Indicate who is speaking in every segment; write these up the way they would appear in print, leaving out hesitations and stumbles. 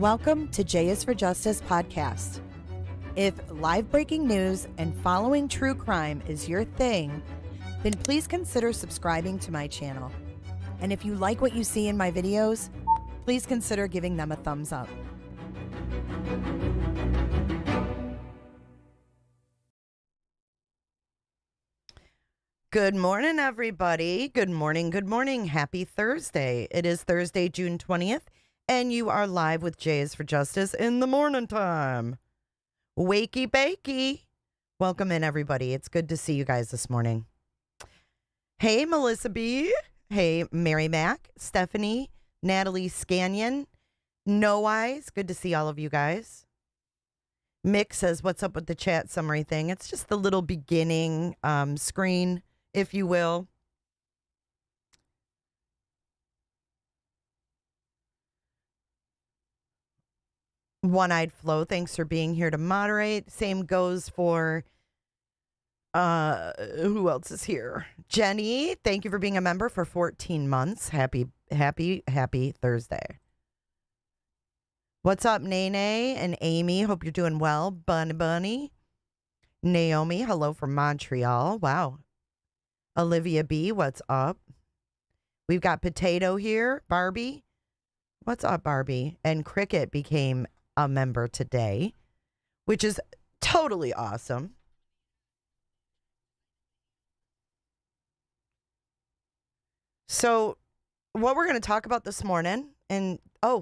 Speaker 1: Welcome to J is for Justice podcast. If live breaking news and following true crime is your thing, then please consider subscribing to my channel. And if you like what you see in my videos, please consider giving them a thumbs up. Good morning, everybody. Good morning. Good morning. Happy Thursday. It is Thursday, June 20th, and you are live with J is for Justice in the morning time. Wakey bakey. Welcome in, everybody. It's good to see you guys this morning. Hey, Melissa B. Hey, Mary Mac, Stephanie, Natalie Scannion, No Eyes. Good to see all of you guys. Mick says, what's up with the chat summary thing? It's just the little beginning screen, if you will. One-Eyed Flo, thanks for being here to moderate. Same goes for, who else is here? Jenny, thank you for being a member for 14 months. Happy Thursday. What's up, Nene and Amy? Hope you're doing well. Bunny. Naomi, hello from Montreal. Wow. Olivia B, what's up? We've got Potato here. Barbie, what's up, Barbie? And Cricket became a member today, which is totally awesome. So what we're going to talk about this morning, and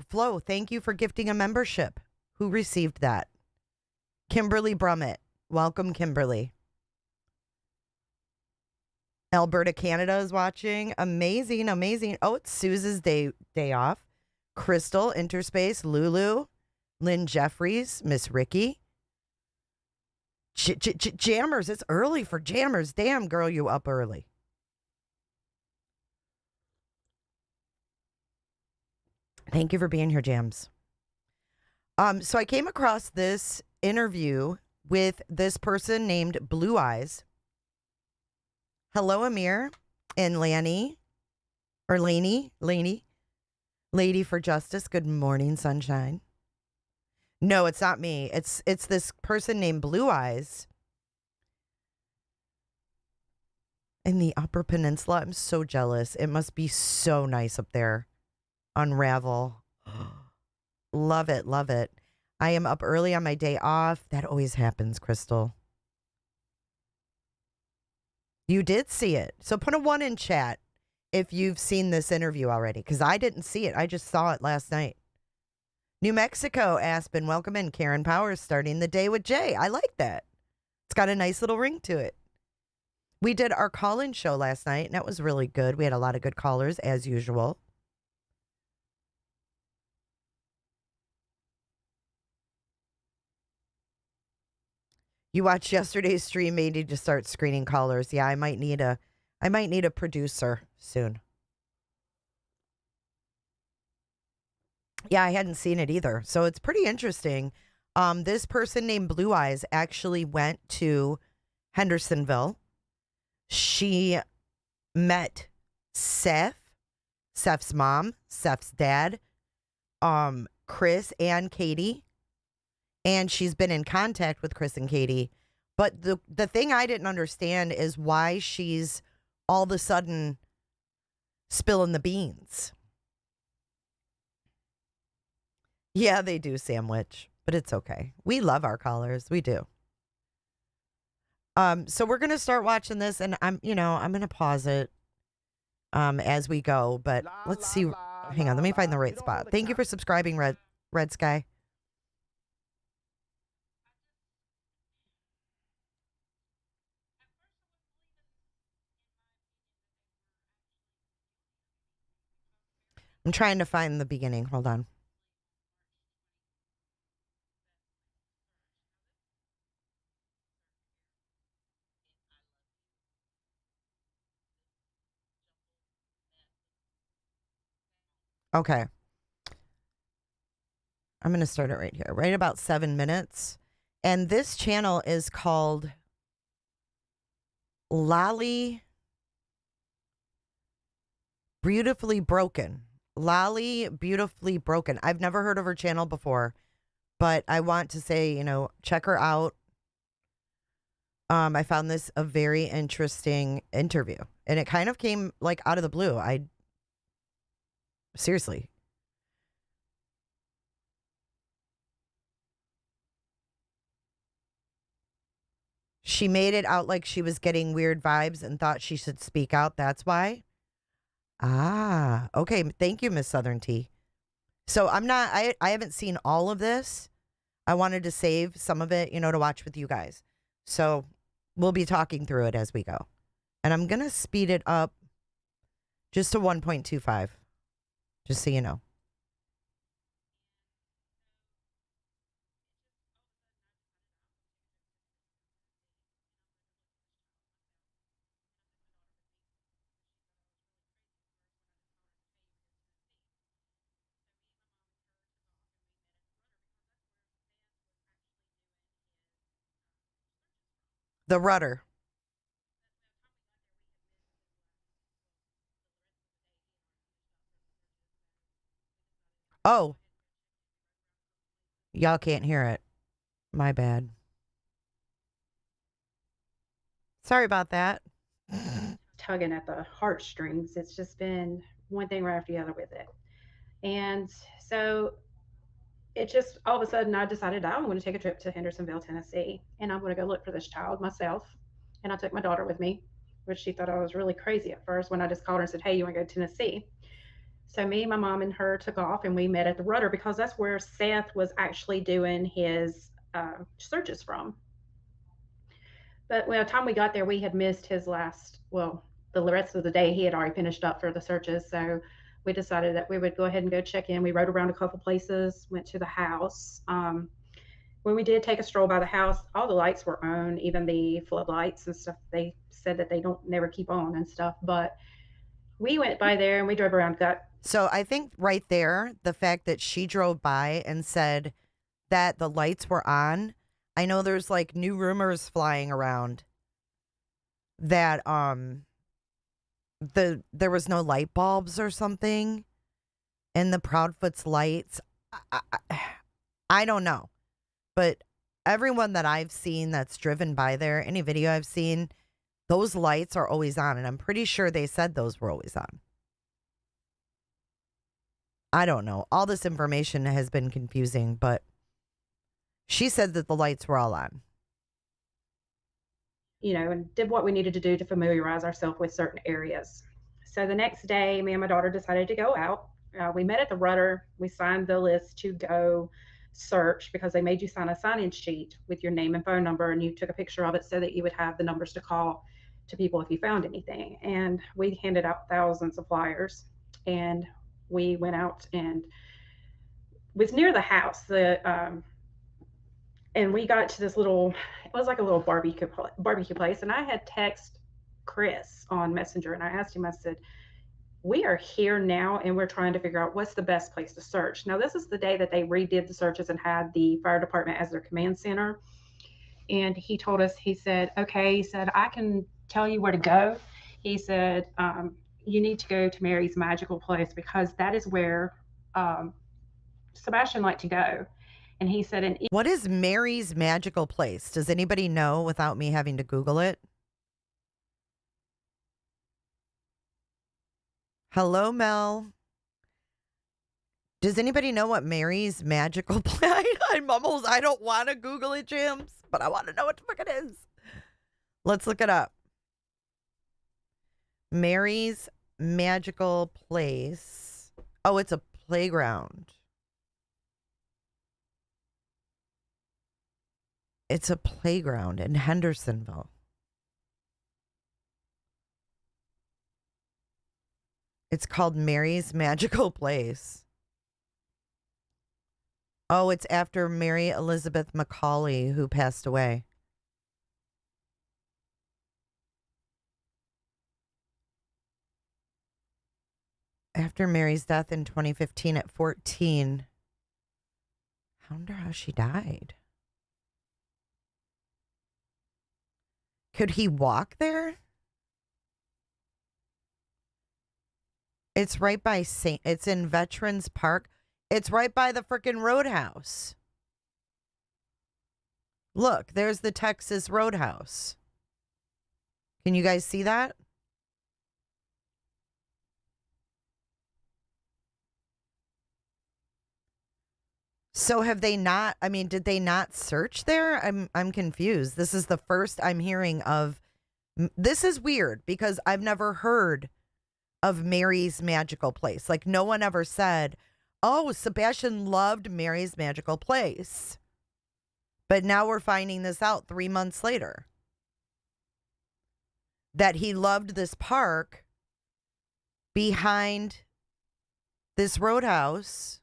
Speaker 1: Flo, thank you for gifting a membership. Who received that? Kimberly Brummett. Welcome, Kimberly. Alberta, Canada is watching. Amazing. Oh, it's Suze's day off. Crystal, Interspace, Lulu, Lynn Jeffries, Miss Ricky. Jammers, it's early for Jammers. Damn, girl, you up early. Thank you for being here, Jams. So I came across this interview with this person named Blueyz. Hello, Amir and Laney. Lady for Justice. Good morning, sunshine. No, it's not me. It's this person named Blueyz in the Upper Peninsula. I'm so jealous. It must be so nice up there. Unravel. Love it. I am up early on my day off. That always happens, Crystal. You did see it. So put a 1 in chat if you've seen this interview already, because I didn't see it. I just saw it last night. New Mexico, Aspen, welcome in. Karen Powers starting the day with Jay. I like that. It's got a nice little ring to it. We did our call-in show last night, and that was really good. We had a lot of good callers, as usual. You watched yesterday's stream, made you to start screening callers. Yeah, I might need a producer soon. Yeah, I hadn't seen it either. So it's pretty interesting. This person named Blueyz actually went to Hendersonville. She met Seth's mom, Seth's dad, Chris and Katie. And she's been in contact with Chris and Katie. But the thing I didn't understand is why she's all of a sudden spilling the beans. Yeah, they do sandwich, but it's okay. We love our callers. We do. So we're going to start watching this, and I'm going to pause it as we go, but let's see. Hang on, let me find the right spot. Thank you for subscribing, Red Sky. I'm trying to find the beginning. Hold on. Okay. I'm going to start it right here, right about 7 minutes. And this channel is called Lolly Beautifully Broken. Lolly Beautifully Broken. I've never heard of her channel before, but I want to say, check her out. I found this a very interesting interview, and it kind of came like out of the blue. Seriously. She made it out like she was getting weird vibes and thought she should speak out. That's why. Ah, okay. Thank you, Miss Southern Tea. So I haven't seen all of this. I wanted to save some of it, to watch with you guys. So we'll be talking through it as we go. And I'm going to speed it up just to 1.25, just so you know. The rudder. Oh, y'all can't hear it. My bad. Sorry about that.
Speaker 2: Tugging at the heartstrings. It's just been one thing right after the other with it. And so it just all of a sudden I decided I'm going to take a trip to Hendersonville, Tennessee, and I'm going to go look for this child myself. And I took my daughter with me, which she thought I was really crazy at first when I just called her and said, "Hey, you want to go to Tennessee?" So me, my mom, and her took off, and we met at the Rudder because that's where Seth was actually doing his searches from. But by the time we got there, we had missed his last, well, the rest of the day he had already finished up for the searches. So we decided that we would go ahead and go check in. We rode around a couple places, went to the house. When we did take a stroll by the house, all the lights were on, even the floodlights and stuff. They said that they don't never keep on and stuff. But we went by there and we drove around.
Speaker 1: So I think right there, the fact that she drove by and said that the lights were on, I know there's like new rumors flying around that there was no light bulbs or something in the Proudfoot's lights. I don't know. But everyone that I've seen that's driven by there, any video I've seen, those lights are always on. And I'm pretty sure they said those were always on. I don't know. All this information has been confusing, but she said that the lights were all on.
Speaker 2: And did what we needed to do to familiarize ourselves with certain areas. So the next day, me and my daughter decided to go out. We met at the Rudder. We signed the list to go search because they made you sign a sign-in sheet with your name and phone number, and you took a picture of it so that you would have the numbers to call to people if you found anything. And we handed out thousands of flyers, and we went out and was near the house. And we got to this little, it was like a little barbecue place, and I had text Chris on Messenger, and I asked him, I said, "We are here now and we're trying to figure out what's the best place to search." Now this is the day that they redid the searches and had the fire department as their command center. And he told us, he said, "Okay," he said, "I can tell you where to go." He said, "You need to go to Mary's Magical Place because that is where Sebastian liked to go." And he said, "And
Speaker 1: What is Mary's Magical Place? Does anybody know without me having to Google it? Hello, Mel. Does anybody know what Mary's Magical Place? I don't want to Google it, James, but I want to know what the fuck it is. Let's look it up. Mary's Magical Place. Oh, it's a playground. It's a playground in Hendersonville. It's called Mary's Magical Place. Oh, it's after Mary Elizabeth Macaulay, who passed away. After Mary's death in 2015 at 14. I wonder how she died. Could he walk there? It's right by it's in Veterans Park. It's right by the frickin' Roadhouse. Look, there's the Texas Roadhouse. Can you guys see that? So have they not, I mean, did they not search there? I'm confused. This is the first I'm hearing of. This is weird because I've never heard of Mary's Magical Place. Like, no one ever said, oh, Sebastian loved Mary's Magical Place. But now we're finding this out 3 months later. That he loved this park behind this roadhouse.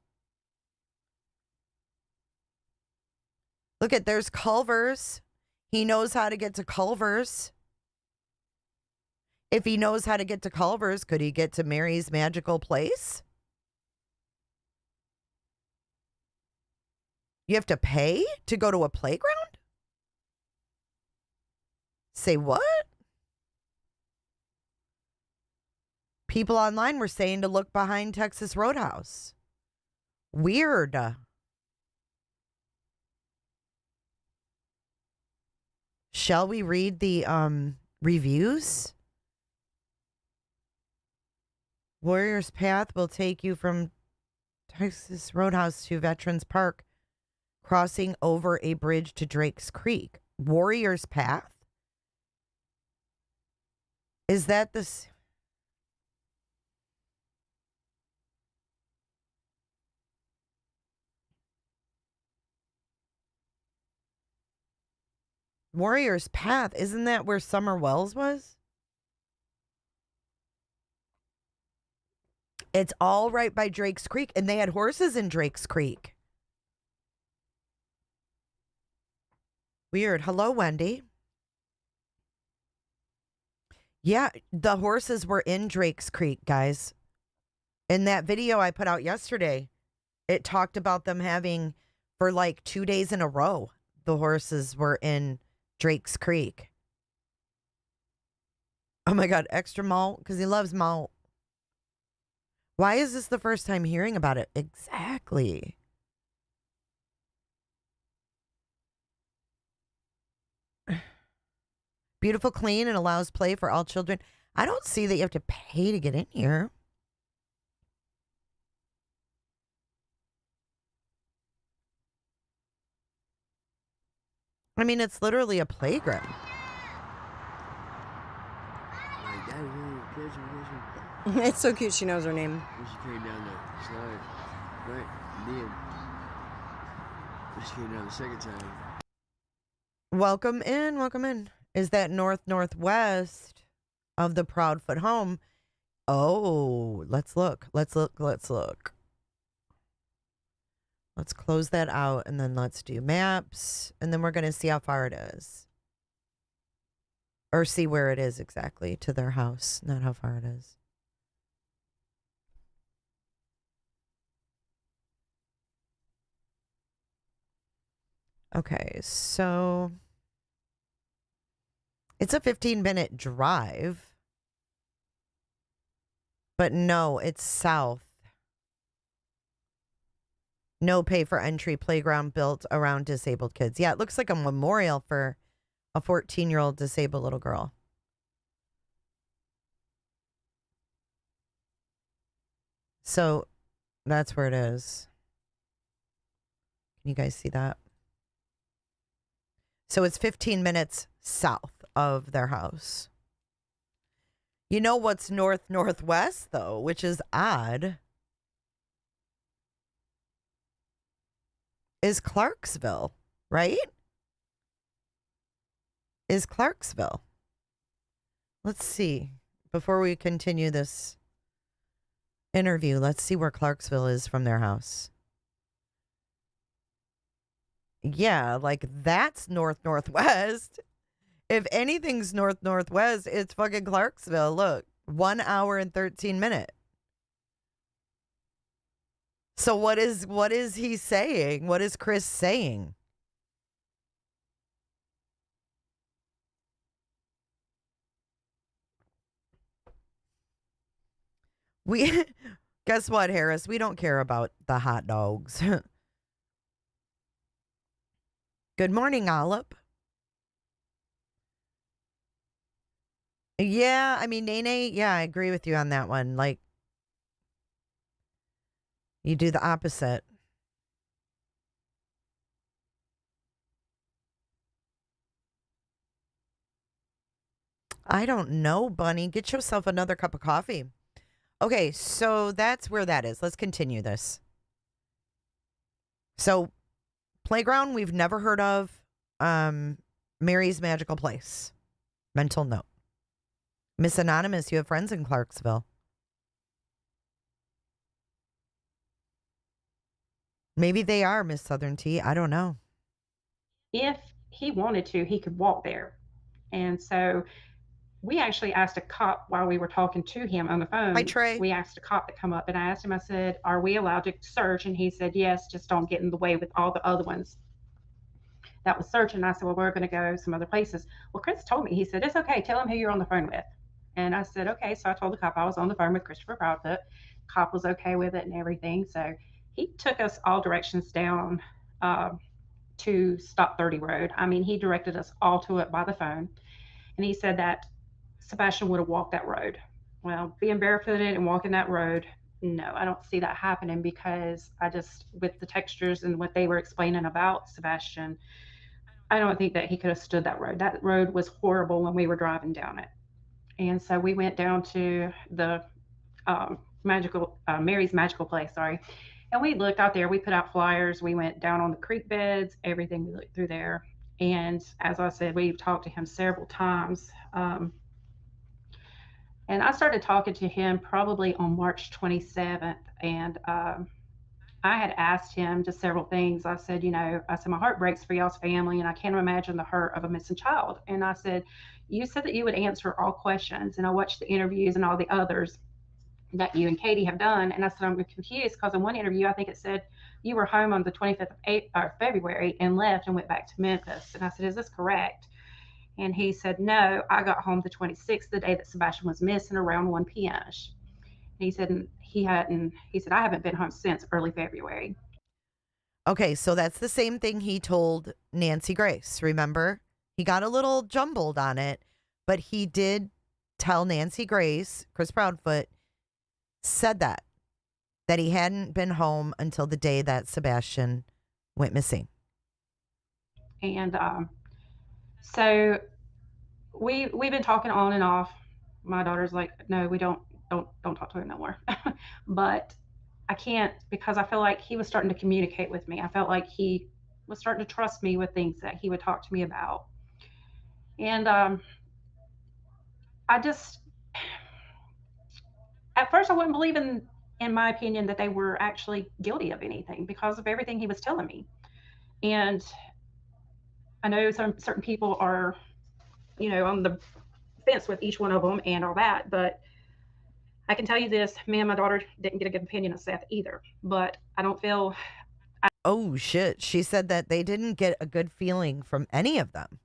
Speaker 1: Look at, there's Culver's. He knows how to get to Culver's. If he knows how to get to Culver's, could he get to Mary's Magical Place? You have to pay to go to a playground? Say what? People online were saying to look behind Texas Roadhouse. Weird. Shall we read the reviews? Warrior's Path will take you from Texas Roadhouse to Veterans Park, crossing over a bridge to Drake's Creek. Warrior's Path? Is that this? Warrior's Path? Isn't that where Summer Wells was? It's all right by Drake's Creek, and they had horses in Drake's Creek. Weird. Hello, Wendy. Yeah, the horses were in Drake's Creek, guys. In that video I put out yesterday, it talked about them having, for like 2 days in a row, the horses were in Drake's Creek. Oh my God, extra malt, because he loves malt. Why is this the first time hearing about it? Exactly. Beautiful, clean, and allows play for all children. I don't see that you have to pay to get in here. I mean, it's literally a playground.
Speaker 3: It's so cute. She knows her name.
Speaker 4: She came down the slide, right? And then she came down the second time.
Speaker 1: Welcome in. Welcome in. Is that northwest of the Proudfoot home? Oh, let's look. Let's look. Let's look. Let's close that out and then let's do maps. And then we're going to see how far it is. Or see where it is exactly to their house, not how far it is. Okay, so it's a 15-minute drive. But no, it's south. No pay for entry playground built around disabled kids. Yeah, it looks like a memorial for a 14-year-old disabled little girl. So that's where it is. Can you guys see that? So it's 15 minutes south of their house. You know what's northwest, though, which is odd, is Clarksville, right? Is Clarksville. Let's see. Before we continue this interview, let's see where Clarksville is from their house. Yeah, like that's northwest. If anything's northwest, it's fucking Clarksville. Look, 1 hour and 13 minutes. So what is he saying? What is Chris saying? We guess what, Harris? We don't care about the hot dogs. Good morning, Olive. Yeah, I mean, Nene, yeah, I agree with you on that one. Like, you do the opposite. I don't know, Bunny. Get yourself another cup of coffee. Okay, so that's where that is. Let's continue this. So, playground we've never heard of. Mary's Magical Place. Mental note. Miss Anonymous, you have friends in Clarksville. Maybe they are, Miss Southern Tea. I don't know.
Speaker 2: If he wanted to, he could walk there. And so we actually asked a cop while we were talking to him on the phone.
Speaker 1: Hi, Trey.
Speaker 2: We asked a cop to come up, and I asked him, I said, are we allowed to search? And he said, yes, just don't get in the way with all the other ones that was searching. I said, well, we're going to go some other places. Well, Chris told me, he said, it's okay. Tell him who you're on the phone with. And I said, okay. So I told the cop I was on the phone with Christopher Proudfoot. Cop was okay with it and everything. So he took us all directions down to Stop 30 Road. I mean, he directed us all to it by the phone. And he said that Sebastian would have walked that road. Well, being barefooted and walking that road, no, I don't see that happening, because I just, with the textures and what they were explaining about Sebastian, I don't think that he could have stood that road. That road was horrible when we were driving down it. And so we went down to the Mary's Magical Place, sorry. And we looked out there, we put out flyers, we went down on the creek beds, everything, we looked through there. And as I said, we've talked to him several times. And I started talking to him probably on March 27th. And I had asked him just several things. I said, I said, my heart breaks for y'all's family, and I can't imagine the hurt of a missing child. And I said, you said that you would answer all questions. And I watched the interviews and all the others that you and Katie have done. And I said, I'm confused, because in one interview, I think it said you were home on the 25th of February and left and went back to Memphis. And I said, is this correct? And he said, no, I got home the 26th, the day that Sebastian was missing, around 1 p.m. He said, he said, I haven't been home since early February.
Speaker 1: Okay, so that's the same thing he told Nancy Grace, remember? He got a little jumbled on it, but he did tell Nancy Grace, Chris Proudfoot, said that he hadn't been home until the day that Sebastian went missing.
Speaker 2: And so we've been talking on and off. My daughter's like, no, we don't talk to him no more. But I can't, because I feel like he was starting to communicate with me. I felt like he was starting to trust me with things that he would talk to me about. And I just, at first I wouldn't believe in my opinion that they were actually guilty of anything, because of everything he was telling me. And I know certain people are, on the fence with each one of them and all that, but I can tell you this, me and my daughter didn't get a good opinion of Seth either, but I don't feel.
Speaker 1: Oh, shit. She said that they didn't get a good feeling from any of them,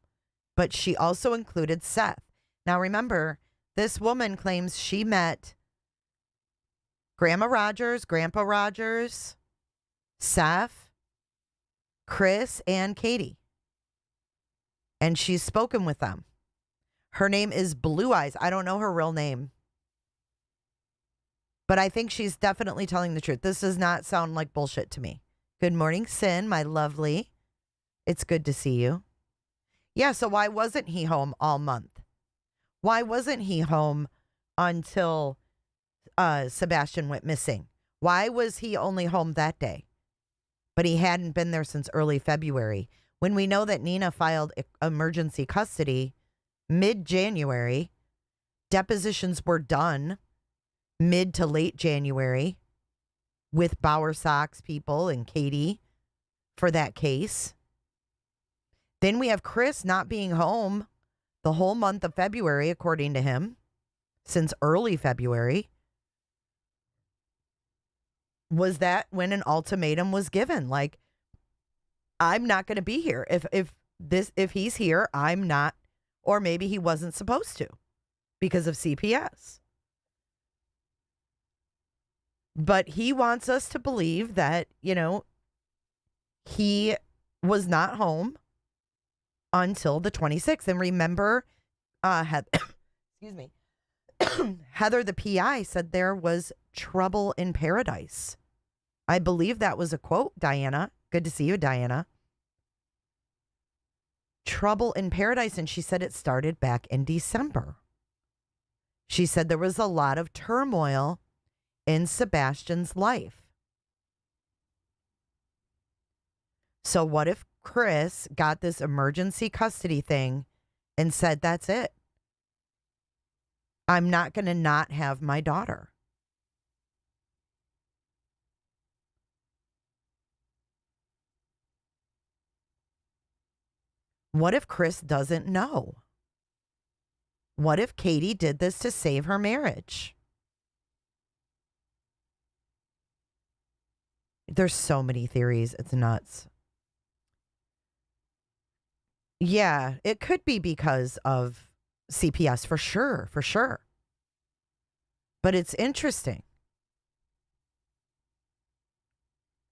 Speaker 1: but she also included Seth. Now, remember, this woman claims she met Grandma Rogers, Grandpa Rogers, Seth, Chris, and Katie. And she's spoken with them. Her name is Blueyz. I don't know her real name, but I think she's definitely telling the truth. This does not sound like bullshit to me. Good morning, Sin, my lovely. It's good to see you. Yeah, so why wasn't he home all month? Why wasn't he home until Sebastian went missing? Why was he only home that day? But he hadn't been there since early February, when we know that Nina filed emergency custody mid-January. Depositions were done mid to late January with Bowersox people and Katie for that case. Then we have Chris not being home the whole month of February, according to him, since early February. Was that when an ultimatum was given? Like, I'm not going to be here. If he's here, I'm not, or maybe he wasn't supposed to because of CPS. But he wants us to believe that, he was not home until the 26th. And remember, excuse me, Heather, the PI, said there was trouble in paradise. I believe that was a quote, Diana. Good to see you, Diana. Trouble in paradise. And she said it started back in December. She said there was a lot of turmoil in Sebastian's life. So what if Chris got this emergency custody thing and said, that's it? I'm not going to not have my daughter. What if Chris doesn't know? What if Katie did this to save her marriage? There's so many theories. It's nuts. Yeah, it could be because of CPS for sure, for sure. But it's interesting.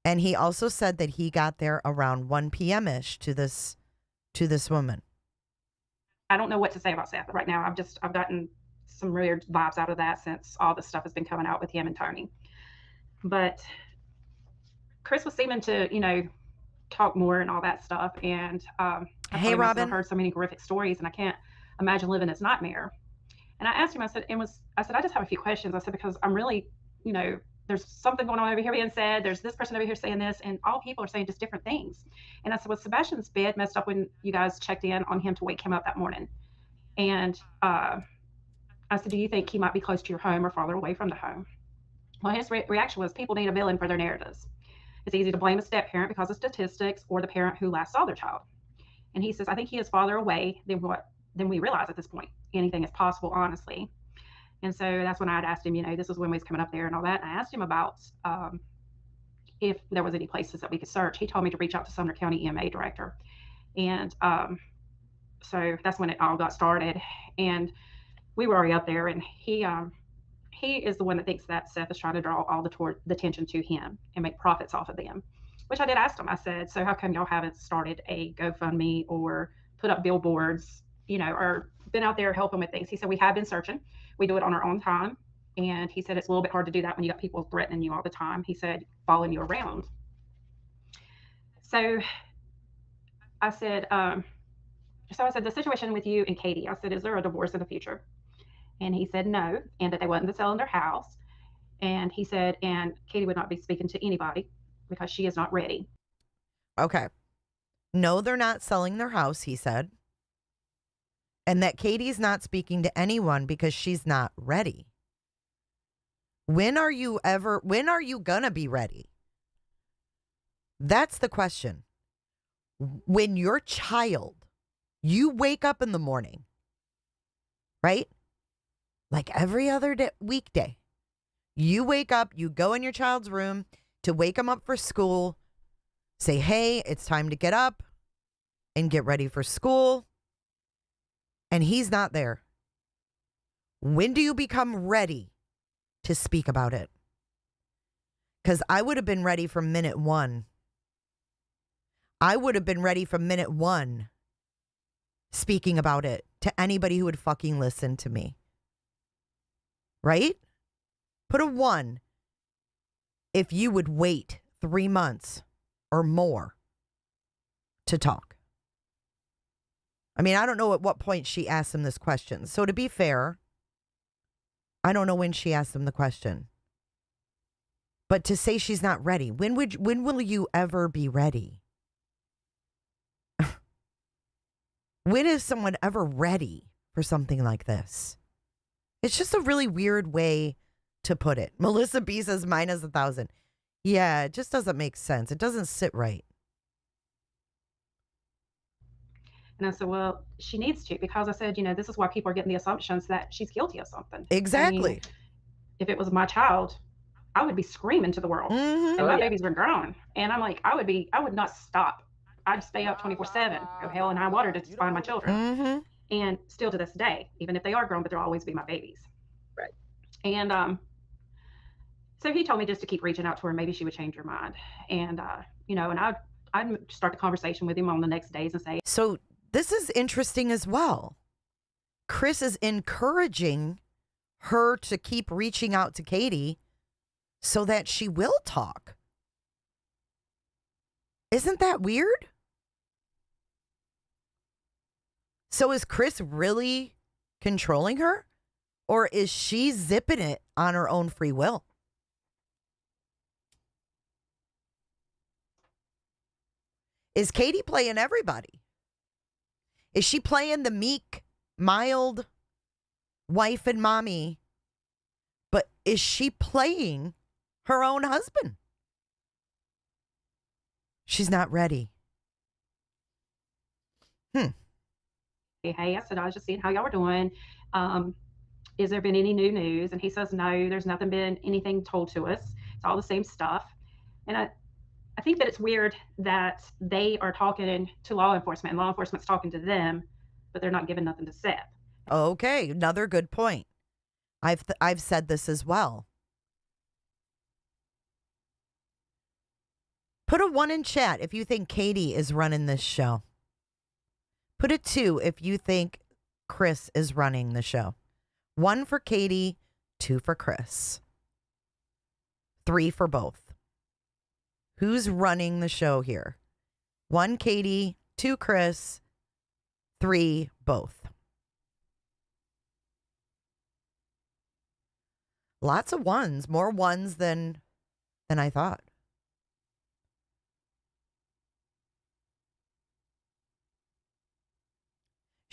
Speaker 1: And he also said that he got there around 1 p.m.-ish to this woman.
Speaker 2: I don't know what to say about Seth right now. I've gotten some weird vibes out of that since all this stuff has been coming out with him and Tony. But Chris was seeming to, talk more and all that stuff. And
Speaker 1: Hey, Robin.
Speaker 2: I've heard so many horrific stories, and I can't imagine living his nightmare. And I asked him, I said, I just have a few questions. I said, because I'm really, there's something going on over here being said. There's this person over here saying this, and all people are saying just different things. And I said, was Sebastian's bed messed up when you guys checked in on him to wake him up that morning? And I said, do you think he might be close to your home or farther away from the home? Well, his reaction was, people need a villain for their narratives. It's easy to blame a step-parent because of statistics or the parent who last saw their child. And he says, I think he is farther away than we realize at this point. Anything is possible, honestly. And so that's when I'd asked him, this is when we was coming up there and all that. And I asked him about if there was any places that we could search. He told me to reach out to Sumner County EMA director. And so that's when it all got started. And we were already up there, and he is the one that thinks that Seth is trying to draw all the attention to him and make profits off of them, which I did ask him. I said, so how come y'all haven't started a GoFundMe or put up billboards, or been out there helping with things? He said, we have been searching. We do it on our own time. And he said, it's a little bit hard to do that when you got people threatening you all the time. He said, following you around. So I said, the situation with you and Katie, I said, is there a divorce in the future? And he said no, and that they wasn't selling their house. And he said, and Katie would not be speaking to anybody because she is not ready.
Speaker 1: Okay. No, they're not selling their house, he said. And that Katie's not speaking to anyone because she's not ready. When are you going to be ready? That's the question. When your child, you wake up in the morning, right? Like every other weekday, you wake up, you go in your child's room to wake him up for school, say, hey, it's time to get up and get ready for school. And he's not there. When do you become ready to speak about it? Because I would have been ready from minute one. I would have been ready from minute one speaking about it to anybody who would fucking listen to me. Right? Put a 1 if you would wait 3 months or more to talk. I mean, I don't know at what point she asked him this question. So to be fair, I don't know when she asked him the question. But to say she's not ready, when will you ever be ready? When is someone ever ready for something like this? It's just a really weird way to put it. Melissa B says minus 1,000. Yeah, it just doesn't make sense. It doesn't sit right.
Speaker 2: And I said, well, she needs to, because I said, this is why people are getting the assumptions that she's guilty of something.
Speaker 1: Exactly.
Speaker 2: I mean, if it was my child, I would be screaming to the world.
Speaker 1: Mm-hmm.
Speaker 2: And my babies were grown. And I'm like, I would not stop. I'd stay up 24/7, go hell and high water to find my children.
Speaker 1: Mm-hmm.
Speaker 2: And still to this day, even if they are grown, but they'll always be my babies.
Speaker 3: Right.
Speaker 2: And So he told me just to keep reaching out to her. Maybe she would change her mind. And, and I'd start the conversation with him on the next days and say,
Speaker 1: So this is interesting as well. Chris is encouraging her to keep reaching out to Katie so that she will talk. Isn't that weird? So is Chris really controlling her? Or is she zipping it on her own free will? Is Katie playing everybody? Is she playing the meek, mild wife and mommy? But is she playing her own husband? She's not ready.
Speaker 2: hey, I said, I was just seeing how y'all were doing. Is there been any new news? And he says, no, there's nothing been anything told to us. It's all the same stuff. And I think that it's weird that they are talking to law enforcement and law enforcement's talking to them, but they're not giving nothing to Seth.
Speaker 1: Okay, another good point. I've said this as well. Put a 1 in chat if you think Katie is running this show. Put a 2 if you think Chris is running the show. 1 for Katie, 2 for Chris. 3 for both. Who's running the show here? 1 Katie, 2 Chris, 3 both. Lots of 1s, more 1s than I thought.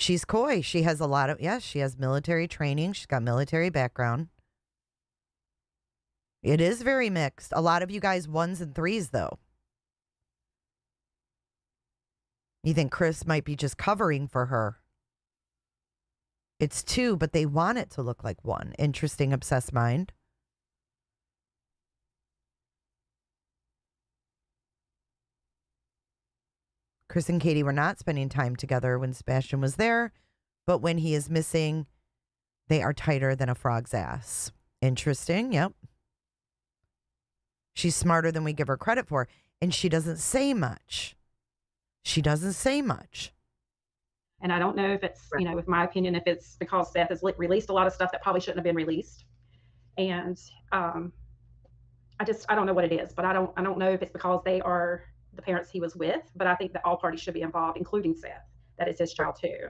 Speaker 1: She's coy. She has a lot of, yes, she has military training. She's got military background. It is very mixed. A lot of you guys 1s and 3s, though. You think Chris might be just covering for her. It's 2, but they want it to look like 1. Interesting, obsessed mind. Chris and Katie were not spending time together when Sebastian was there, but when he is missing, they are tighter than a frog's ass. Interesting, yep. She's smarter than we give her credit for, and she doesn't say much. She doesn't say much.
Speaker 2: And I don't know if it's, with my opinion, if it's because Seth has released a lot of stuff that probably shouldn't have been released. And I don't know what it is, but I don't know if it's because they are the parents he was with, but I think that all parties should be involved, including Seth. That is his child too.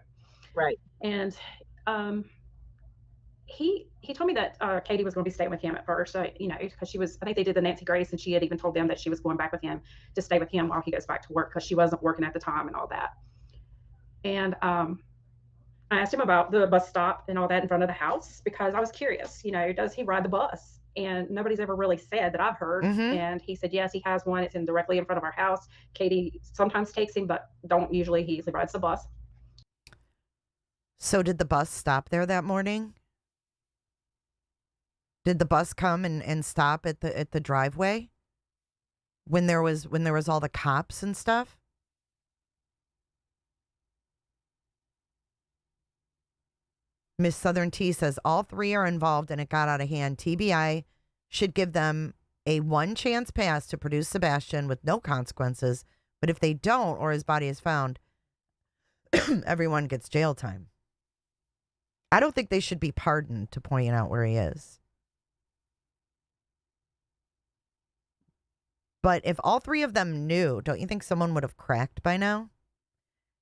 Speaker 3: Right.
Speaker 2: And he told me that Katie was going to be staying with him at first, because I think they did the Nancy Grace, and she had even told them that she was going back with him to stay with him while he goes back to work because she wasn't working at the time and all that. And I asked him about the bus stop and all that in front of the house because I was curious, does he ride the bus? And nobody's ever really said that I've heard.
Speaker 1: Mm-hmm.
Speaker 2: And he said, yes, he has one. It's directly in front of our house. Katie sometimes takes him, but he usually rides the bus.
Speaker 1: So did the bus stop there that morning? Did the bus come and stop at the driveway when there was all the cops and stuff? Miss Southern T says all 3 are involved and it got out of hand. TBI should give them a 1 chance pass to produce Sebastian with no consequences. But if they don't, or his body is found, everyone gets jail time. I don't think they should be pardoned to point out where he is. But if all 3 of them knew, don't you think someone would have cracked by now?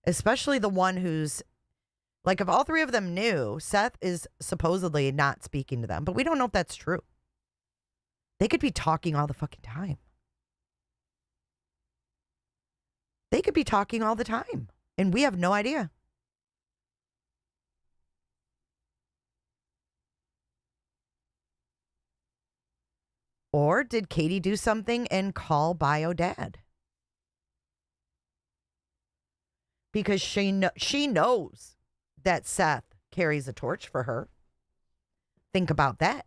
Speaker 1: Especially the one who's, like, if all 3 of them knew, Seth is supposedly not speaking to them. But we don't know if that's true. They could be talking all the fucking time. They could be talking all the time. And we have no idea. Or did Katie do something and call bio dad? Because she knows that Seth carries a torch for her. Think about that.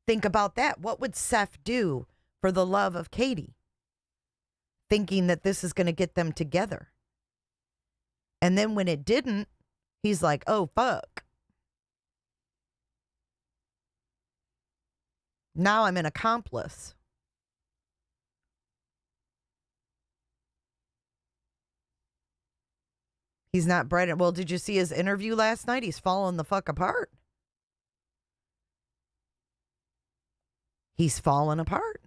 Speaker 1: Think about that. What would Seth do for the love of Katie? Thinking that this is going to get them together. And then when it didn't, he's like, oh, fuck. Now I'm an accomplice. He's not bright. Well, did you see his interview last night? He's falling the fuck apart. He's falling apart.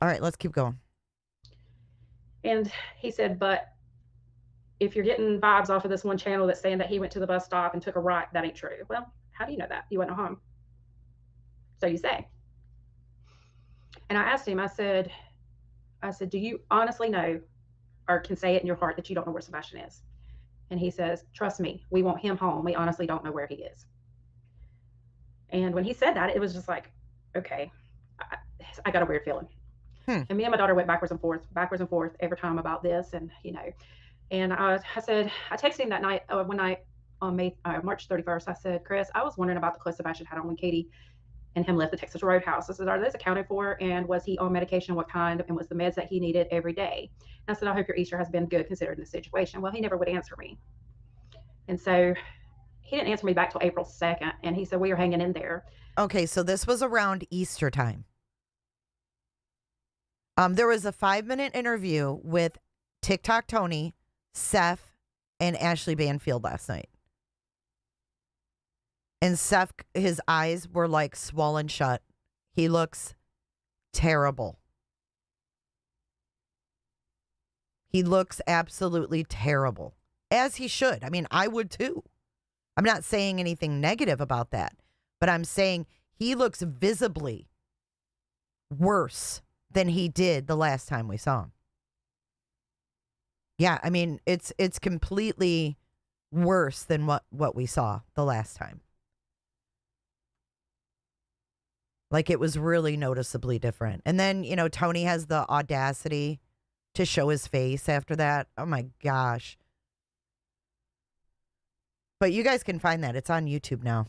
Speaker 1: All right, let's keep going.
Speaker 2: And he said, but if you're getting vibes off of this one channel that's saying that he went to the bus stop and took a right, that ain't true. Well, how do you know that? You wasn't home. So you say. And I asked him, I said, do you honestly know or can say it in your heart that you don't know where Sebastian is? And he says, trust me, we want him home. We honestly don't know where he is. And when he said that, it was just like, okay, I got a weird feeling. And me and my daughter went backwards and forth every time about this. And, you know, and I said, I texted him that night, one night on March 31st. I said, Chris, I was wondering about the clothes Sebastian had on when Katie and him left the Texas Roadhouse. I said, are those accounted for? And was he on medication? What kind? And was the meds that he needed every day? And I said, I hope your Easter has been good considering the situation. Well, he never would answer me. And so he didn't answer me back till April 2nd. And he said, we are hanging in there.
Speaker 1: Okay, so this was around Easter time. There was a 5-minute interview with TikTok Tony, Seth, and Ashley Banfield last night. And Seth, his eyes were like swollen shut. He looks terrible. He looks absolutely terrible, as he should. I mean, I would too. I'm not saying anything negative about that, but I'm saying he looks visibly worse than he did the last time we saw him. Yeah, I mean, it's completely worse than what we saw the last time. Like, it was really noticeably different. And then, you know, Tony has the audacity to show his face after that. Oh my gosh. But you guys can find that. It's on YouTube now.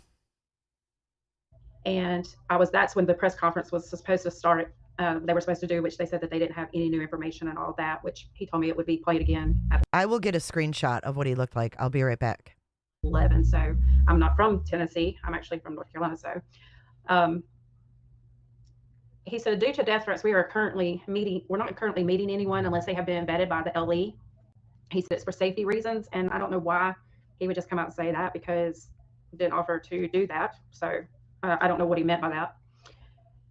Speaker 2: And that's when the press conference was supposed to start. They were supposed to do, which they said that they didn't have any new information and all that, which he told me it would be played again at
Speaker 1: I will get a screenshot of what he looked like. I'll be right back.
Speaker 2: 11. So I'm not from Tennessee. I'm actually from North Carolina. So he said, due to death threats, we're not currently meeting anyone unless they have been vetted by the LE. He said it's for safety reasons. And I don't know why he would just come out and say that, because he didn't offer to do that. So I don't know what he meant by that.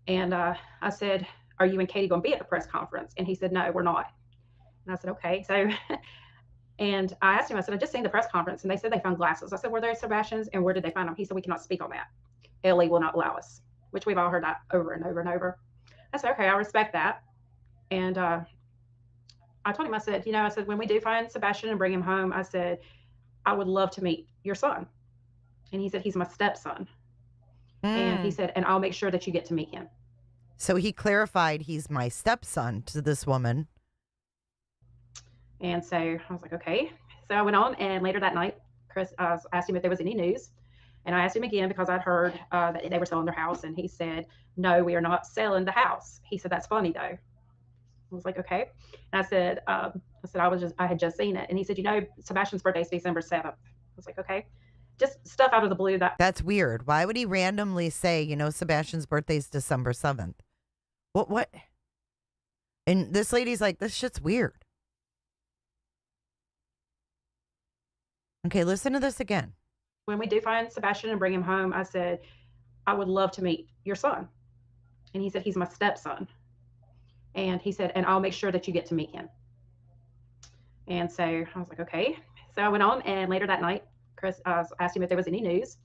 Speaker 2: And I said, are you and Katie going to be at the press conference? And he said, no, we're not. And I said, okay. So, and I asked him, I said, I just seen the press conference and they said they found glasses. I said, were they Sebastian's and where did they find them? He said, we cannot speak on that. LE will not allow us, which we've all heard that over and over and over. I said, okay, I respect that. And I told him, I said, when we do find Sebastian and bring him home, I said, I would love to meet your son. And he said, he's my stepson. And he said, and I'll make sure that you get to meet him.
Speaker 1: So he clarified he's my stepson to this woman.
Speaker 2: And so I was like, okay. So I went on, and later that night, Chris asked him if there was any news. And I asked him again because I'd heard that they were selling their house. And he said, no, we are not selling the house. He said, that's funny, though. I was like, okay. And I said, I had just seen it. And he said, Sebastian's birthday is December 7th. I was like, okay. Just stuff out of the blue.
Speaker 1: That's weird. Why would he randomly say, Sebastian's birthday is December 7th? What? And this lady's like, this shit's weird. Okay, listen to this again.
Speaker 2: When we do find Sebastian and bring him home, I said, I would love to meet your son. And he said, he's my stepson. And he said, and I'll make sure that you get to meet him. And so I was like, okay. So I went on, and later that night, Chris asked him if there was any news.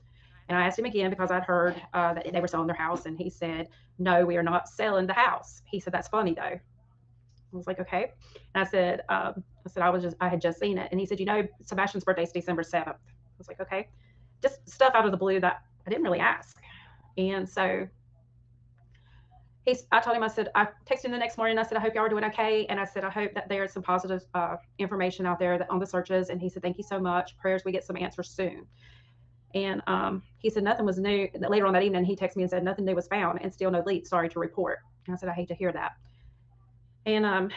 Speaker 2: And I asked him again because I'd heard that they were selling their house. And he said, no, we are not selling the house. He said, that's funny, though. I was like, okay. And I said, I had just seen it. And he said, Sebastian's birthday is December 7th. I was like, okay. Just stuff out of the blue that I didn't really ask. And so I told him, I said, I texted him the next morning. I said, I hope y'all are doing okay. And I said, I hope that there's some positive information out there on the searches. And he said, thank you so much. Prayers we get some answers soon. And he said nothing was new. Later on that evening, he texted me and said nothing new was found and still no leads. Sorry to report. And I said, I hate to hear that. And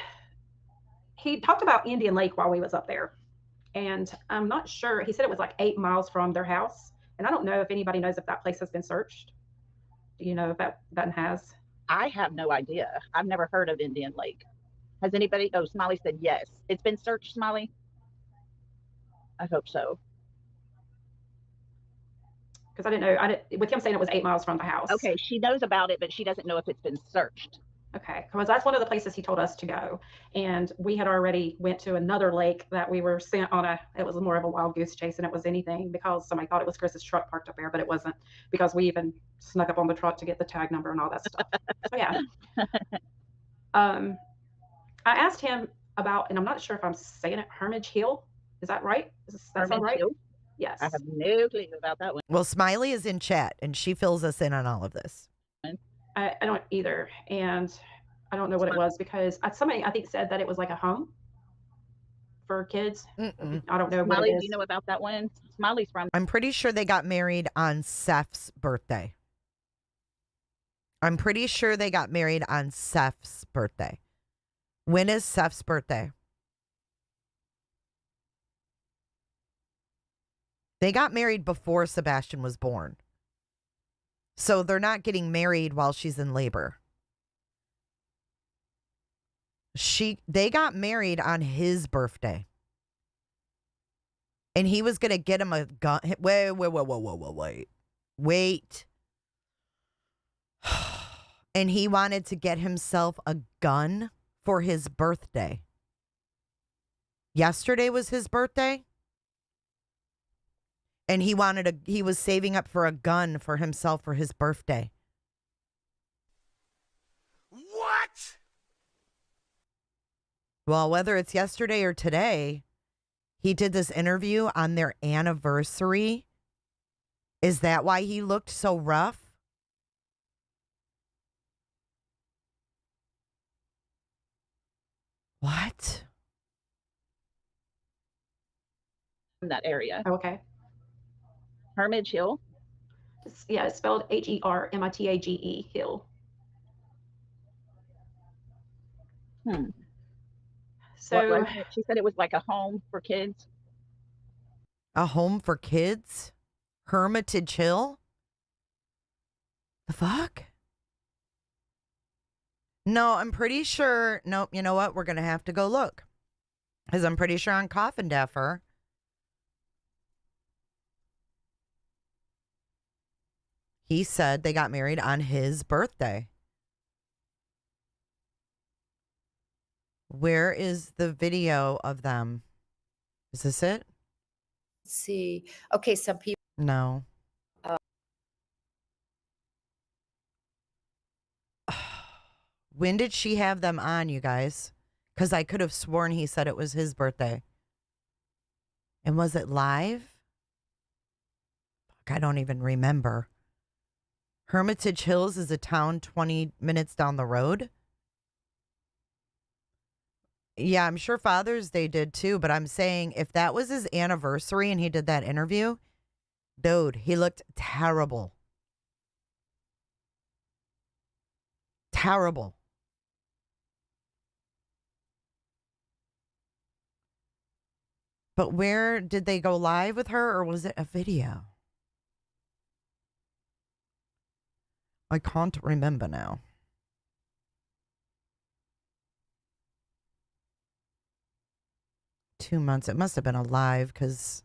Speaker 2: he talked about Indian Lake while we was up there. And I'm not sure. He said it was like 8 miles from their house. And I don't know if anybody knows if that place has been searched. Do you know if that has?
Speaker 5: I have no idea. I've never heard of Indian Lake. Has anybody? Oh, Smiley said yes. It's been searched, Smiley? I hope so.
Speaker 2: Because I didn't know. With him saying it was 8 miles from the house.
Speaker 5: Okay, she knows about it, but she doesn't know if it's been searched.
Speaker 2: Okay, because that's one of the places he told us to go. And we had already went to another lake that we were sent on it was more of a wild goose chase than it was anything, because somebody thought it was Chris's truck parked up there, but it wasn't, because we even snuck up on the truck to get the tag number and all that stuff. So yeah. I asked him about, and I'm not sure if I'm saying it, Hermitage Hill. Is that right? Does that sound right?
Speaker 5: Hill?
Speaker 2: Yes.
Speaker 5: I have no clue about that one.
Speaker 1: Well, Smiley is in chat and she fills us in on all of this.
Speaker 2: I don't either. And I don't know what it was, because somebody, I think, said that it was like a home for kids.
Speaker 1: Mm-mm.
Speaker 2: I don't know
Speaker 5: Smiley,
Speaker 2: what it is.
Speaker 5: do you know about that one? Smiley's from.
Speaker 1: I'm pretty sure they got married on Seth's birthday. I'm pretty sure they got married on Seth's birthday. When is Seth's birthday? They got married before Sebastian was born. So they're not getting married while she's in labor. They got married on his birthday. And he was going to get him a gun. Wait. And he wanted to get himself a gun for his birthday. Yesterday was his birthday. And he was saving up for a gun for himself for his birthday.
Speaker 6: What?
Speaker 1: Well, whether it's yesterday or today, he did this interview on their anniversary. Is that why he looked so rough? What?
Speaker 5: In that area.
Speaker 2: Okay.
Speaker 5: Hermitage Hill.
Speaker 2: Yeah, it's spelled Hermitage Hill. So
Speaker 5: she said it was like a home for kids.
Speaker 1: A home for kids? Hermitage Hill? The fuck? No, I'm pretty sure. Nope, you know what? We're going to have to go look. Because I'm pretty sure on Coffin Daffer, he said they got married on his birthday. Where is the video of them? Is this it?
Speaker 7: Let's see. Okay, some people.
Speaker 1: No. When did she have them on, you guys? Because I could have sworn he said it was his birthday. And was it live? Fuck, I don't even remember. Hermitage Hills is a town 20 minutes down the road. Yeah, I'm sure Father's Day did too, but I'm saying if that was his anniversary and he did that interview, dude, he looked terrible. Terrible. But where did they go live with her, or was it a video? I can't remember now. $2 months. It must have been a live because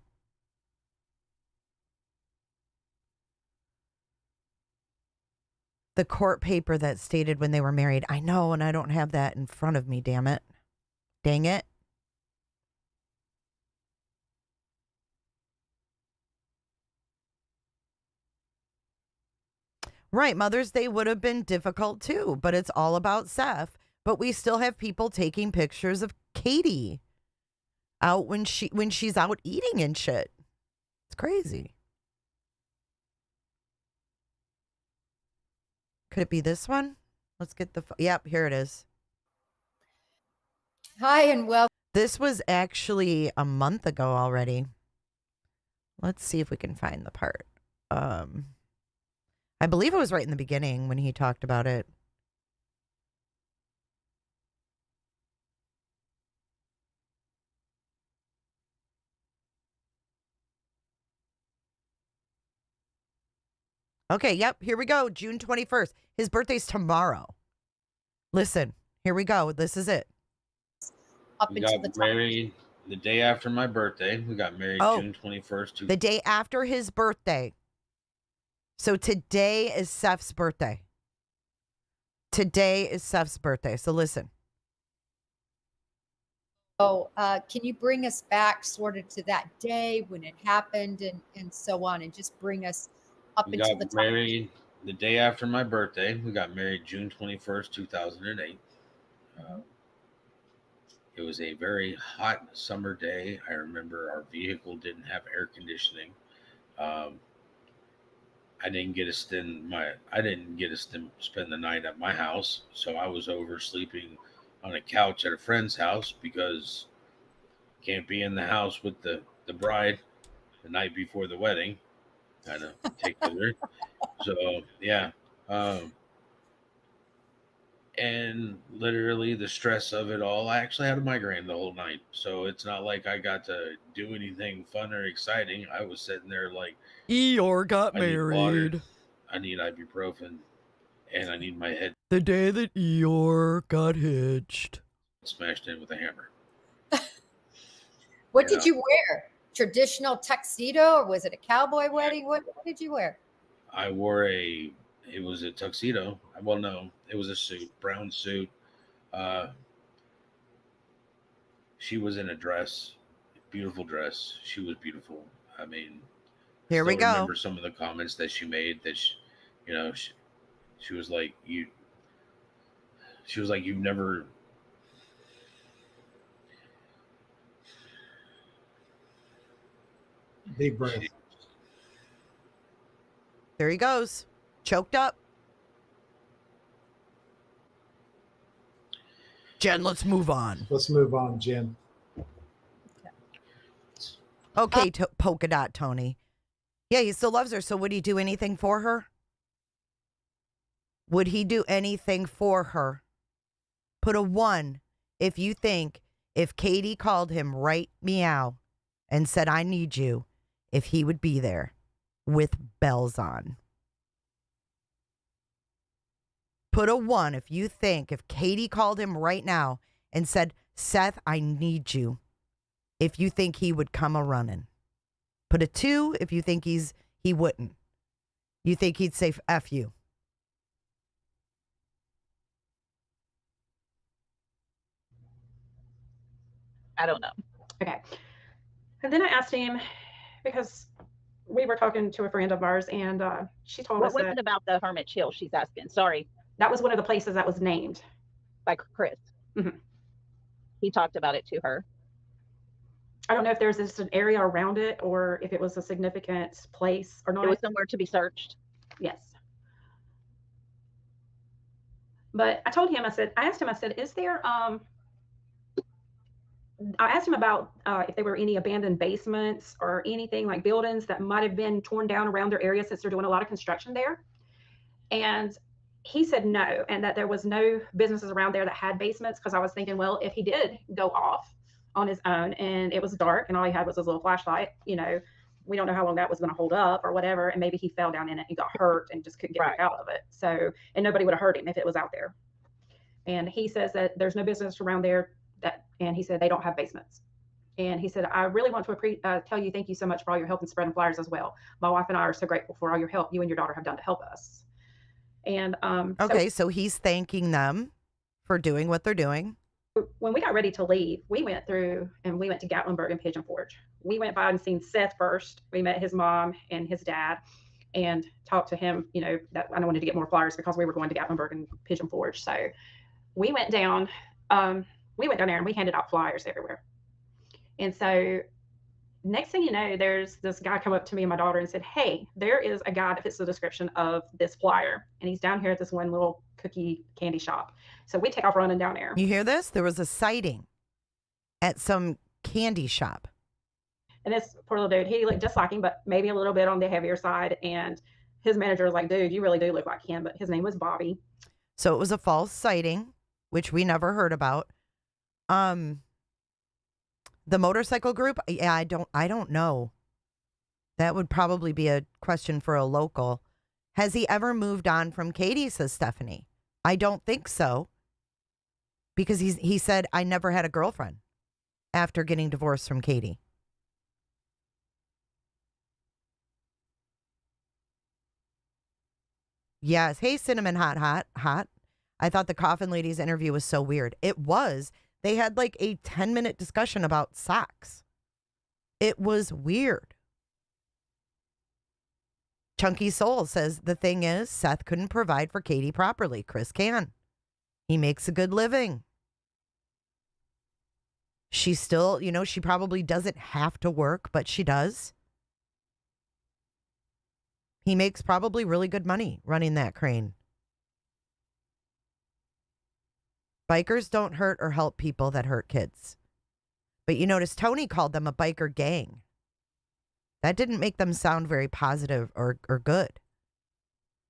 Speaker 1: the court paper that stated when they were married. I know, and I don't have that in front of me, damn it. Dang it. Right, Mother's Day would have been difficult too, but it's all about Seth. But we still have people taking pictures of Katie out when she's out eating and shit. It's crazy. Could it be this one? Let's get the yep, here it is.
Speaker 7: Hi and welcome.
Speaker 1: This was actually a month ago already. Let's see if we can find the part. I believe it was right in the beginning when he talked about it. Okay, yep, here we go. June 21st. His birthday's tomorrow. Listen, here we go. This is it.
Speaker 7: Up
Speaker 8: We
Speaker 7: until
Speaker 8: got
Speaker 7: the time.
Speaker 8: married the day after my birthday. We got married June 21st.
Speaker 1: The day after his birthday. So today is Seth's birthday. Today is Seth's birthday. So listen.
Speaker 7: So can you bring us back sort of to that day when it happened and so on, and just bring us up
Speaker 8: We
Speaker 7: until the
Speaker 8: got
Speaker 7: time?
Speaker 8: married the day after my birthday. We got married June 21st, 2008. It was a very hot summer day. I remember our vehicle didn't have air conditioning. I didn't get to spend the night at my house, so I was over sleeping on a couch at a friend's house because can't be in the house with the bride the night before the wedding. Kind of take with her. So yeah. And literally the stress of it all, I actually had a migraine the whole night. So it's not like I got to do anything fun or exciting. I was sitting there like,
Speaker 1: Eeyore got
Speaker 8: I need water,
Speaker 1: married.
Speaker 8: I need ibuprofen, and I need my head
Speaker 1: The day that Eeyore got hitched.
Speaker 8: smashed in with a hammer.
Speaker 7: What did you wear? Traditional tuxedo, or was it a cowboy wedding? What did you wear?
Speaker 8: I wore it was a tuxedo. Well, no, it was a suit, brown suit. She was in a dress, beautiful dress. She was beautiful. I mean,
Speaker 1: Here we
Speaker 8: still
Speaker 1: go.
Speaker 8: remember some of the comments that she made that she was like, she was like, you've never.
Speaker 9: Deep breath.
Speaker 1: There he goes. Choked up. Jen, let's move on.
Speaker 9: Let's move on, Jen.
Speaker 1: Okay, polka dot Tony. Yeah, he still loves her. So would he do anything for her? Would he do anything for her? Put a 1 if you think if Katie called him right meow and said, I need you, if he would be there with bells on. Put a 1 if you think if Katie called him right now and said, Seth, I need you, if you think he would come a running. Put a 2 if you think he wouldn't. You think he'd say F you.
Speaker 5: I don't know.
Speaker 2: Okay. And then I asked him, because we were talking to a friend of ours, and she told us
Speaker 5: What was
Speaker 2: that
Speaker 5: it about the Hermit Chill she's asking? Sorry,
Speaker 2: that was one of the places that was named.
Speaker 5: by Chris.
Speaker 2: Mhm.
Speaker 5: He talked about it to her.
Speaker 2: I don't know if there's just an area around it or if it was a significant place or not.
Speaker 5: It was somewhere to be searched.
Speaker 2: Yes. But I told him, I asked him, is there, I asked him about if there were any abandoned basements or anything like buildings that might have been torn down around their area since they're doing a lot of construction there. And he said no, and that there was no businesses around there that had basements, because I was thinking, well, if he did go off on his own and it was dark and all he had was his little flashlight, we don't know how long that was going to hold up or whatever, and maybe he fell down in it and got hurt and just couldn't get back out of it. So, and nobody would have hurt him if it was out there. And he says that there's no business around there and he said they don't have basements. And he said, I really want to tell you thank you so much for all your help in spreading flyers as well. My wife and I are so grateful for all your help you and your daughter have done to help us. And
Speaker 1: okay, so he's thanking them for doing what they're doing.
Speaker 2: When we got ready to leave, we went to Gatlinburg and Pigeon Forge. We went by and seen Seth first. We met his mom and his dad and talked to him, that I wanted to get more flyers because we were going to Gatlinburg and Pigeon Forge. So we went down there and we handed out flyers everywhere. And so next thing you know, there's this guy come up to me and my daughter and said, hey, there is a guy that fits the description of this flyer. And he's down here at this one little cookie candy shop. So we take off running down there.
Speaker 1: You hear this? There was a sighting at some candy shop.
Speaker 2: And this poor little dude, he looked just like him, but maybe a little bit on the heavier side. And his manager was like, dude, you really do look like him. But his name was Bobby.
Speaker 1: So it was a false sighting, which we never heard about. The motorcycle group, yeah, I don't know. That would probably be a question for a local. Has he ever moved on from Katie, says Stephanie. I don't think so. Because he said, I never had a girlfriend after getting divorced from Katie. Yes. Hey, Cinnamon Hot. I thought the Coffin Lady's interview was so weird. It was. They had like a 10-minute discussion about socks. It was weird. Chunky Soul says the thing is, Seth couldn't provide for Katie properly. Chris can. He makes a good living. She still, she probably doesn't have to work, but she does. He makes probably really good money running that crane. Bikers don't hurt or help people that hurt kids. But you notice Tony called them a biker gang. That didn't make them sound very positive or good.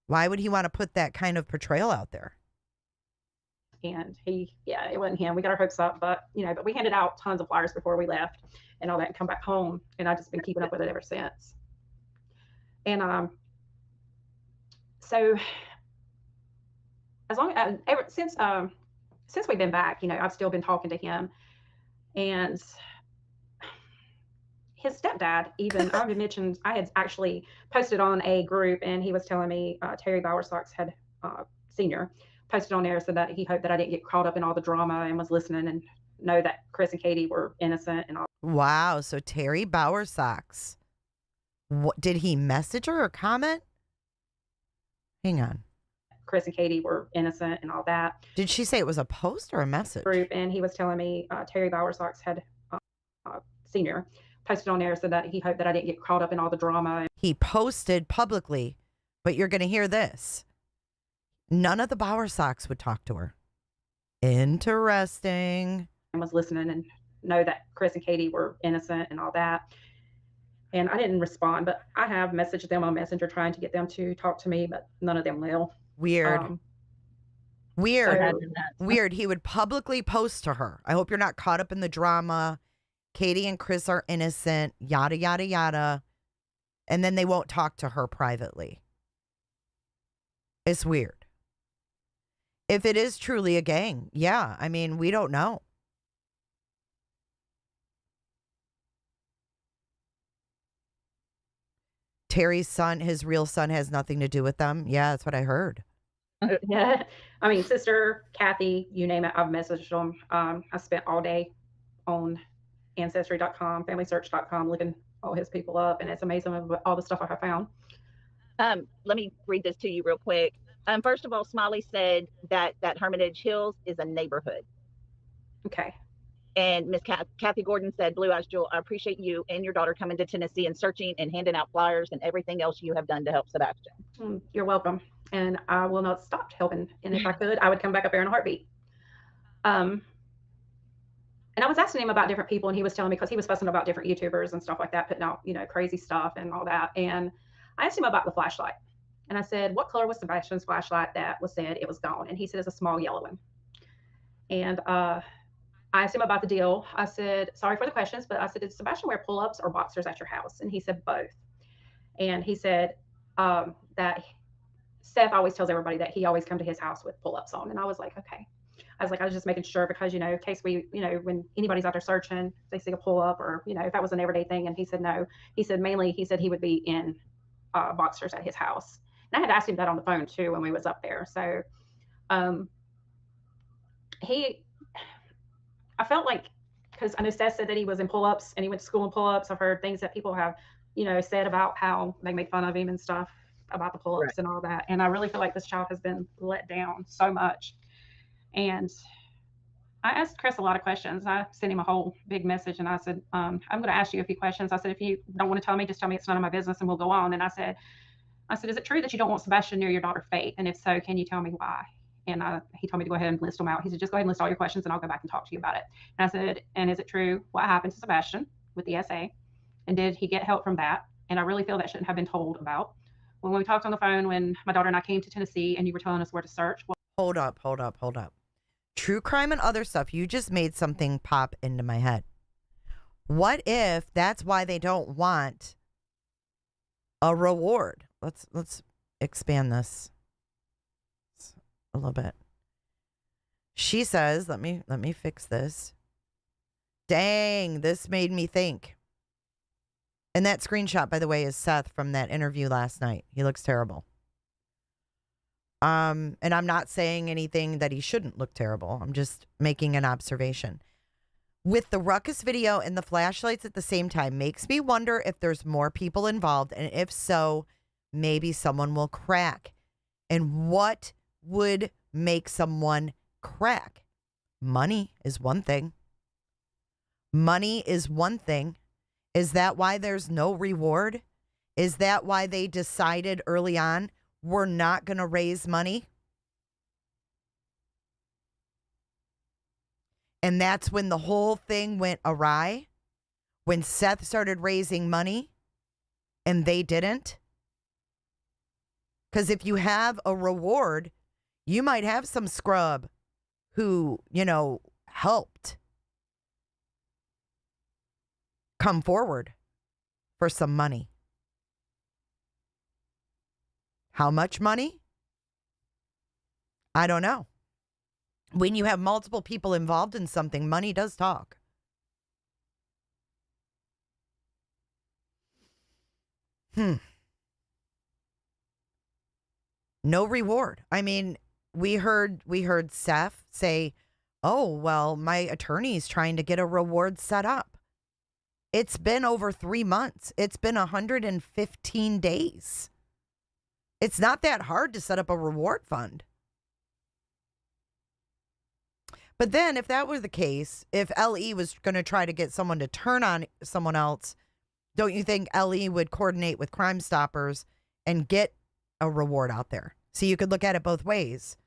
Speaker 1: Why would he want to put that kind of portrayal out there?
Speaker 2: And it wasn't him. We got our hopes up, but we handed out tons of flyers before we left and all that and come back home. And I've just been keeping up with it ever since. And so as long as since we've been back, I've still been talking to him. And his stepdad, even, I mentioned, I had actually posted on a group, and he was telling me Terry Bowersox had senior posted on there, said that he hoped that I didn't get caught up in all the drama and was listening and know that Chris and Katie were innocent and all.
Speaker 1: Wow. So Terry Bowersox, what did he message her or comment? Hang on.
Speaker 2: Chris and Katie were innocent and all that.
Speaker 1: Did she say it was a post or a message?
Speaker 2: Group, and he was telling me Terry Bowersox had senior posted on there, said that he hoped that I didn't get caught up in all the drama.
Speaker 1: He posted publicly, but you're going to hear this. None of the Bowersox would talk to her. Interesting.
Speaker 2: And was listening and know that Chris and Katie were innocent and all that. And I didn't respond, but I have messaged them on Messenger trying to get them to talk to me, but none of them will.
Speaker 1: Weird. Weird. He would publicly post to her, I hope you're not caught up in the drama. Katie and Chris are innocent, yada, yada, yada. And then they won't talk to her privately. It's weird. If it is truly a gang, yeah. I mean, we don't know. Terry's son, his real son, has nothing to do with them. Yeah, that's what I heard.
Speaker 2: Yeah. I mean, sister, Kathy, you name it, I've messaged them. I spent all day on Ancestry.com, FamilySearch.com, looking all his people up, and it's amazing all the stuff I have found.
Speaker 5: Let me read this to you real quick. First of all, Smiley said that Hermitage Hills is a neighborhood.
Speaker 2: Okay.
Speaker 5: And Miss Kathy Gordon said, Blue Eyes Jewel, I appreciate you and your daughter coming to Tennessee and searching and handing out flyers and everything else you have done to help Sebastian.
Speaker 2: You're welcome. And I will not stop helping. And if I could, I would come back up there in a heartbeat. And I was asking him about different people, and he was telling me, because he was fussing about different YouTubers and stuff like that, putting out, crazy stuff and all that. And I asked him about the flashlight. And I said, what color was Sebastian's flashlight that was said it was gone? And he said, it's a small yellow one. And I asked him about the deal. I said, sorry for the questions, but I said, did Sebastian wear pull-ups or boxers at your house? And he said, both. And he said that Seth always tells everybody that he always come to his house with pull-ups on. And I was like, okay. I was just making sure, because, in case we, when anybody's out there searching, they see a pull-up, or, if that was an everyday thing. And he said, no. He said, mainly, he said he would be in boxers at his house. And I had asked him that on the phone too when we was up there. So I felt like, because I know Seth said that he was in pull-ups and he went to school in pull-ups. I've heard things that people have, said about how they make fun of him and stuff about the pull-ups, right, and all that. And I really feel like this child has been let down so much. And I asked Chris a lot of questions. I sent him a whole big message, and I said, I'm going to ask you a few questions. I said, if you don't want to tell me, just tell me it's none of my business and we'll go on. And I said, is it true that you don't want Sebastian near your daughter Faith? And if so, can you tell me why? And he told me to go ahead and list them out. He said, just go ahead and list all your questions and I'll go back and talk to you about it. And I said, and is it true what happened to Sebastian with the SA? And did he get help from that? And I really feel that shouldn't have been told about. When we talked on the phone, when my daughter and I came to Tennessee and you were telling us where to search.
Speaker 1: Hold up. True crime and other stuff. You just made something pop into my head. What if that's why they don't want a reward? Let's expand this a little bit. She says, let me fix this. Dang, this made me think. And that screenshot, by the way, is Seth from that interview last night. He looks terrible. And I'm not saying anything that he shouldn't look terrible. I'm just making an observation. With the ruckus video and the flashlights at the same time makes me wonder if there's more people involved. And if so, maybe someone will crack. And what would make someone crack? Money is one thing. Money is one thing. Is that why there's no reward? Is that why they decided early on we're not going to raise money? And that's when the whole thing went awry? When Seth started raising money and they didn't? Because if you have a reward, you might have some scrub who, helped come forward for some money. How much money? I don't know. When you have multiple people involved in something, money does talk. No reward. I mean, we heard Seth say, "Oh, well, my attorney's trying to get a reward set up." It's been over 3 months. It's been 115 days. It's not that hard to set up a reward fund. But then if that was the case, if LE was going to try to get someone to turn on someone else, don't you think LE would coordinate with Crime Stoppers and get a reward out there? So you could look at it both ways.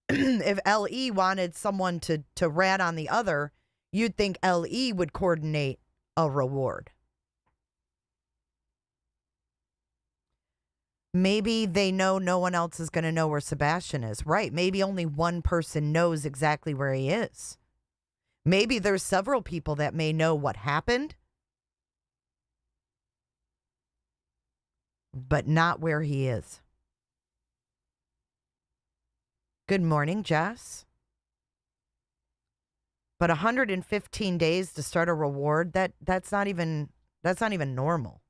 Speaker 1: If LE wanted someone to rat on the other, you'd think LE would coordinate a reward. Maybe they know no one else is going to know where Sebastian is. Right. Maybe only one person knows exactly where he is. Maybe there's several people that may know what happened, but not where he is. Good morning, Jess. But 115 days to start a reward, that's not even normal.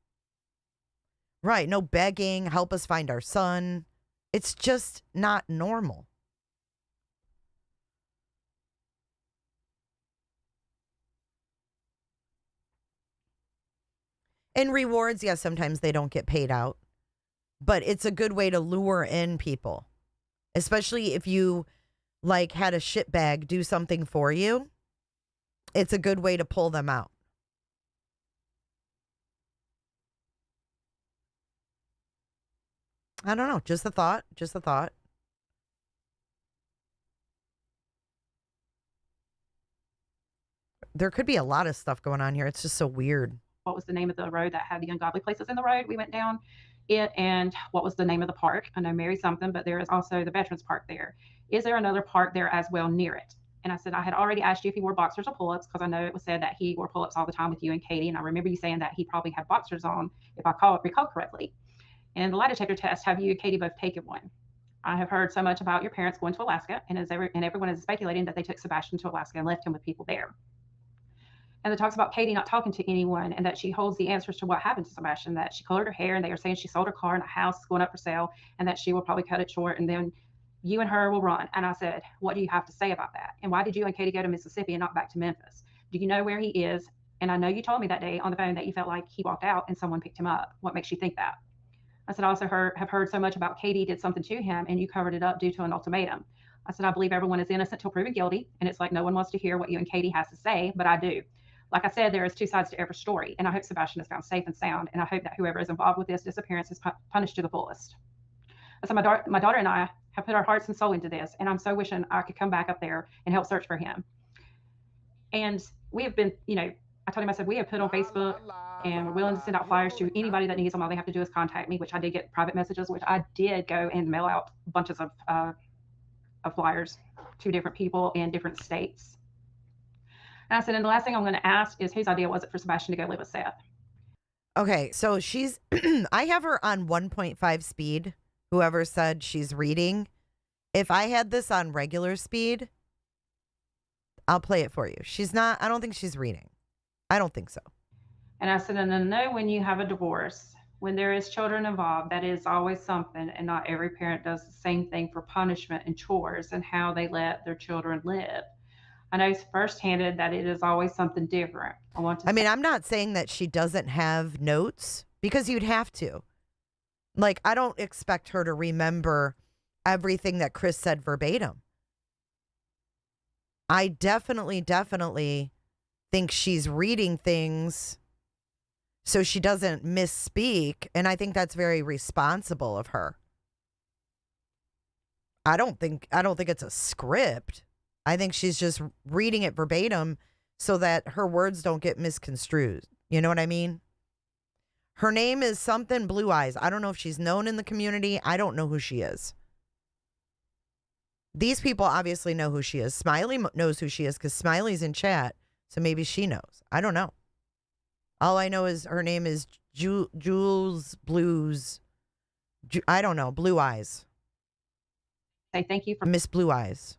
Speaker 1: Right, no begging, help us find our son. It's just not normal. And rewards, yes, sometimes they don't get paid out. But it's a good way to lure in people. Especially if you, had a shitbag do something for you. It's a good way to pull them out. I don't know. Just a thought. There could be a lot of stuff going on here. It's just so weird.
Speaker 2: What was the name of the road that had the ungodly places in the road? We went down it, and what was the name of the park? I know Mary something, but there is also the Veterans Park there. Is there another park there as well near it? And I said, I had already asked you if he wore boxers or pull-ups, because I know it was said that he wore pull-ups all the time with you and Katie. And I remember you saying that he probably had boxers on, if I recall correctly. And the lie detector test, have you and Katie both taken one? I have heard so much about your parents going to Alaska, and everyone is speculating that they took Sebastian to Alaska and left him with people there. And it talks about Katie not talking to anyone, and that she holds the answers to what happened to Sebastian, that she colored her hair, and they are saying she sold her car and a house going up for sale, and that she will probably cut it short, and then you and her will run. And I said, what do you have to say about that? And why did you and Katie go to Mississippi and not back to Memphis? Do you know where he is? And I know you told me that day on the phone that you felt like he walked out and someone picked him up. What makes you think that? I said, I also have heard so much about Katie did something to him and you covered it up due to an ultimatum. I said, I believe everyone is innocent till proven guilty. And it's like no one wants to hear what you and Katie has to say, but I do. Like I said, there is two sides to every story. And I hope Sebastian is found safe and sound. And I hope that whoever is involved with this disappearance is punished to the fullest. I said, my daughter and I have put our hearts and soul into this. And I'm so wishing I could come back up there and help search for him. And we have been, I told him, I said, we have put on Facebook and we're willing to send out flyers to anybody that needs them. All they have to do is contact me, which I did get private messages, which I did go and mail out bunches of flyers to different people in different states. And I said, and the last thing I'm going to ask is whose idea was it for Sebastian to go live with Seth?
Speaker 1: Okay, so she's, I have her on 1.5 speed. Whoever said she's reading. If I had this on regular speed, I'll play it for you. She's not, I don't think she's reading. I don't think so.
Speaker 2: And I said, and I know when you have a divorce, when there is children involved, that is always something, and not every parent does the same thing for punishment and chores and how they let their children live. I know firsthand that it is always something different.
Speaker 1: I mean, I'm not saying that she doesn't have notes, because you'd have to. Like, I don't expect her to remember everything that Chris said verbatim. I definitely think she's reading things so she doesn't misspeak, and I think that's very responsible of her. I don't think it's a script. I think she's just reading it verbatim so that her words don't get misconstrued. You know what I mean? Her name is something Blueyz. I don't know if she's known in the community. I don't know who she is. These people obviously know who she is. Smiley knows who she is because Smiley's in chat, so maybe she knows. I don't know. All I know is her name is Jules Blues. I don't know. Blueyz.
Speaker 2: Say thank you for
Speaker 1: Miss Blueyz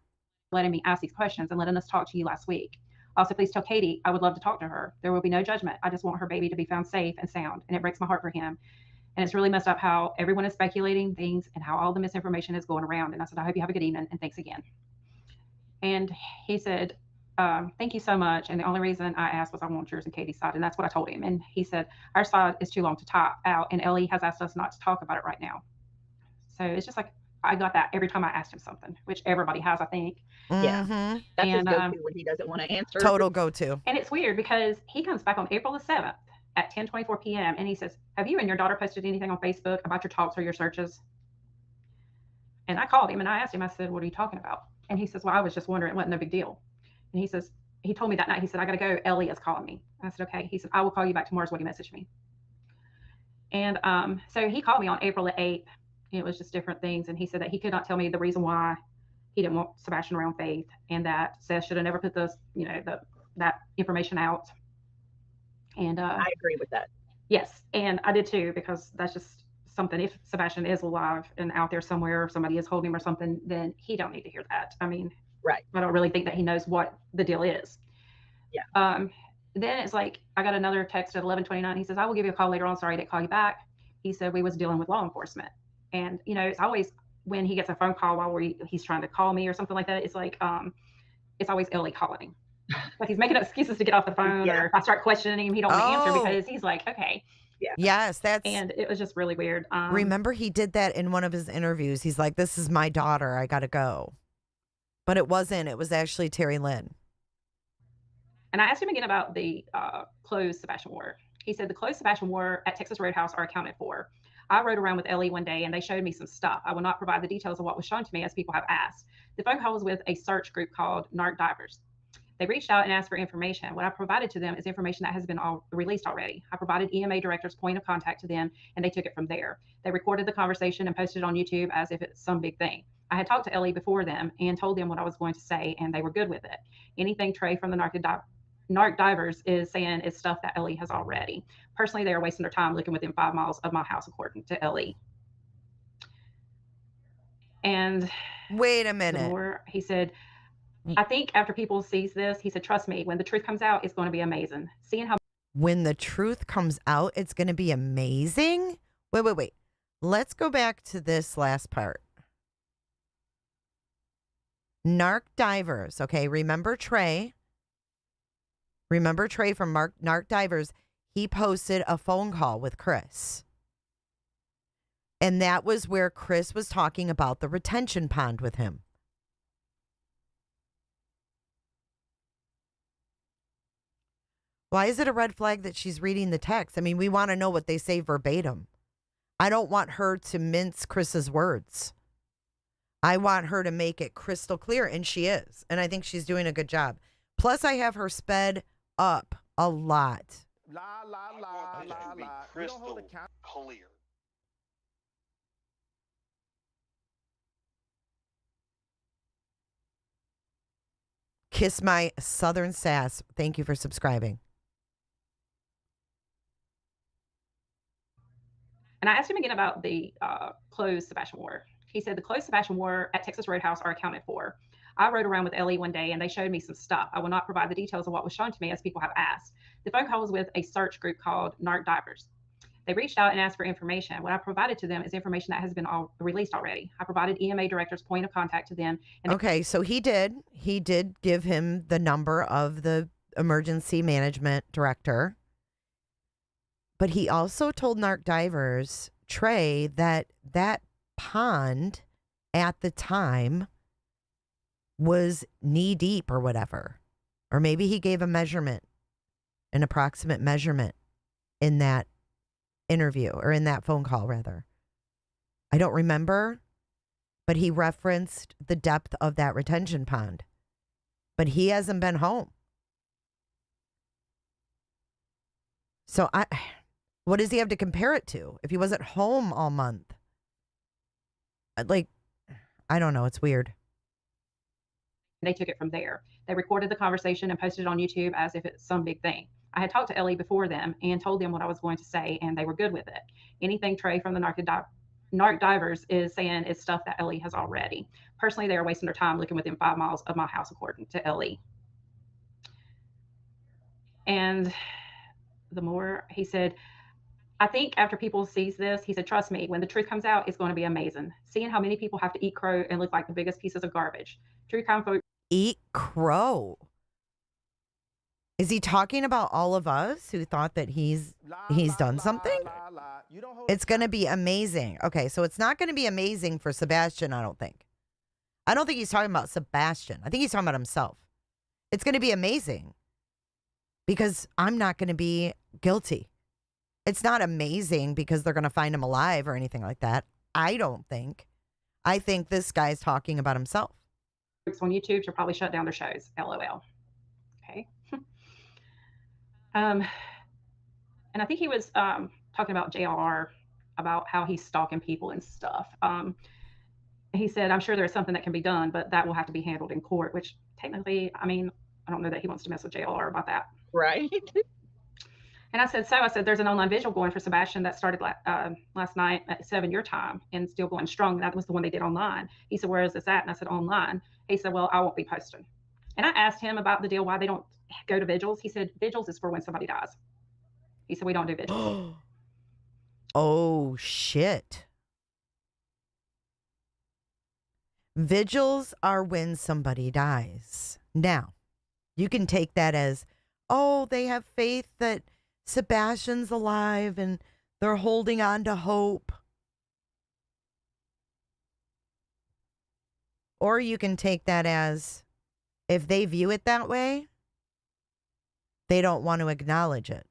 Speaker 2: letting me ask these questions and letting us talk to you last week. Also, please tell Katie I would love to talk to her. There will be no judgment. I just want her baby to be found safe and sound, and it breaks my heart for him. And it's really messed up how everyone is speculating things and how all the misinformation is going around. And I said, I hope you have a good evening, and thanks again. And he said, thank you so much. And the only reason I asked was I want yours and Katie's side. And that's what I told him. And he said, our side is too long to talk out. And Ellie has asked us not to talk about it right now. So it's just like, I got that every time I asked him something, which everybody has, I think.
Speaker 5: Yeah.
Speaker 1: Mm-hmm.
Speaker 5: That's his go-to when he doesn't want to answer.
Speaker 1: Total go-to.
Speaker 2: And it's weird because he comes back on April the 7th at 10:24 p.m. and he says, have you and your daughter posted anything on Facebook about your talks or your searches? And I called him and I asked him, I said, what are you talking about? And he says, well, I was just wondering. It wasn't no big deal. And he says, he told me that night, he said, I got to go. Ellie is calling me. I said, okay. He said, I will call you back tomorrow is what he messaged me. And so he called me on April the 8th. It was just different things. And he said that he could not tell me the reason why he didn't want Sebastian around Faith, and that Seth should have never put this, that information out. And
Speaker 5: I agree with that.
Speaker 2: Yes. And I did too, because that's just something. If Sebastian is alive and out there somewhere, or somebody is holding him or something, then he don't need to hear that. I mean,
Speaker 5: right.
Speaker 2: I don't really think that he knows what the deal is.
Speaker 5: Yeah.
Speaker 2: Then it's like, I got another text at 11:29. He says, I will give you a call later on. Sorry I didn't call you back. He said, we was dealing with law enforcement. And, it's always when he gets a phone call while he's trying to call me or something like that, it's like, it's always Ellie calling. Like he's making excuses to get off the phone, or if I start questioning him, he don't want to answer because he's like, okay.
Speaker 5: Yeah.
Speaker 1: Yes,
Speaker 2: and it was just really weird.
Speaker 1: Remember he did that in one of his interviews. He's like, this is my daughter. I got to go. But it wasn't. It was actually Terry Lynn.
Speaker 2: And I asked him again about the clothes Sebastian wore. He said the clothes Sebastian wore at Texas Roadhouse are accounted for. I rode around with Ellie one day and they showed me some stuff. I will not provide the details of what was shown to me as people have asked. The phone call was with a search group called Narc Divers. They reached out and asked for information. What I provided to them is information that has been released already. I provided EMA director's point of contact to them, and they took it from there. They recorded the conversation and posted it on YouTube as if it's some big thing. I had talked to Ellie before them and told them what I was going to say, and they were good with it. Anything Trey from the Narc Divers is saying is stuff that Ellie has already. Personally, they are wasting their time looking within 5 miles of my house, according to Ellie. And
Speaker 1: wait a minute.
Speaker 2: He said, I think after people sees this, he said, trust me, when the truth comes out, it's going to be amazing. Seeing how
Speaker 1: when the truth comes out, it's going to be amazing. Wait. Let's go back to this last part. Narc Divers. Okay. Remember Trey from Narc Divers. He posted a phone call with Chris. And that was where Chris was talking about the retention pond with him. Why is it a red flag that she's reading the text? I mean, we want to know what they say verbatim. I don't want her to mince Chris's words. I want her to make it crystal clear, and she is. And I think she's doing a good job. Plus, I have her sped up a lot.
Speaker 6: I want that to be crystal clear.
Speaker 1: Kiss my southern sass. Thank you for subscribing.
Speaker 2: And I asked him again about the clothes Sebastian wore. He said the clothes Sebastian wore at Texas Roadhouse are accounted for. I rode around with Ellie one day and they showed me some stuff. I will not provide the details of what was shown to me as people have asked. The phone call was with a search group called Narc Divers. They reached out and asked for information. What I provided to them is information that has been released already. I provided EMA director's point of contact to them. And
Speaker 1: Okay, so he did give him the number of the emergency management director. But he also told Narc Divers, Trey, that pond at the time was knee deep or whatever. Or maybe he gave a measurement, an approximate measurement in that interview or in that phone call, rather. I don't remember, but he referenced the depth of that retention pond. But he hasn't been home. So what does he have to compare it to if he wasn't home all month? Like, I don't know. It's weird.
Speaker 2: they took it from there. They recorded the conversation and posted it on YouTube as if it's some big thing. I had talked to Ellie before them and told them what I was going to say, and they were good with it. Anything Trey from the Narc Divers is saying is stuff that Ellie has already. Personally, they are wasting their time looking within 5 miles of my house, according to Ellie. And the more he said, I think after people sees this, he said, trust me, when the truth comes out, it's going to be amazing. Seeing how many people have to eat crow and look like the biggest pieces of garbage. True crime folks.
Speaker 1: Eat crow. Is he talking about all of us who thought that he's done something? It's going to be amazing. Okay, so it's not going to be amazing for Sebastian, I don't think. I don't think he's talking about Sebastian. I think he's talking about himself. It's going to be amazing because I'm not going to be guilty. It's not amazing because they're going to find him alive or anything like that. I don't think. I think this guy's talking about himself.
Speaker 2: On YouTube should probably shut down their shows. LOL. Okay. And I think he was talking about JR, about how he's stalking people and stuff. He said, I'm sure there's something that can be done, but that will have to be handled in court, which technically, I mean, I don't know that he wants to mess with JR about that.
Speaker 5: Right.
Speaker 2: And I said, there's an online visual going for Sebastian that started last night at 7 your time and still going strong. That was the one they did online. He said, where is this at? And I said, online. He said, well, I won't be posting. And I asked him about the deal, why they don't go to vigils. He said, vigils is for when somebody dies. He said, we don't do vigils.
Speaker 1: Oh, shit. Vigils are when somebody dies. Now, you can take that as, oh, they have faith that Sebastian's alive and they're holding on to hope. Or you can take that as, if they view it that way, they don't want to acknowledge it.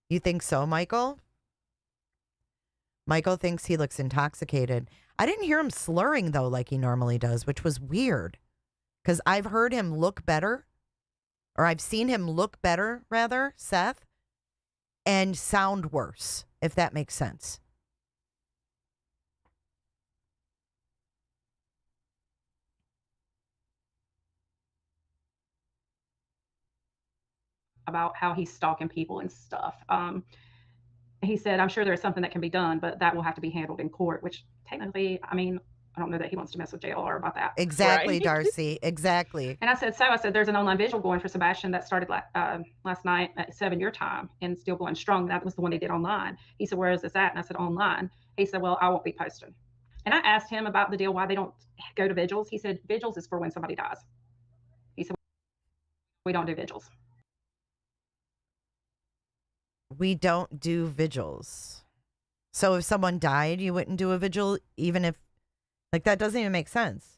Speaker 1: You think so, Michael? Michael thinks he looks intoxicated. I didn't hear him slurring, though, like he normally does, which was weird. Because I've heard him look better, or I've seen him look better, rather, Seth, and sound worse, if that makes sense.
Speaker 2: About how he's stalking people and stuff. He said, I'm sure there's something that can be done, but that will have to be handled in court, which technically, I mean, I don't know that he wants to mess with JR about that.
Speaker 1: Exactly,
Speaker 5: Right.
Speaker 1: Darcy. Exactly.
Speaker 2: And I said, there's an online visual going for Sebastian that started last night at 7 your time and still going strong. That was the one they did online. He said, where is this at? And I said, online. He said, well, I won't be posting. And I asked him about the deal, why they don't go to vigils. He said, vigils is for when somebody dies. He said, we don't do vigils.
Speaker 1: We don't do vigils. So if someone died, you wouldn't do a vigil, even if, like, that doesn't even make sense.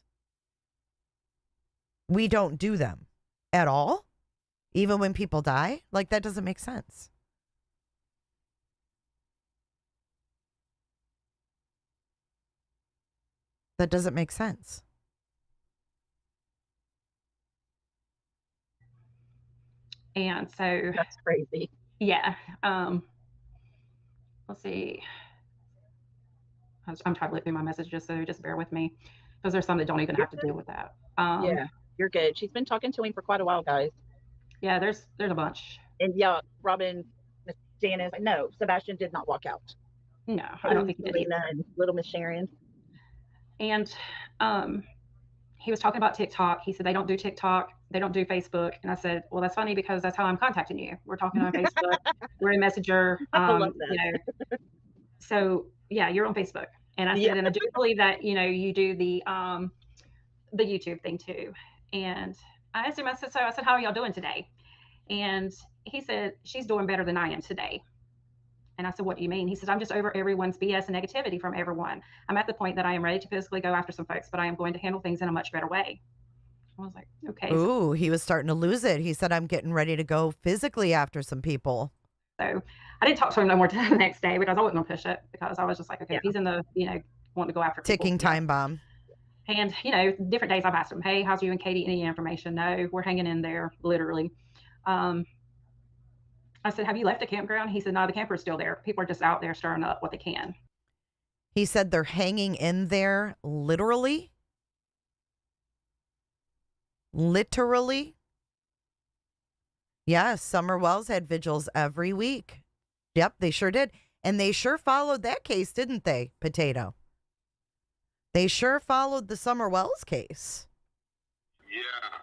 Speaker 1: We don't do them at all, even when people die. Like, that doesn't make sense. That doesn't make sense.
Speaker 2: And so,
Speaker 5: That's crazy.
Speaker 2: yeah. Let's see. I'm trying to look through my messages, so just bear with me because there's some that don't even have to deal with that.
Speaker 5: Yeah, you're good. She's been talking to him for quite a while, guys.
Speaker 2: Yeah, there's a bunch.
Speaker 5: And yeah, Robin, Miss Janice, no, Sebastian did not walk out.
Speaker 2: No, I don't think he did.
Speaker 5: Selena and little Miss Sharon.
Speaker 2: And he was talking about TikTok. He said they don't do TikTok, they don't do Facebook. And I said, well, that's funny because that's how I'm contacting you. We're talking on Facebook. We're in Messenger.
Speaker 5: I love that.
Speaker 2: You know, so yeah, you're on Facebook. And I said, and I do believe that, you know, you do the YouTube thing too. And I asked him, I said, how are y'all doing today? And he said, she's doing better than I am today. And I said, what do you mean? He says, I'm just over everyone's BS and negativity from everyone. I'm at the point that I am ready to physically go after some folks, but I am going to handle things in a much better way. I was like, okay.
Speaker 1: Ooh, he was starting to lose it. He said, I'm getting ready to go physically after some people.
Speaker 2: So I didn't talk to him no more till the next day because I wasn't going to push it because I was just like, okay, if he's in the, you know, wanting to go after people,
Speaker 1: ticking time bomb.
Speaker 2: And, you know, different days I've asked him, hey, how's you and Katie? Any information? No, we're hanging in there, literally. I said, have you left the campground? He said, no, the camper's still there. People are just out there stirring up what they can.
Speaker 1: He said they're hanging in there literally. Literally. Yes, Summer Wells had vigils every week. Yep, they sure did. And they sure followed that case, didn't they, Potato? They sure followed the Summer Wells case.
Speaker 6: Yeah.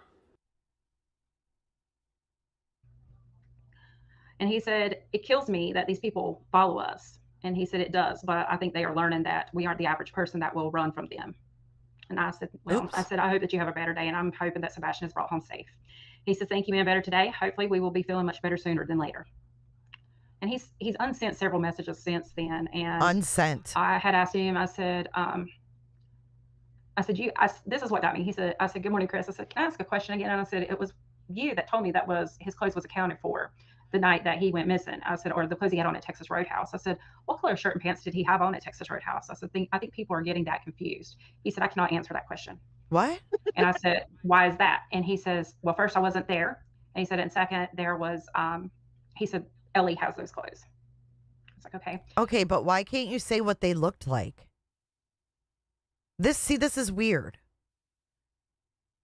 Speaker 2: And he said, it kills me that these people follow us. And he said, it does, but I think they are learning that we aren't the average person that will run from them. And I said, well,
Speaker 1: Oops.
Speaker 2: I said, I hope that you have a better day. And I'm hoping that Sebastian is brought home safe. He says, thank you, man, better today. Hopefully we will be feeling much better sooner than later. And he's unsent several messages since then. And
Speaker 1: Unsent.
Speaker 2: I had asked him, I said, this is what got me. He said, I said, good morning, Chris. I said, can I ask a question again? And I said, it was you that told me that was his clothes was accounted for the night that he went missing. I said, or the clothes he had on at Texas Roadhouse. I said, what color shirt and pants did he have on at Texas Roadhouse? I said, I think people are getting that confused. He said, I cannot answer that question.
Speaker 1: What?
Speaker 2: And I said, why is that? And he says, well, first, I wasn't there. And he said, and second, there was, he said, Ellie has those clothes. I was like, okay.
Speaker 1: Okay, but why can't you say what they looked like? This is weird.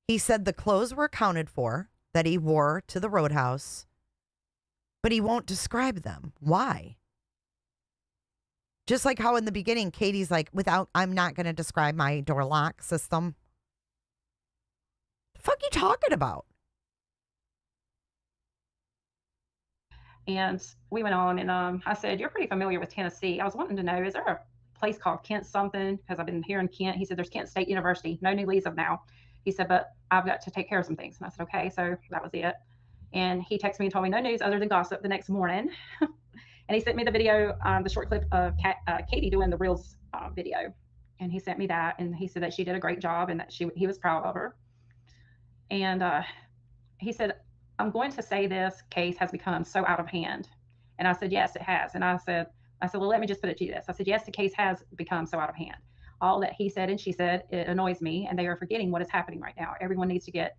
Speaker 1: He said the clothes were accounted for that he wore to the Roadhouse, but he won't describe them. Why? Just like how in the beginning, Katie's like, I'm not going to describe my door lock system. The fuck you talking about?
Speaker 2: And we went on, and I said, you're pretty familiar with Tennessee. I was wanting to know, is there a place called Kent something? Because I've been hearing Kent. He said, there's Kent State University. No new leads of now. He said, but I've got to take care of some things. And I said, okay. So that was it. And he texted me and told me no news other than gossip the next morning. And he sent me the video, the short clip of Katie doing the Reels video. And he sent me that. And he said that she did a great job and that he was proud of her. And he said, I'm going to say this case has become so out of hand. And I said, yes, it has. And I said, well, let me just put it to you this. I said, yes, the case has become so out of hand. All that he said and she said, it annoys me, and they are forgetting what is happening right now. Everyone needs to get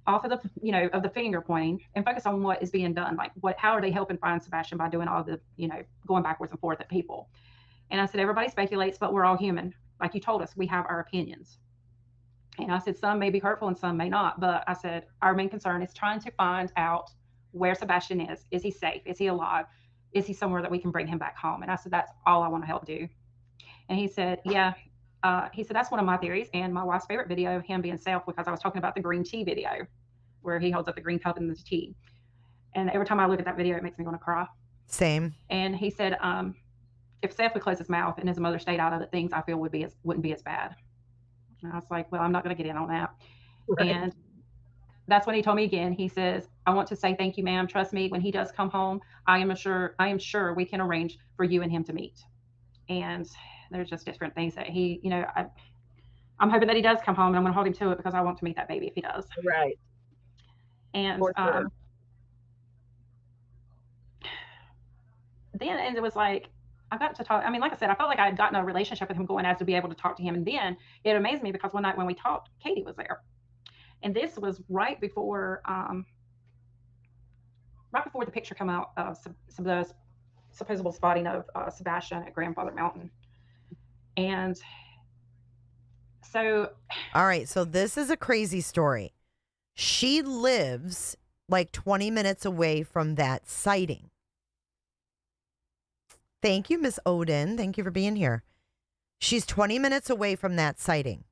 Speaker 2: off of the finger pointing and focus on what is being done. Like how are they helping find Sebastian by doing all the, going backwards and forth at people? And I said, everybody speculates, but we're all human. Like you told us, we have our opinions. And I said, some may be hurtful and some may not. But I said, our main concern is trying to find out where Sebastian is. Is he safe? Is he alive? Is he somewhere that we can bring him back home? And I said, that's all I want to help do. And he said, yeah. He said, that's one of my theories and my wife's favorite video of him being safe, because I was talking about the green tea video where he holds up the green cup and the tea. And every time I look at that video, it makes me want to cry.
Speaker 1: Same.
Speaker 2: And he said, if Seth would close his mouth and his mother stayed out of it, things I feel wouldn't be as bad. And I was like, well, I'm not going to get in on that. Right. And that's when he told me again. He says, I want to say thank you, ma'am. Trust me, when he does come home, I am sure we can arrange for you and him to meet. And there's just different things that he, I'm hoping that he does come home, and I'm going to hold him to it because I want to meet that baby if he does.
Speaker 5: Right.
Speaker 2: And then it was like, I got to talk. I mean, like I said, I felt like I had gotten a relationship with him going as to be able to talk to him. And then it amazed me because one night when we talked, Katie was there. And this was right before right before the picture come out of some of the supposable spotting of Sebastian at Grandfather Mountain. And so,
Speaker 1: all right, so this is a crazy story. She lives like 20 minutes away from that sighting. Thank you, Miss Odin. Thank you for being here. She's 20 minutes away from that sighting.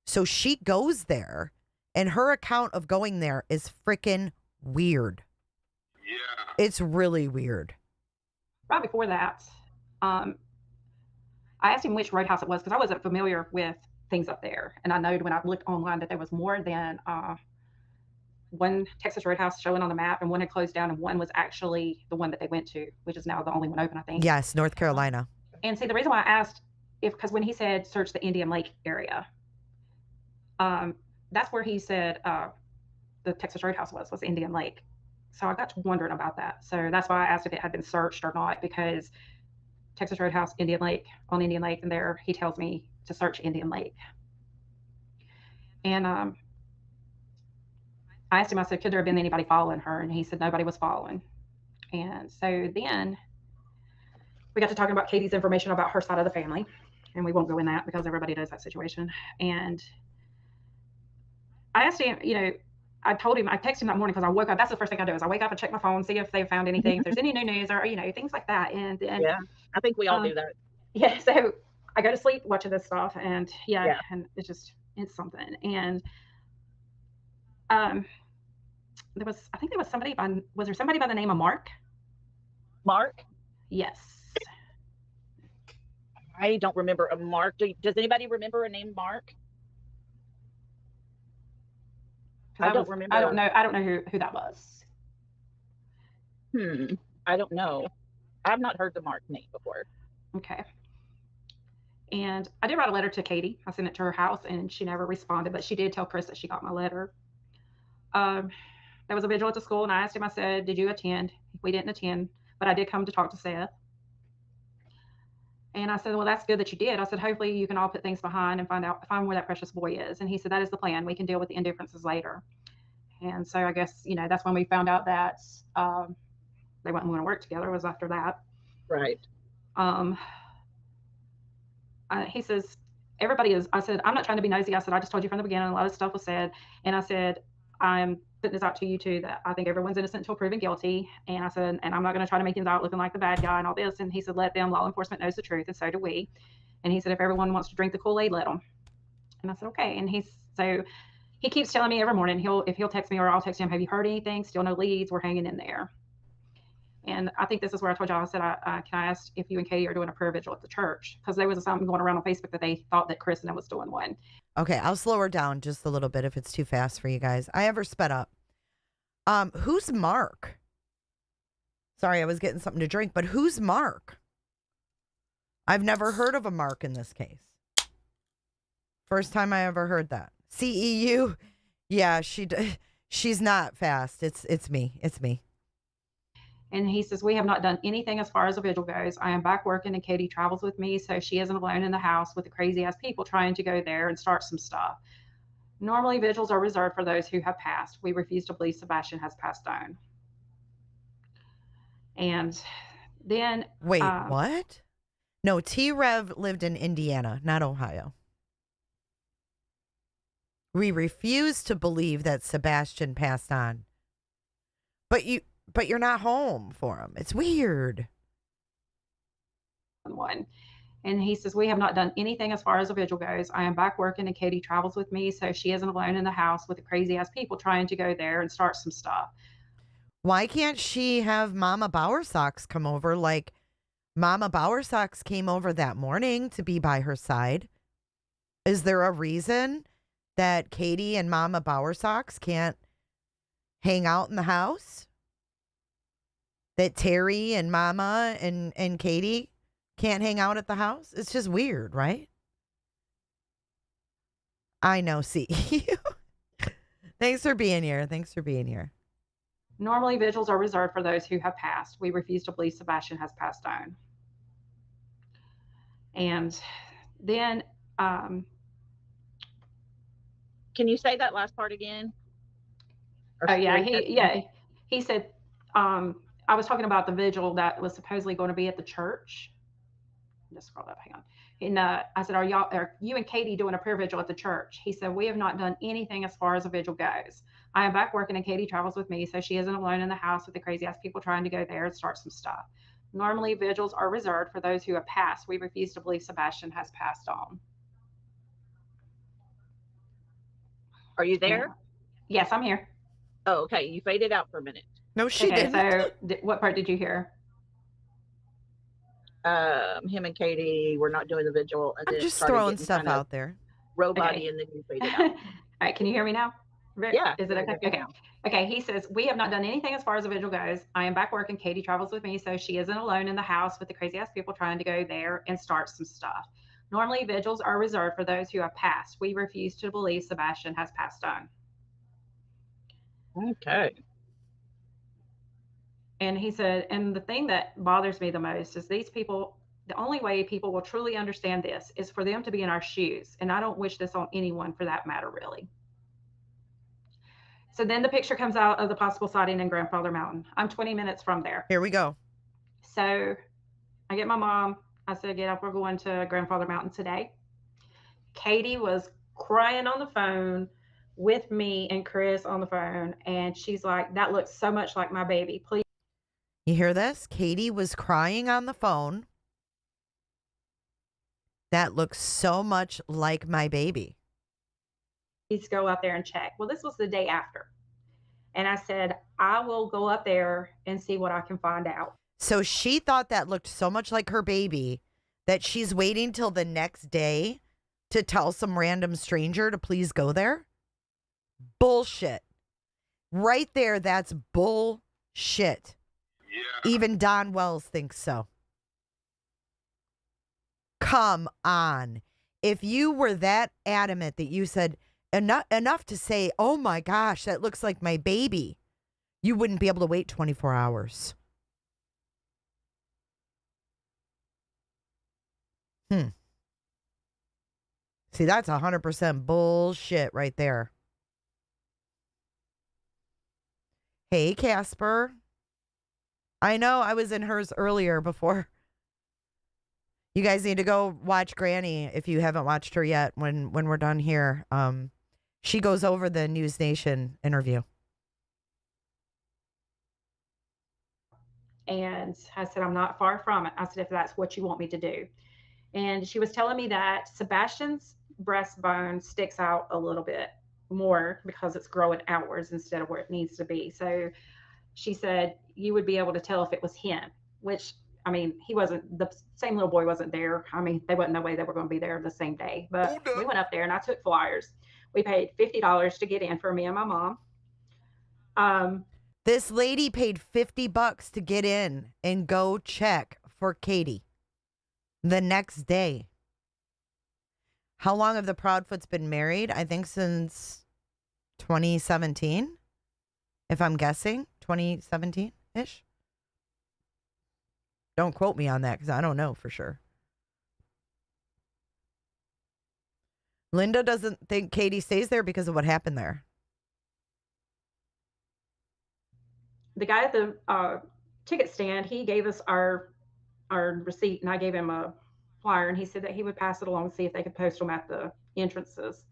Speaker 1: So she goes there, and her account of going there is freaking weird. Yeah. It's really weird.
Speaker 2: Right before that, I asked him which roadhouse it was because I wasn't familiar with things up there. And I know when I looked online that there was more than one Texas Roadhouse showing on the map, and one had closed down, and one was actually the one that they went to, which is now the only one open, I think.
Speaker 1: Yes, North Carolina.
Speaker 2: And see, the reason why I asked, because when he said search the Indian Lake area, that's where he said the Texas Roadhouse was Indian Lake. So I got to wondering about that. So that's why I asked if it had been searched or not, because Texas Roadhouse, Indian Lake, and there he tells me to search Indian Lake. And I asked him, I said, could there have been anybody following her? And he said nobody was following. And so then we got to talking about Katie's information about her side of the family. And we won't go in that because everybody knows that situation. And I asked him, I told him, I texted him that morning because I woke up. That's the first thing I do is I wake up and check my phone, see if they found anything, if there's any new news or, things like that. And
Speaker 5: yeah, I think we all do that.
Speaker 2: Yeah. So I go to sleep watching this stuff, and and it's something. And was there somebody by the name of Mark?
Speaker 5: Mark?
Speaker 2: Yes.
Speaker 5: I don't remember a Mark. Does anybody remember a name Mark? I don't remember.
Speaker 2: I don't know who that was.
Speaker 5: I don't know. I've not heard the Mark name before.
Speaker 2: Okay. And I did write a letter to Katie. I sent it to her house, and she never responded, but she did tell Chris that she got my letter. There was a vigil at the school, and I asked him, I said, did you attend? We didn't attend, but I did come to talk to Seth. And I said, well, that's good that you did. I said, hopefully you can all put things behind and find where that precious boy is. And he said, that is the plan. We can deal with the indifferences later. And so I guess, that's when we found out that they weren't going to work together, was after that.
Speaker 5: Right.
Speaker 2: He says, I said, I'm not trying to be nosy. I said, I just told you from the beginning, a lot of stuff was said. And I said, I'm putting this out to you too, that I think everyone's innocent until proven guilty. And I said, and I'm not going to try to make things out looking like the bad guy and all this. And he said, let them, law enforcement knows the truth, and so do we. And he said, if everyone wants to drink the Kool-Aid, let them. And I said, okay. And he keeps telling me every morning, if he'll text me or I'll text him, have you heard anything? Still no leads. We're hanging in there. And I think this is where I told y'all, I said, can I ask if you and Katie are doing a prayer vigil at the church? Because there was something going around on Facebook that they thought that Chris and them was doing one.
Speaker 1: Okay, I'll slow her down just a little bit if it's too fast for you guys. I have her sped up. Who's Mark? Sorry, I was getting something to drink, but who's Mark? I've never heard of a Mark in this case. First time I ever heard that. CEU? Yeah, she's not fast. It's me. It's me.
Speaker 2: And he says, we have not done anything as far as a vigil goes. I am back working, and Katie travels with me, so she isn't alone in the house with the crazy-ass people trying to go there and start some stuff. Normally, vigils are reserved for those who have passed. We refuse to believe Sebastian has passed on. And then...
Speaker 1: Wait, what? No, T-Rev lived in Indiana, not Ohio. We refuse to believe that Sebastian passed on. But you're not home for him. It's weird.
Speaker 2: One. And he says, we have not done anything as far as a vigil goes. I am back working, and Katie travels with me, so she isn't alone in the house with the crazy-ass people trying to go there and start some stuff.
Speaker 1: Why can't she have Mama Bowersox come over like Mama Bowersox came over that morning to be by her side? Is there a reason that Katie and Mama Bowersox can't hang out in the house? That Terry and Mama and Katie can't hang out at the house? It's just weird, right? I know, see. Thanks for being here. Thanks for being here.
Speaker 2: Normally, vigils are reserved for those who have passed. We refuse to believe Sebastian has passed on. And then...
Speaker 5: Can you say that last part again?
Speaker 2: Oh, yeah. He said... I was talking about the vigil that was supposedly going to be at the church. Just scroll up, hang on. And I said, are you and Katie doing a prayer vigil at the church? He said, we have not done anything as far as a vigil goes. I am back working and Katie travels with me, so she isn't alone in the house with the crazy ass people trying to go there and start some stuff. Normally, vigils are reserved for those who have passed. We refuse to believe Sebastian has passed on.
Speaker 5: Are you there?
Speaker 2: Yeah. Yes, I'm here.
Speaker 5: Oh, okay. You faded out for a minute.
Speaker 1: No, she didn't.
Speaker 2: So what part did you hear?
Speaker 5: Him and Katie were not doing the vigil. And
Speaker 1: I'm
Speaker 5: then
Speaker 1: just
Speaker 5: started
Speaker 1: throwing
Speaker 5: getting
Speaker 1: stuff
Speaker 5: kind of
Speaker 1: out there.
Speaker 5: Robot-y,
Speaker 2: Okay.
Speaker 5: and then you faded out.
Speaker 2: All right, can you hear me now?
Speaker 5: Yeah.
Speaker 2: Is it okay? Okay. Okay, he says, we have not done anything as far as the vigil goes. I am back working. Katie travels with me, so she isn't alone in the house with the crazy ass people trying to go there and start some stuff. Normally, vigils are reserved for those who have passed. We refuse to believe Sebastian has passed on.
Speaker 5: Okay.
Speaker 2: And he said, and the thing that bothers me the most is these people, the only way people will truly understand this is for them to be in our shoes. And I don't wish this on anyone for that matter, really. So then the picture comes out of the possible sighting in Grandfather Mountain. I'm 20 minutes from there.
Speaker 1: Here we go.
Speaker 2: So I get my mom. I said, get up, we're going to Grandfather Mountain today. Katie was crying on the phone with me and Chris on the phone. And she's like, that looks so much like my baby. Please.
Speaker 1: You hear this? Katie was crying on the phone. That looks so much like my baby.
Speaker 2: Please go up there and check. Well, this was the day after. And I said, I will go up there and see what I can find out.
Speaker 1: So she thought that looked so much like her baby that she's waiting till the next day to tell some random stranger to please go there? Bullshit. Right there, that's bullshit. Yeah. Even Don Wells thinks so. Come on. If you were that adamant that you said enough to say, oh my gosh, that looks like my baby, you wouldn't be able to wait 24 hours. See, that's 100% bullshit right there. Hey, Casper. I know I was in hers earlier before. You guys need to go watch Granny if you haven't watched her yet when we're done here. She goes over the News Nation interview.
Speaker 2: And I said, I'm not far from it. I said, if that's what you want me to do. And she was telling me that Sebastian's breastbone sticks out a little bit more because it's growing outwards instead of where it needs to be. So she said, you would be able to tell if it was him, which, I mean, he wasn't, the same little boy wasn't there. I mean, they wasn't no way they were going to be there the same day. But we went up there and I took flyers. We paid $50 to get in for me and my mom.
Speaker 1: This lady paid $50 to get in and go check for Katie the next day. How long have the Proudfoots been married? I think since 2017, if I'm guessing, 2017-ish. Don't quote me on that because I don't know for sure. Linda doesn't think Katie stays there because of what happened there.
Speaker 2: The guy at the ticket stand, he gave us our receipt, and I gave him a flyer, and he said that he would pass it along and see if they could post them at the entrances.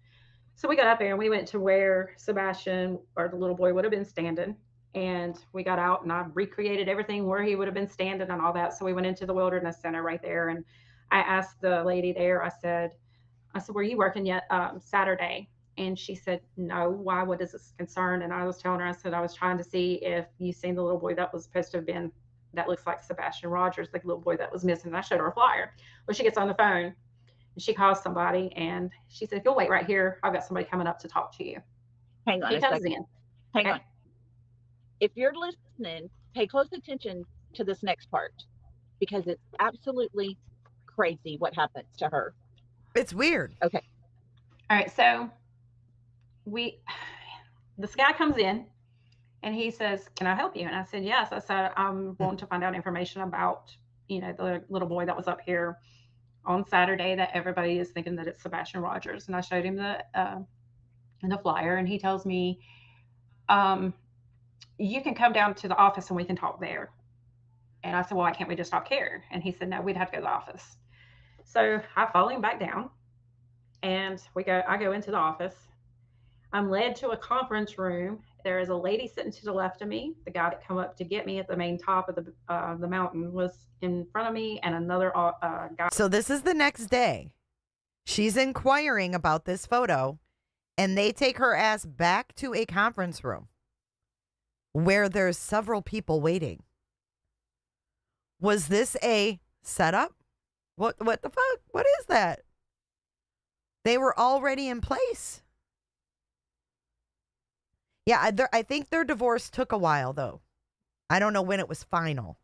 Speaker 2: So we got up there and we went to where Sebastian, or the little boy, would have been standing. And we got out and I recreated everything where he would have been standing and all that. So we went into the Wilderness Center right there. And I asked the lady there, I said, were you working yet Saturday? And she said, no. Why? What is this concern? And I was telling her, I said, I was trying to see if you seen the little boy that was supposed to have been, that looks like Sebastian Rogers, the little boy that was missing. And I showed her a flyer. Well, she gets on the phone and she calls somebody and she said, if you'll wait right here, I've got somebody coming up to talk to you.
Speaker 5: Hang on.
Speaker 2: He comes in.
Speaker 5: Hang on. If you're listening, pay close attention to this next part because it's absolutely crazy what happens to her.
Speaker 1: It's weird.
Speaker 5: Okay.
Speaker 2: All right. So this guy comes in and he says, can I help you? And I said, yes. I said, I'm wanting to find out information about, the little boy that was up here on Saturday that everybody is thinking that it's Sebastian Rogers. And I showed him the flyer and he tells me, you can come down to the office and we can talk there. And I said, well, why can't we just talk here? And he said, no, we'd have to go to the office. So I follow him back down, and I go into the office. I'm led to a conference room. There is a lady sitting to the left of me. The guy that come up to get me at the main top of the mountain was in front of me, and another guy.
Speaker 1: So this is the next day. She's inquiring about this photo, and they take her ass back to a conference room where there's several people waiting. Was this a setup? What the fuck? What is that? They were already in place. Yeah, I think their divorce took a while, though. I don't know when it was final.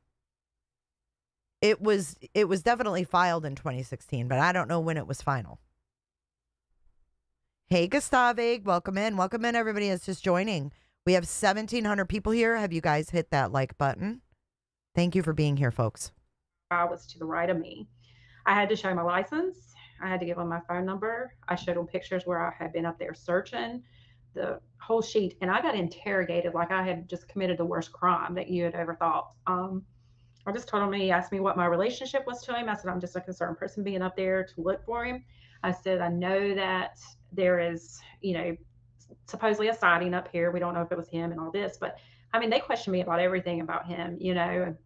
Speaker 1: It was definitely filed in 2016, but I don't know when it was final. Hey, Gustavig, welcome in. Welcome in, everybody that's just joining. We have 1,700 people here. Have you guys hit that like button? Thank you for being here, folks.
Speaker 2: I was to the right of me. I had to show my license. I had to give them my phone number. I showed them pictures where I had been up there searching, the whole sheet. And I got interrogated like I had just committed the worst crime that you had ever thought. I just told him, he asked me what my relationship was to him. I said, I'm just a concerned person being up there to look for him. I said, I know that there is, supposedly a sighting up here. We don't know if it was him and all this, but I mean, they questioned me about everything about him, and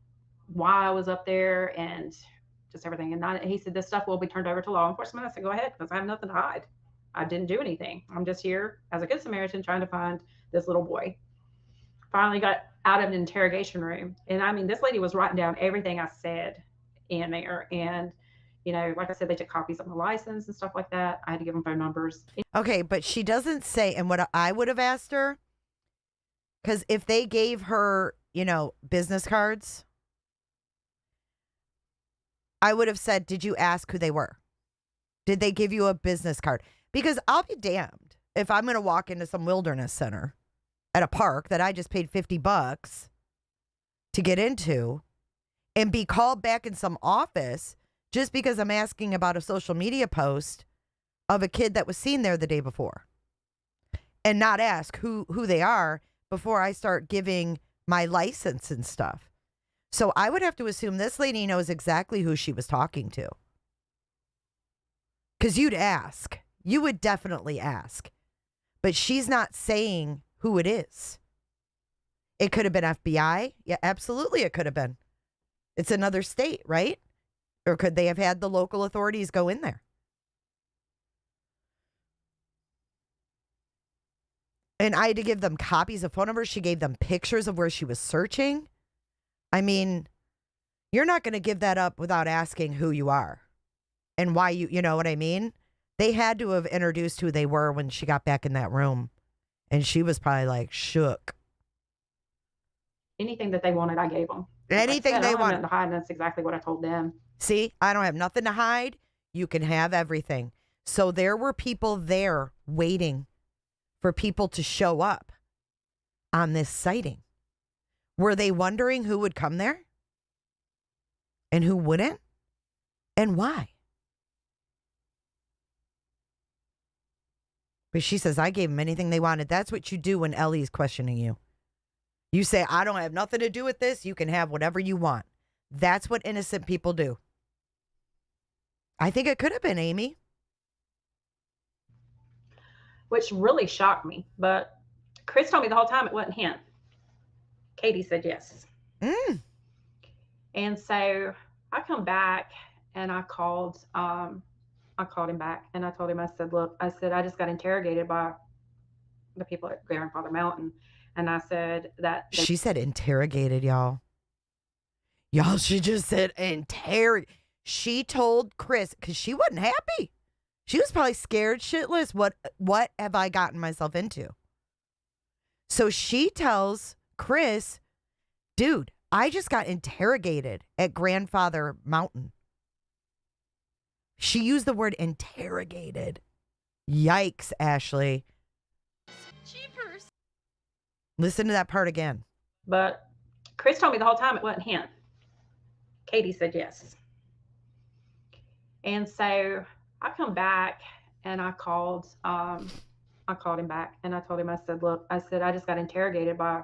Speaker 2: why I was up there and just everything. And he said, this stuff will be turned over to law enforcement. I said, go ahead, because I have nothing to hide. I didn't do anything. I'm just here as a good Samaritan trying to find this little boy. Finally got out of an interrogation room. And I mean, this lady was writing down everything I said in there. And, like I said, they took copies of my license and stuff like that. I had to give them phone numbers.
Speaker 1: Okay, but she doesn't say, and what I would have asked her, because if they gave her, business cards, I would have said, did you ask who they were? Did they give you a business card? Because I'll be damned if I'm going to walk into some wilderness center at a park that I just paid $50 to get into and be called back in some office just because I'm asking about a social media post of a kid that was seen there the day before and not ask who they are before I start giving my license and stuff. So I would have to assume this lady knows exactly who she was talking to. Because you'd ask. You would definitely ask. But she's not saying who it is. It could have been FBI. Yeah, absolutely it could have been. It's another state, right? Or could they have had the local authorities go in there? And I had to give them copies of phone numbers. She gave them pictures of where she was searching. I mean, you're not going to give that up without asking who you are and why you know what I mean? They had to have introduced who they were when she got back in that room. And she was probably like shook.
Speaker 2: Anything that they wanted, I gave them.
Speaker 1: Anything
Speaker 2: like I said,
Speaker 1: they
Speaker 2: I don't have
Speaker 1: wanted.
Speaker 2: nothing to hide, and that's exactly what I told them.
Speaker 1: See, I don't have nothing to hide. You can have everything. So there were people there waiting for people to show up on this sighting. Were they wondering who would come there? And who wouldn't? And why? But she says, I gave them anything they wanted. That's what you do when Ellie's questioning you. You say, I don't have nothing to do with this. You can have whatever you want. That's what innocent people do. I think it could have been Amy.
Speaker 2: Which really shocked me. But Chris told me the whole time it wasn't him. Katie said yes. And so I come back and I called him back and I told him, I said, look, I just got interrogated by the people at Grandfather Mountain. And I said that.
Speaker 1: She said interrogated, y'all. Y'all, she just said interrogate. She told Chris, because she wasn't happy. She was probably scared shitless. What have I gotten myself into? So she tells Chris, dude, I just got interrogated at Grandfather Mountain. She used the word interrogated. Yikes, Ashley.
Speaker 9: Jeepers.
Speaker 1: Listen to that part again.
Speaker 2: But Chris told me the whole time it wasn't him. Katie said yes. And so I come back and I called him back and I told him, I said, look, I just got interrogated by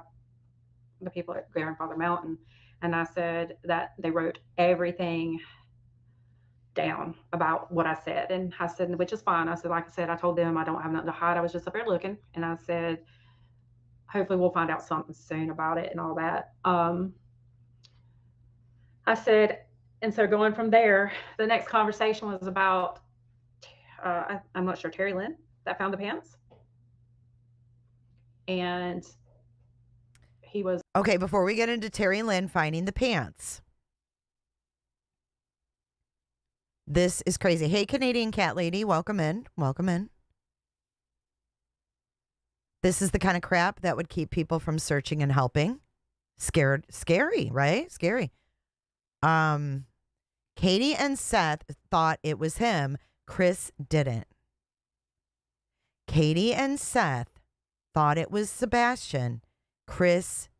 Speaker 2: the people at Grandfather Mountain, and I said that they wrote everything down about what I said. And I said, which is fine. I said, like I said, I told them I don't have nothing to hide. I was just up there looking. And I said, hopefully we'll find out something soon about it and all that. I said, and so going from there, the next conversation was about, I'm not sure, Terry Lynn that found the pants. And he was.
Speaker 1: Okay, before we get into Terry Lynn finding the pants. This is crazy. Hey, Canadian Cat Lady, welcome in. Welcome in. This is the kind of crap that would keep people from searching and helping. Scary, right? Scary. Katie and Seth thought it was him. Chris didn't. Katie and Seth thought it was Sebastian. Chris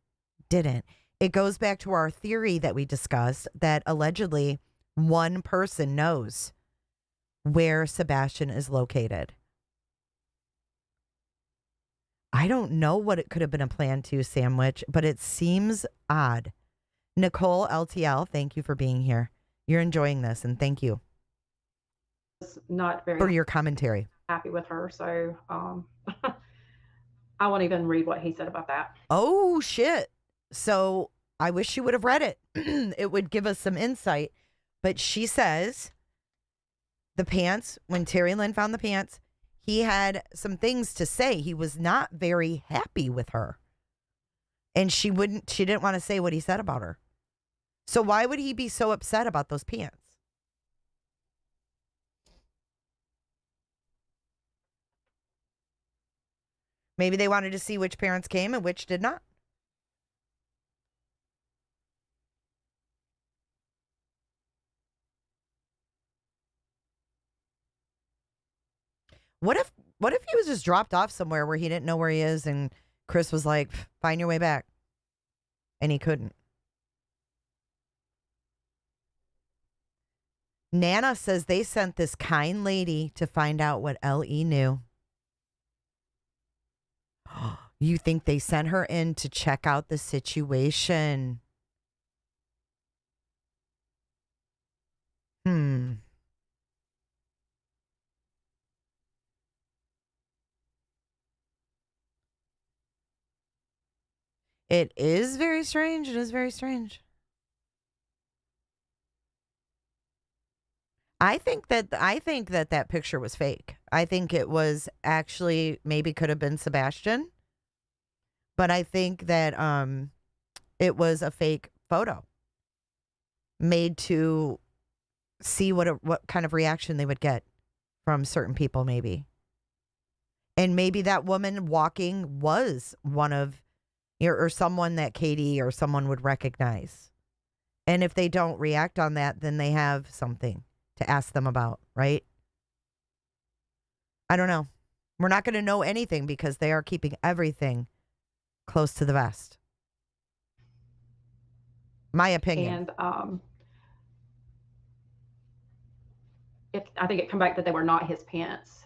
Speaker 1: didn't. It goes back to our theory that we discussed that allegedly one person knows where Sebastian is located. I don't know what it could have been a plan to, Sandwich, but it seems odd. Nicole LTL, thank you for being here. You're enjoying this, and thank you.
Speaker 2: Not very
Speaker 1: for your commentary.
Speaker 2: Happy with her, so I won't even read what he said about that.
Speaker 1: Oh, shit. So I wish you would have read it. It would give us some insight. But she says the pants, when Terry Lynn found the pants, he had some things to say. He was not very happy with her. And she didn't want to say what he said about her. So why would he be so upset about those pants? Maybe they wanted to see which parents came and which did not. What if he was just dropped off somewhere where he didn't know where he is and Chris was like, find your way back. And he couldn't. Nana says they sent this kind lady to find out what L.E. knew. You think they sent her in to check out the situation? It is very strange. It is very strange. I think that picture was fake. I think it was actually maybe could have been Sebastian, but I think that it was a fake photo made to see what kind of reaction they would get from certain people, maybe. And maybe that woman walking was one of or someone that Katie or someone would recognize. And if they don't react on that, then they have something to ask them about, right? I don't know. We're not going to know anything because they are keeping everything close to the vest. My opinion.
Speaker 2: And I think it come back that they were not his pants.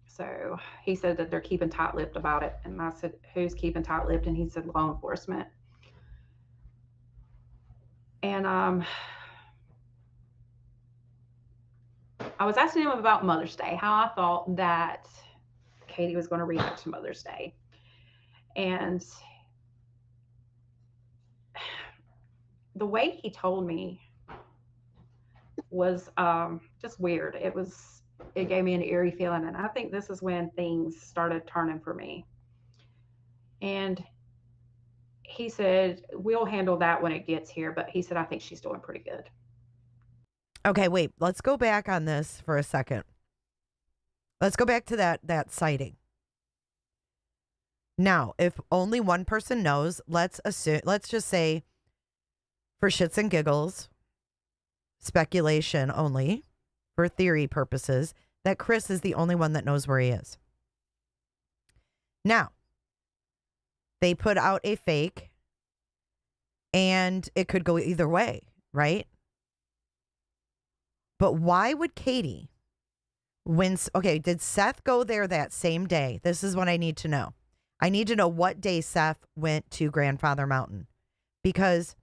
Speaker 2: So he said that they're keeping tight-lipped about it. And I said, who's keeping tight-lipped? And he said, law enforcement. And I was asking him about Mother's Day, how I thought that Katie was going to react to Mother's Day. And the way he told me was just weird. It gave me an eerie feeling. And I think this is when things started turning for me. And he said, we'll handle that when it gets here. But he said, I think she's doing pretty good.
Speaker 1: Okay, wait. Let's go back on this for a second. Let's go back to that sighting. Now, if only one person knows, let's just say, for shits and giggles, speculation only, for theory purposes, that Chris is the only one that knows where he is. Now, they put out a fake, and it could go either way, right? But why would Katie, did Seth go there that same day? This is what I need to know. I need to know what day Seth went to Grandfather Mountain. Because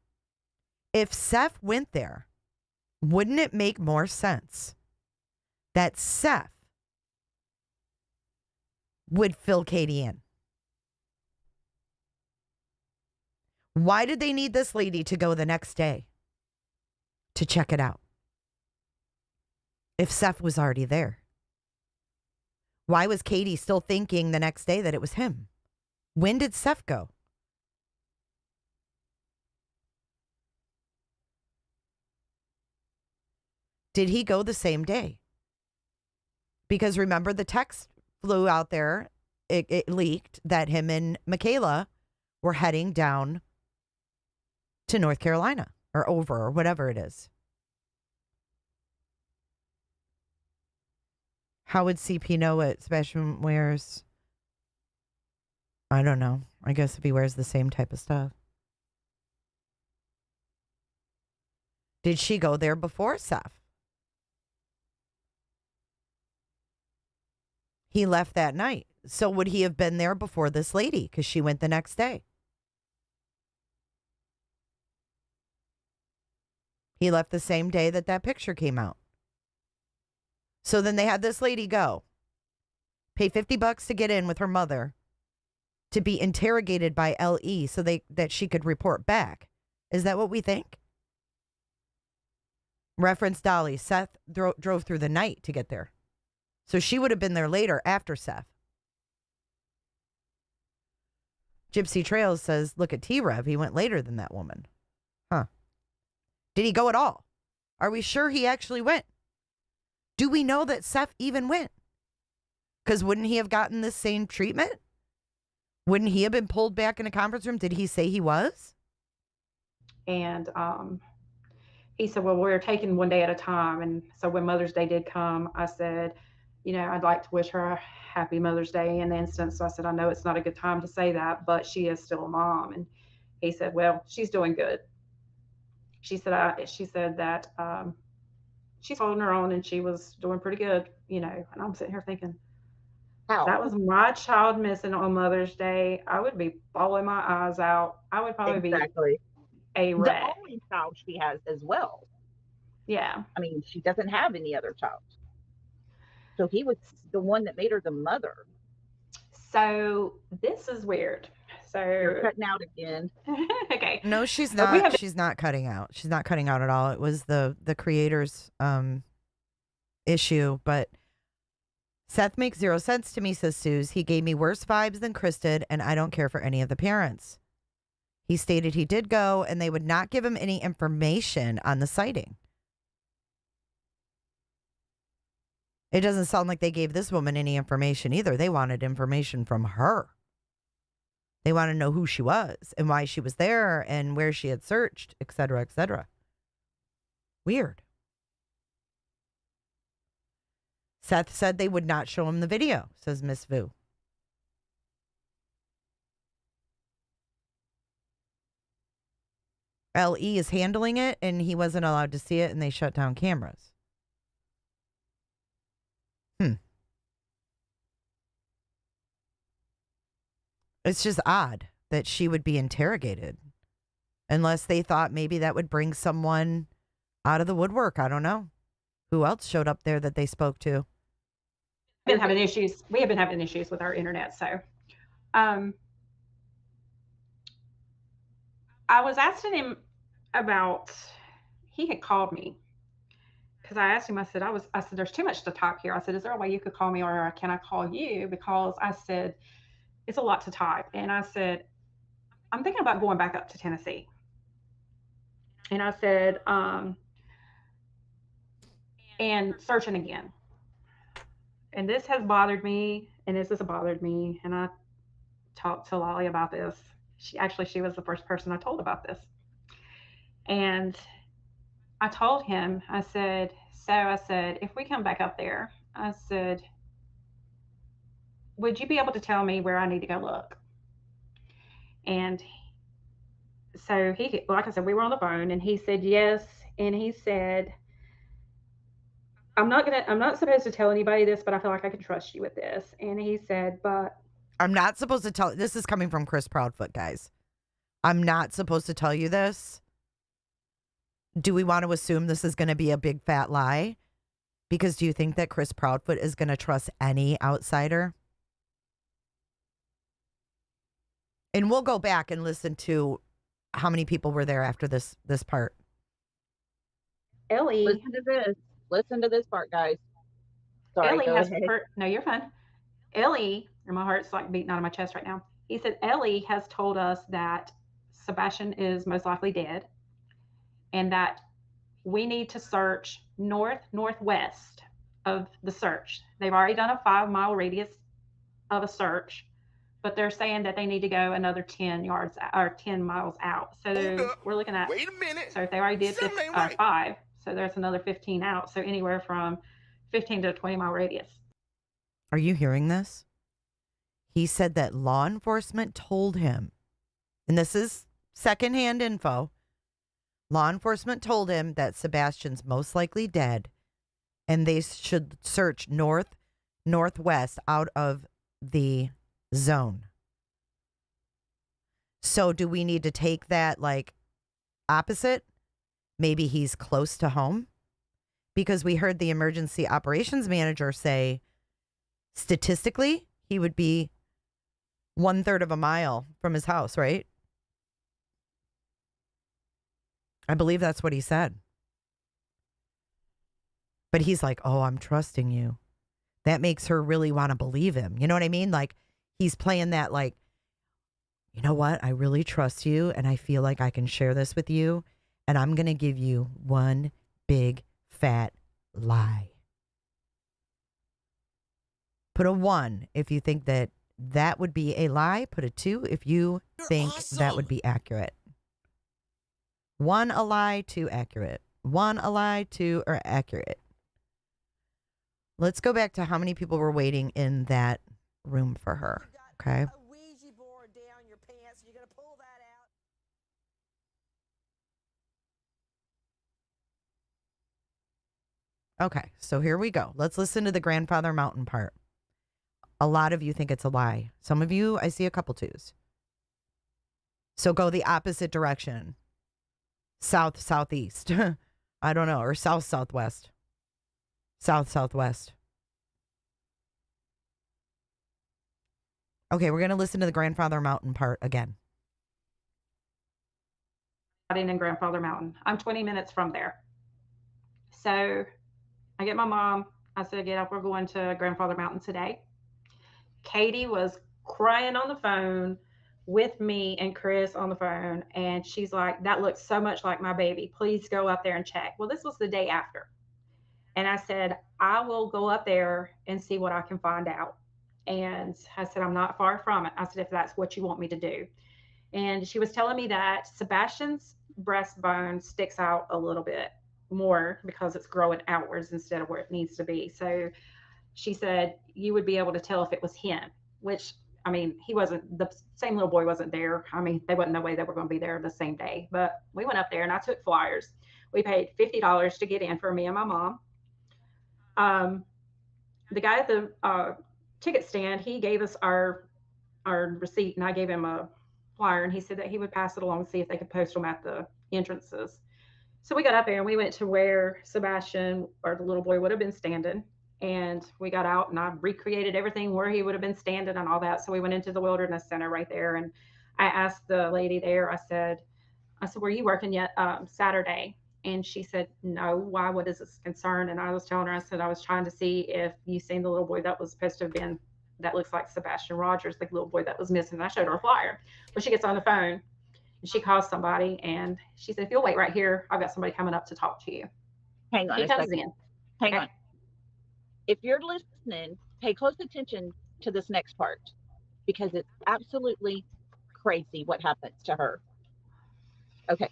Speaker 1: if Seth went there, wouldn't it make more sense that Seth would fill Katie in? Why did they need this lady to go the next day to check it out if Seth was already there? Why was Katie still thinking the next day that it was him? When did Seth go? Did he go the same day? Because remember, the text flew out there. It leaked that him and Michaela were heading down to North Carolina or over or whatever it is. How would CP know what Sebastian wears? I don't know. I guess if he wears the same type of stuff. Did she go there before Seth? He left that night. So would he have been there before this lady? Because she went the next day. He left the same day that that picture came out. So then they had this lady go, pay $50 to get in with her mother, to be interrogated by LE so that she could report back. Is that what we think? Reference Dolly. Seth drove through the night to get there. So she would have been there later after Seth. Gypsy Trails says, look at T-Rev. He went later than that woman. Huh. Did he go at all? Are we sure he actually went? Do we know that Seth even went? Because wouldn't he have gotten this same treatment? Wouldn't he have been pulled back in a conference room? Did he say he was?
Speaker 2: And he said, well, we're taking one day at a time. And so when Mother's Day did come, I said, you know, I'd like to wish her a happy Mother's Day in the instance. So I said, I know it's not a good time to say that, but she is still a mom. And he said, well, she's doing good. She said that she's holding her own and she was doing pretty good, you know. And I'm sitting here thinking,
Speaker 5: How?
Speaker 2: that was my child missing on Mother's Day. I would be bawling my eyes out. I would probably be a wreck.
Speaker 5: The only child she has as well.
Speaker 2: Yeah.
Speaker 5: I mean, she doesn't have any other child. So he was the one that made her the mother.
Speaker 2: So this is weird. So
Speaker 5: you're cutting out again.
Speaker 2: Okay.
Speaker 1: No, she's not. She's not cutting out. She's not cutting out at all. It was the creator's issue. But Seth makes zero sense to me, says Suze. He gave me worse vibes than Chris did, and I don't care for any of the parents. He stated he did go, and they would not give him any information on the sighting. It doesn't sound like they gave this woman any information either. They wanted information from her. They want to know who she was and why she was there and where she had searched, et cetera, et cetera. Weird. Seth said they would not show him the video, says Miss Vu. LE is handling it and he wasn't allowed to see it and they shut down cameras. It's just odd that she would be interrogated. Unless they thought maybe that would bring someone out of the woodwork. I don't know. Who else showed up there that they spoke to?
Speaker 2: We have been having issues with our internet. So I was asking him about, he had called me. Because I asked him, I said, there's too much to type here. I said, is there a way you could call me or can I call you? Because I said, it's a lot to type. And I said, I'm thinking about going back up to Tennessee. And I said, and searching again. And this has bothered me. And this has bothered me. And I talked to Lolly about this. She was the first person I told about this. And I told him, I said, if we come back up there, I said, would you be able to tell me where I need to go look? And so he, like I said, we were on the phone and he said, yes. And he said, I'm not supposed to tell anybody this, but I feel like I can trust you with this. And he said, but
Speaker 1: I'm not supposed to tell. This is coming from Chris Proudfoot, guys. I'm not supposed to tell you this. Do we want to assume this is going to be a big fat lie? Because do you think that Chris Proudfoot is going to trust any outsider? And we'll go back and listen to how many people were there after this part.
Speaker 2: Ellie.
Speaker 5: Listen to this. Listen to this part, guys. Sorry,
Speaker 2: Ellie
Speaker 5: go
Speaker 2: has
Speaker 5: ahead.
Speaker 2: no, you're fine. Ellie, or my heart's like beating out of my chest right now. He said Ellie has told us that Sebastian is most likely dead, and that we need to search northwest of the search. They've already done a 5-mile radius of a search, but they're saying that they need to go another 10 yards or 10 miles out. So we're looking at,
Speaker 6: Wait a minute.
Speaker 2: so if they already did
Speaker 6: Something ain't right.
Speaker 2: 5, so there's another 15 out. So anywhere from 15 to a 20-mile radius.
Speaker 1: Are you hearing this? He said that law enforcement told him, and this is secondhand info, law enforcement told him that Sebastian's most likely dead and they should search northwest out of the zone. So do we need to take that like opposite? Maybe he's close to home? Because we heard the emergency operations manager say statistically he would be 1/3 of a mile from his house, right? I believe that's what he said. But he's like, oh, I'm trusting you. That makes her really want to believe him. You know what I mean? Like he's playing that like, you know what? I really trust you and I feel like I can share this with you. And I'm going to give you one big fat lie. Put a 1 if you think that that would be a lie. Put a 2 if you think that would be accurate. 1 a lie, 2 accurate. 1 a lie, 2 or accurate. Let's go back to how many people were waiting in that room for her. Okay.
Speaker 3: A Ouija board down your pants. You're going to pull that out.
Speaker 1: Okay, so here we go. Let's listen to the grandfather mountain part. A lot of you think it's a lie. Some of you, I see a couple 2s. So go the opposite direction. South, southeast. I don't know. Or south, southwest. South, southwest. Okay, we're going to listen to the grandfather mountain part again.
Speaker 2: In Grandfather Mountain. I'm 20 minutes from there. So I get my mom. I said, get up. We're going to Grandfather Mountain today. Katie was crying on the phone with me and Chris on the phone. And she's like, that looks so much like my baby. Please go up there and check. Well, this was the day after. And I said, I will go up there and see what I can find out. And I said, I'm not far from it. I said, if that's what you want me to do. And she was telling me that Sebastian's breastbone sticks out a little bit more because it's growing outwards instead of where it needs to be. So she said, you would be able to tell if it was him, which, I mean, he wasn't, the same little boy wasn't there. I mean, they wasn't no way they were going to be there the same day. But we went up there and I took flyers. We paid $50 to get in for me and my mom. The guy at the ticket stand, he gave us our receipt and I gave him a flyer and he said that he would pass it along and see if they could post them at the entrances. So we got up there and we went to where Sebastian or the little boy would have been standing, and we got out and I recreated everything where he would have been standing and all that. So we went into the wilderness center right there and I asked the lady there, I said, were you working yet Saturday? And she said, no, why, what is this concern? And I was telling her, I said, I was trying to see if you seen the little boy that was supposed to have been, that looks like Sebastian Rogers, the little boy that was missing. And I showed her a flyer. Well, she gets on the phone and she calls somebody and she said, if you'll wait right here, I've got somebody coming up to talk to you.
Speaker 5: Hang on
Speaker 2: He
Speaker 5: a
Speaker 2: comes
Speaker 5: second.
Speaker 2: in.
Speaker 5: Hang
Speaker 2: Okay.
Speaker 5: on. If you're listening, pay close attention to this next part because it's absolutely crazy what happens to her. Okay.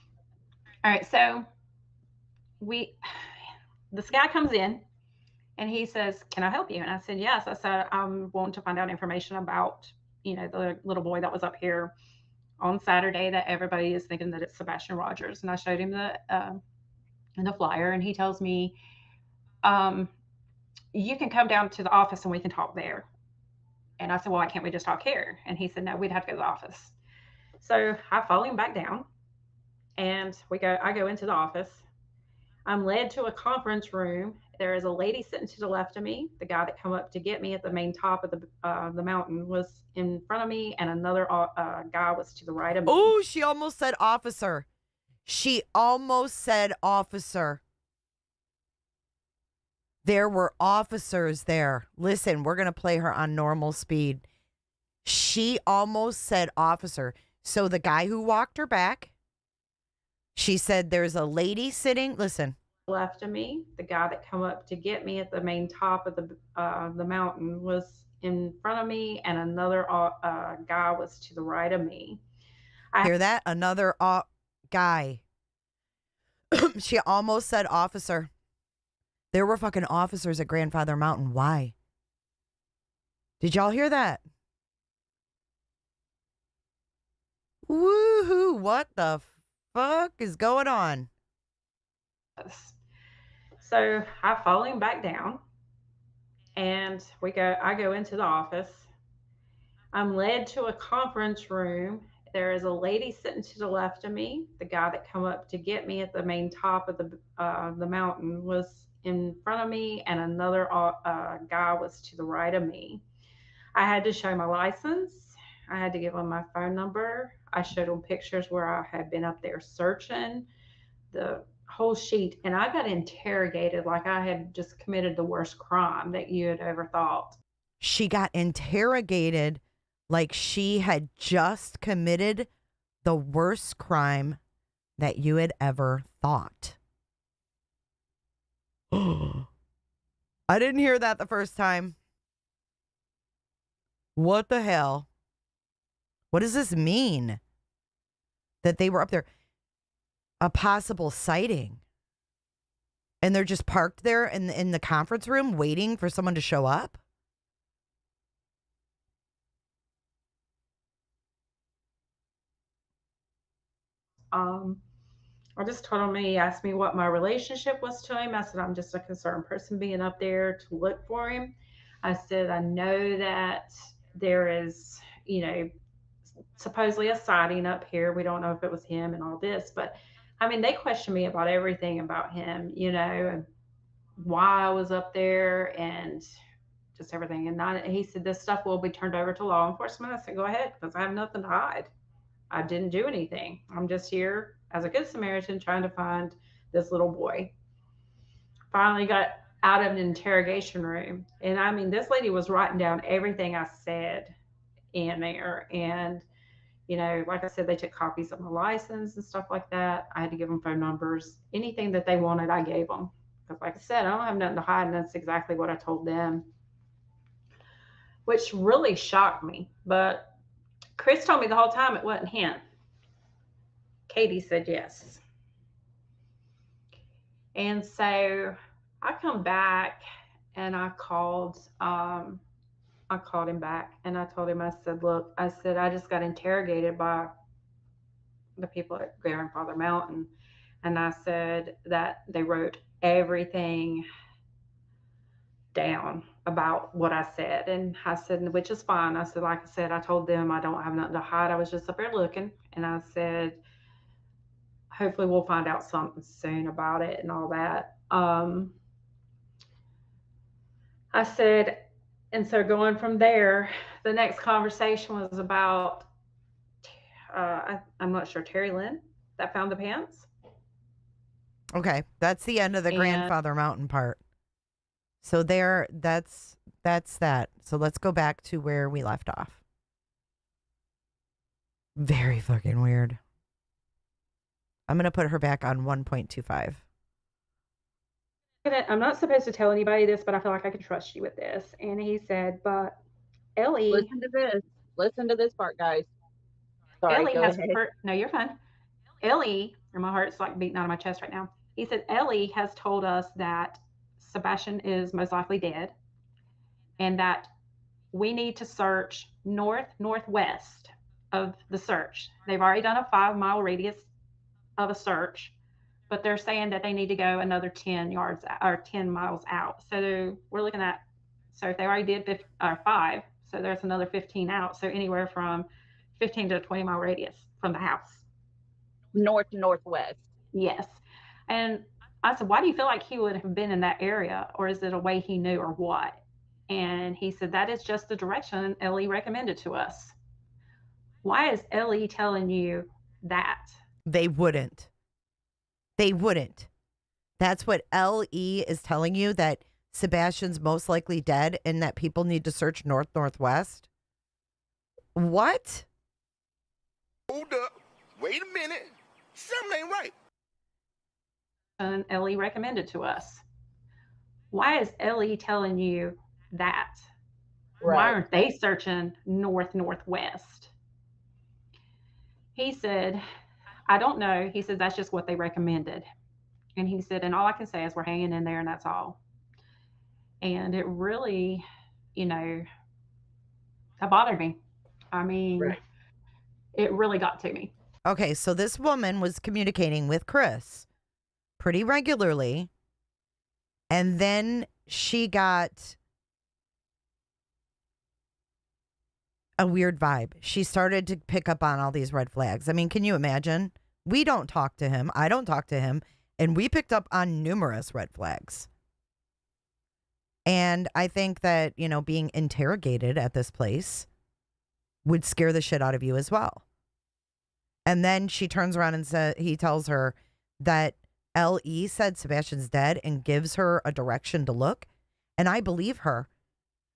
Speaker 2: All right. So this guy comes in and he says, can I help you? And I said, yes. I said, I'm wanting to find out information about, the little boy that was up here on Saturday that everybody is thinking that it's Sebastian Rogers. And I showed him the flyer and he tells me, you can come down to the office and we can talk there. And I said, well, why can't we just talk here? And he said, no, we'd have to go to the office. So I follow him back down, and I go into the office. I'm led to a conference room. There is a lady sitting to the left of me. The guy that come up to get me at the main top of the mountain was in front of me, and another guy was to the right of me.
Speaker 1: Oh, she almost said officer. She almost said officer. There were officers there. Listen, we're going to play her on normal speed. She almost said officer. So the guy who walked her back, she said there's a lady sitting. Listen.
Speaker 2: Left of me, the guy that come up to get me at the main top of the mountain was in front of me, and another guy was to the right of me.
Speaker 1: Hear that? Another guy. She almost said officer. There were fucking officers at Grandfather Mountain. Why? Did y'all hear that? Woohoo! What the fuck is going on?
Speaker 2: So I follow him back down, and I go into the office. I'm led to a conference room. There is a lady sitting to the left of me. The guy that come up to get me at the main top of the mountain was in front of me, and another guy was to the right of me. I had to show my license. I had to give him my phone number. I showed him pictures where I had been up there searching the whole sheet, and I got interrogated like I had just committed the worst crime that you had ever thought.
Speaker 1: She got interrogated like she had just committed the worst crime that you had ever thought. I didn't hear that the first time. What the hell? What does this mean? That they were up there? A possible sighting. And they're just parked there in the conference room waiting for someone to show up?
Speaker 2: I just told him, he asked me what my relationship was to him. I said, I'm just a concerned person being up there to look for him. I said, I know that there is, supposedly a sighting up here. We don't know if it was him and all this, but I mean, they questioned me about everything about him, and why I was up there and just everything. And he said, this stuff will be turned over to law enforcement. I said, go ahead, because I have nothing to hide. I didn't do anything. I'm just here as a good Samaritan trying to find this little boy. Finally got out of an interrogation room. And I mean, this lady was writing down everything I said in there. And, like I said, they took copies of my license and stuff like that. I had to give them phone numbers. Anything that they wanted, I gave them. Because like I said, I don't have nothing to hide. And that's exactly what I told them, which really shocked me. But Chris told me the whole time it wasn't him. Katie said yes. And so I come back and I called him back and I told him, I said, look, I just got interrogated by the people at Grandfather Mountain. And I said that they wrote everything down about what I said. And I said, which is fine. I said, like I said, I told them I don't have nothing to hide. I was just up there looking. And I said, hopefully we'll find out something soon about it and all that. I said, and so going from there, the next conversation was about, I'm not sure, Terry Lynn that found the pants.
Speaker 1: Okay, that's the end of the Grandfather Mountain part. So that's that. So let's go back to where we left off. Very fucking weird. I'm going to put her back on 1.25.
Speaker 2: I'm not supposed to tell anybody this, but I feel like I can trust you with this. And he said, but Ellie.
Speaker 5: Listen to this. Listen to this part, guys. Sorry,
Speaker 2: Ellie
Speaker 5: go
Speaker 2: has
Speaker 5: ahead.
Speaker 2: no, you're fine. Ellie, or my heart's like beating out of my chest right now. He said, Ellie has told us that Sebastian is most likely dead and that we need to search northwest of the search. They've already done a 5-mile radius of a search, but they're saying that they need to go another 10 miles out. So we're looking at, so if they already did 5, So there's another 15 out. So anywhere from 15 to a 20 mile radius from the house.
Speaker 5: North to northwest.
Speaker 2: Yes. And I said, why do you feel like he would have been in that area? Or is it a way he knew or what? And he said, that is just the direction Ellie recommended to us. Why is Ellie telling you that?
Speaker 1: They wouldn't. They wouldn't. That's what LE is telling you, that Sebastian's most likely dead and that people need to search northwest. What?
Speaker 6: Hold up. Wait a minute. Something ain't right.
Speaker 2: And Ellie recommended to us. Why is Ellie telling you that?
Speaker 5: Right.
Speaker 2: Why aren't they searching northwest? He said, I don't know. He said, that's just what they recommended. And he said, and all I can say is we're hanging in there and that's all. And it really, that bothered me. I mean,
Speaker 5: Right.
Speaker 2: It really got to me.
Speaker 1: Okay, so this woman was communicating with Chris pretty regularly. And then she got a weird vibe. She started to pick up on all these red flags. I mean, can you imagine? We don't talk to him. I don't talk to him. And we picked up on numerous red flags. And I think that, being interrogated at this place would scare the shit out of you as well. And then she turns around and he tells her that LE said Sebastian's dead and gives her a direction to look. And I believe her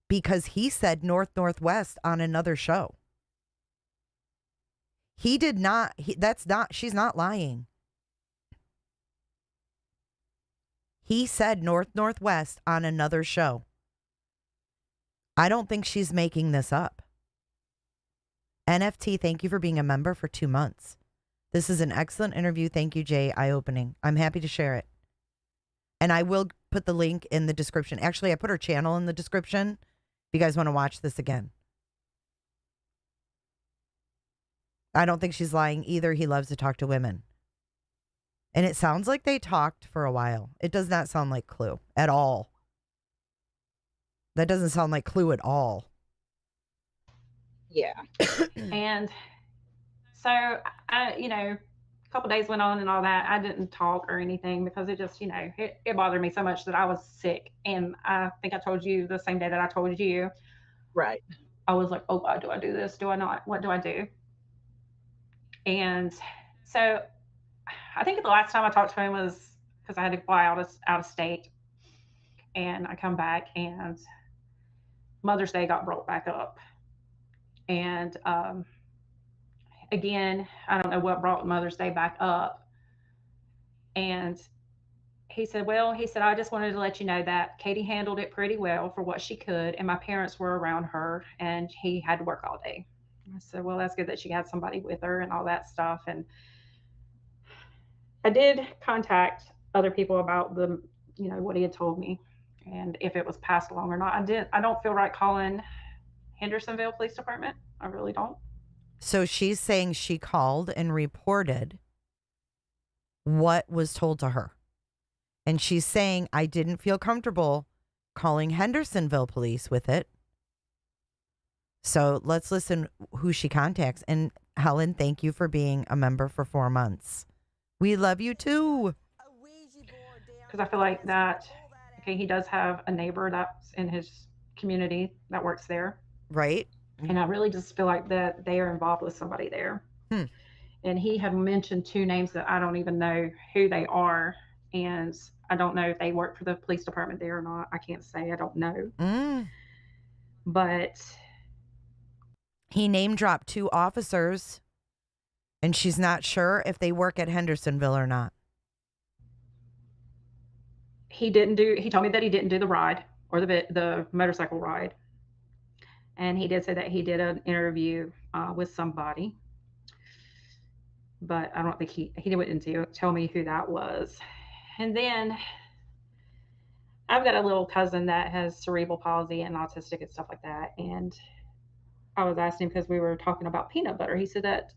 Speaker 1: because he said northwest on another show. He did not. She's not lying. He said northwest on another show. I don't think she's making this up. NFT, thank you for being a member for 2 months. This is an excellent interview. Thank you, Jay. Eye-opening. I'm happy to share it. And I will put the link in the description. Actually, I put her channel in the description if you guys want to watch this again. I don't think she's lying either. He loves to talk to women. And it sounds like they talked for a while. It does not sound like Clue at all. That doesn't sound like Clue at all.
Speaker 5: Yeah.
Speaker 2: And so, a couple days went on and all that. I didn't talk or anything because it just, it bothered me so much that I was sick. And I think I told you the same day that I told you.
Speaker 5: Right.
Speaker 2: I was like, oh God, do I do this? Do I not? What do I do? And so I think the last time I talked to him was because I had to fly out of state. And I come back and Mother's Day got brought back up. And again, I don't know what brought Mother's Day back up. And he said, I just wanted to let you know that Katie handled it pretty well for what she could. And my parents were around her and he had to work all day. I said, well, that's good that she had somebody with her and all that stuff. And I did contact other people about what he had told me and if it was passed along or not. I don't feel right calling Hendersonville Police Department. I really don't.
Speaker 1: So she's saying she called and reported what was told to her. And she's saying, I didn't feel comfortable calling Hendersonville police with it. So let's listen who she contacts. And Helen, thank you for being a member for 4 months. We love you too.
Speaker 2: Because I feel like that, okay, he does have a neighbor that's in his community that works there.
Speaker 1: Right.
Speaker 2: And I really just feel like that they are involved with somebody there. And he had mentioned 2 names that I don't even know who they are. And I don't know if they work for the police department there or not. I can't say. I don't know. But
Speaker 1: he name dropped 2 officers and she's not sure if they work at Hendersonville or not.
Speaker 2: He told me that he didn't do the ride or the motorcycle ride. And he did say that he did an interview with somebody, but I don't think he didn't tell me who that was. And then I've got a little cousin that has cerebral palsy and autistic and stuff like that. And I was asking him because we were talking about peanut butter. He said that